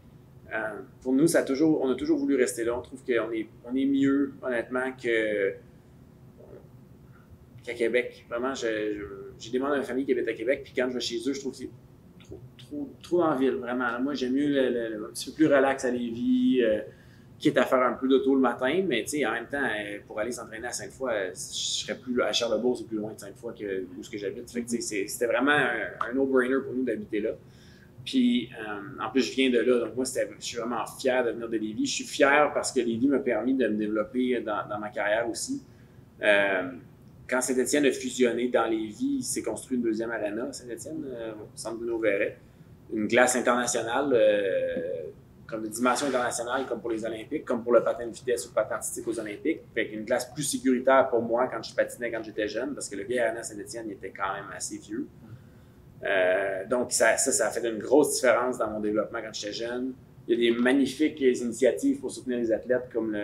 pour nous, on a toujours voulu rester là. On trouve qu'on est mieux, honnêtement, qu'à Québec. Vraiment, j'ai des membres de ma famille qui habitent à Québec, puis quand je vais chez eux, je trouve que c'est trop dans la ville, vraiment. Moi, j'aime mieux un petit peu plus relax à Lévis, quitte à faire un peu d'auto le matin, mais tu sais, en même temps, pour aller s'entraîner à Sainte-Foy, je serais plus à Charlebourg, c'est plus loin de Sainte-Foy que où ce que j'habite. Fait que c'était vraiment un no-brainer pour nous d'habiter là. Puis, en plus, je viens de là, donc moi, je suis vraiment fier de venir de Lévis. Je suis fier parce que Lévis m'a permis de me développer dans ma carrière aussi. Quand Saint-Étienne a fusionné dans Lévis, il s'est construit une deuxième arena, Saint-Étienne, au centre Bruno Verret. Une glace internationale, comme une dimension internationale, comme pour les Olympiques, comme pour le patin de vitesse ou le patin artistique aux Olympiques. Fait qu'une glace plus sécuritaire pour moi quand je patinais quand j'étais jeune, parce que le vieil arena Saint-Étienne était quand même assez vieux. Donc ça a fait une grosse différence dans mon développement quand j'étais jeune. Il y a des magnifiques initiatives pour soutenir les athlètes comme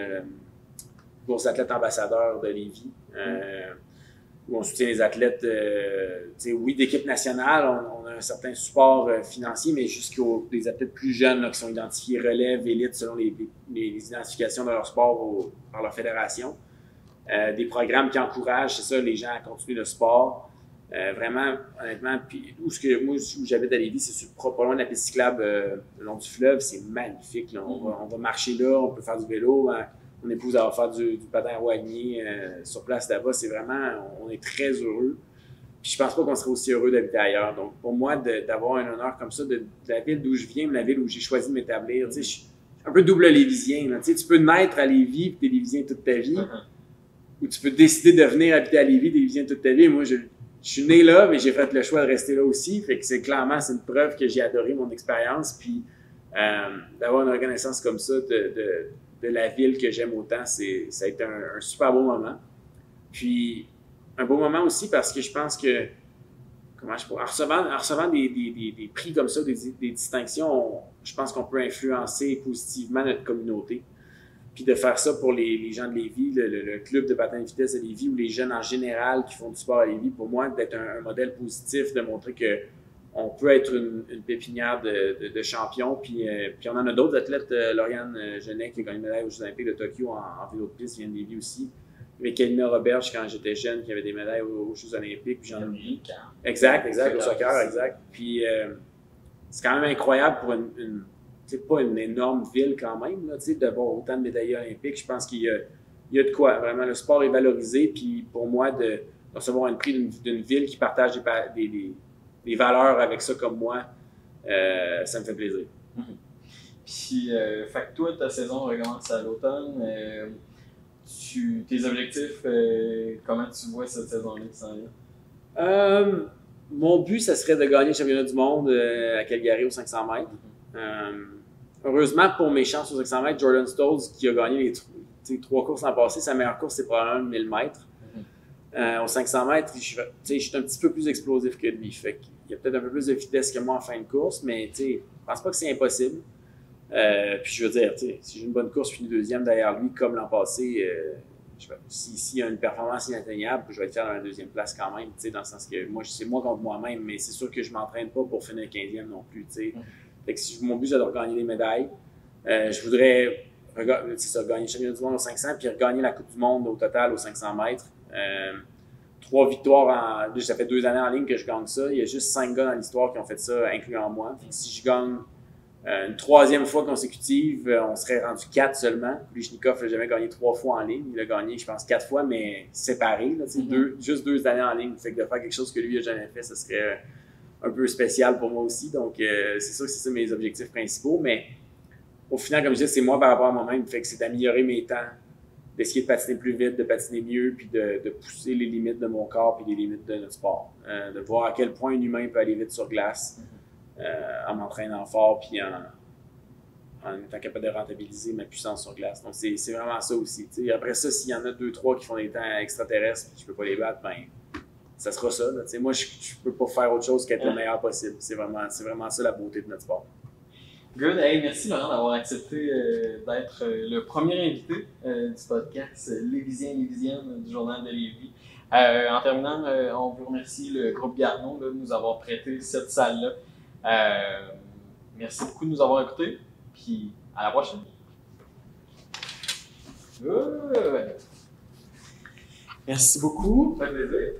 bourse d'athlète ambassadeur de Lévis, où on soutient les athlètes, oui, d'équipe nationale, on a un certain support financier, mais jusqu'aux des athlètes plus jeunes là, qui sont identifiés relève, élite, selon les identifications de leur sport par leur fédération. Des programmes qui encouragent, c'est ça, les gens à continuer le sport. Vraiment, honnêtement, puis où j'habite à Lévis, c'est pas loin de la piste cyclable le long du fleuve, c'est magnifique. Là. On va marcher là, on peut faire du vélo. Mon épouse va faire du patin à roue alignée sur place là-bas. C'est vraiment, on est très heureux. Puis je pense pas qu'on serait aussi heureux d'habiter ailleurs. Donc pour moi, d'avoir un honneur comme ça, de la ville d'où je viens, de la ville où j'ai choisi de m'établir, tu sais, je suis un peu double lévisien. Là. Tu sais, tu peux naître à Lévis et t'es lévisien toute ta vie, ou tu peux décider de venir habiter à Lévis, t'es lévisien toute ta vie. Et moi, je suis né là, mais j'ai fait le choix de rester là aussi. Fait que c'est une preuve que j'ai adoré mon expérience. Puis d'avoir une reconnaissance comme ça de la ville que j'aime autant, ça a été un super beau moment. Puis un beau moment aussi parce que je pense que, en recevant des prix comme ça, des distinctions, je pense qu'on peut influencer positivement notre communauté. Puis de faire ça pour les gens de Lévis, le club de patin de vitesse de Lévis ou les jeunes en général qui font du sport à Lévis, pour moi, d'être un modèle positif, de montrer qu'on peut être une pépinière de champions. Puis on en a d'autres athlètes, Lauriane Genet qui a gagné une médaille aux Jeux olympiques de Tokyo en vélo de piste, vient de Lévis aussi. Avec Elina Roberge, quand j'étais jeune, qui avait des médailles aux Jeux olympiques. Puis j'en ai Exact, au soccer, exact. Puis c'est quand même incroyable pour c'est pas une énorme ville quand même, là, d'avoir autant de médailles olympiques. Je pense qu'il y a de quoi. Vraiment, le sport est valorisé. Puis pour moi, de recevoir un prix d'une ville qui partage des valeurs avec ça comme moi, ça me fait plaisir. Puis, fait que toi, ta saison recommence à l'automne. Tes objectifs, comment tu vois cette saison-là qui s'en vient? Mon but, ça serait de gagner le championnat du monde à Calgary aux 500 mètres. Heureusement pour mes chances aux 500 mètres, Jordan Stolz, qui a gagné les 3 courses l'an passé, sa meilleure course, c'est probablement 1000 mètres. Aux 500 mètres, je suis un petit peu plus explosif que lui. Fait qu'il y a peut-être un peu plus de vitesse que moi en fin de course, mais je pense pas que c'est impossible. Puis je veux dire, si j'ai une bonne course, je finis deuxième derrière lui, comme l'an passé, s'il y a une performance inatteignable, je vais être fier dans la deuxième place quand même, dans le sens que moi, c'est moi contre moi-même, mais c'est sûr que je m'entraîne pas pour finir 15e non plus. Fait que mon but, c'est de regagner des médailles. Je voudrais gagner le championnat du monde aux 500 puis regagner la Coupe du monde au total aux 500 mètres. 3 victoires, ça fait 2 années en ligne que je gagne ça. Il y a juste 5 gars dans l'histoire qui ont fait ça, incluant moi. Fait que si je gagne une 3e fois consécutive, on serait rendu 4 seulement. Lichnikov n'a jamais gagné 3 fois en ligne. Il a gagné, je pense, 4 fois, mais séparé. Là, juste 2 années en ligne. Fait que de faire quelque chose que lui n'a jamais fait, ça serait un peu spécial pour moi aussi. Donc, c'est sûr que c'est ça mes objectifs principaux. Mais au final, comme je dis, c'est moi par rapport à moi-même. Fait que c'est d'améliorer mes temps, d'essayer de patiner plus vite, de patiner mieux, puis de pousser les limites de mon corps puis les limites de notre sport. De voir à quel point un humain peut aller vite sur glace en m'entraînant fort puis en étant capable de rentabiliser ma puissance sur glace. Donc, c'est vraiment ça aussi. T'sais. Après ça, s'il y en a 2-3 qui font des temps extraterrestres et que je peux pas les battre, ben ça sera ça. Là. Moi, je peux pas faire autre chose qu'être le meilleur possible. C'est vraiment ça la beauté de notre sport. Good. Hey, merci Laurent d'avoir accepté d'être le premier invité du podcast Lévisienne du Journal de Lévis. En terminant, on vous remercie le groupe Garneau de nous avoir prêté cette salle-là. Merci beaucoup de nous avoir écoutés. Puis à la prochaine. Merci beaucoup. Ça fait plaisir.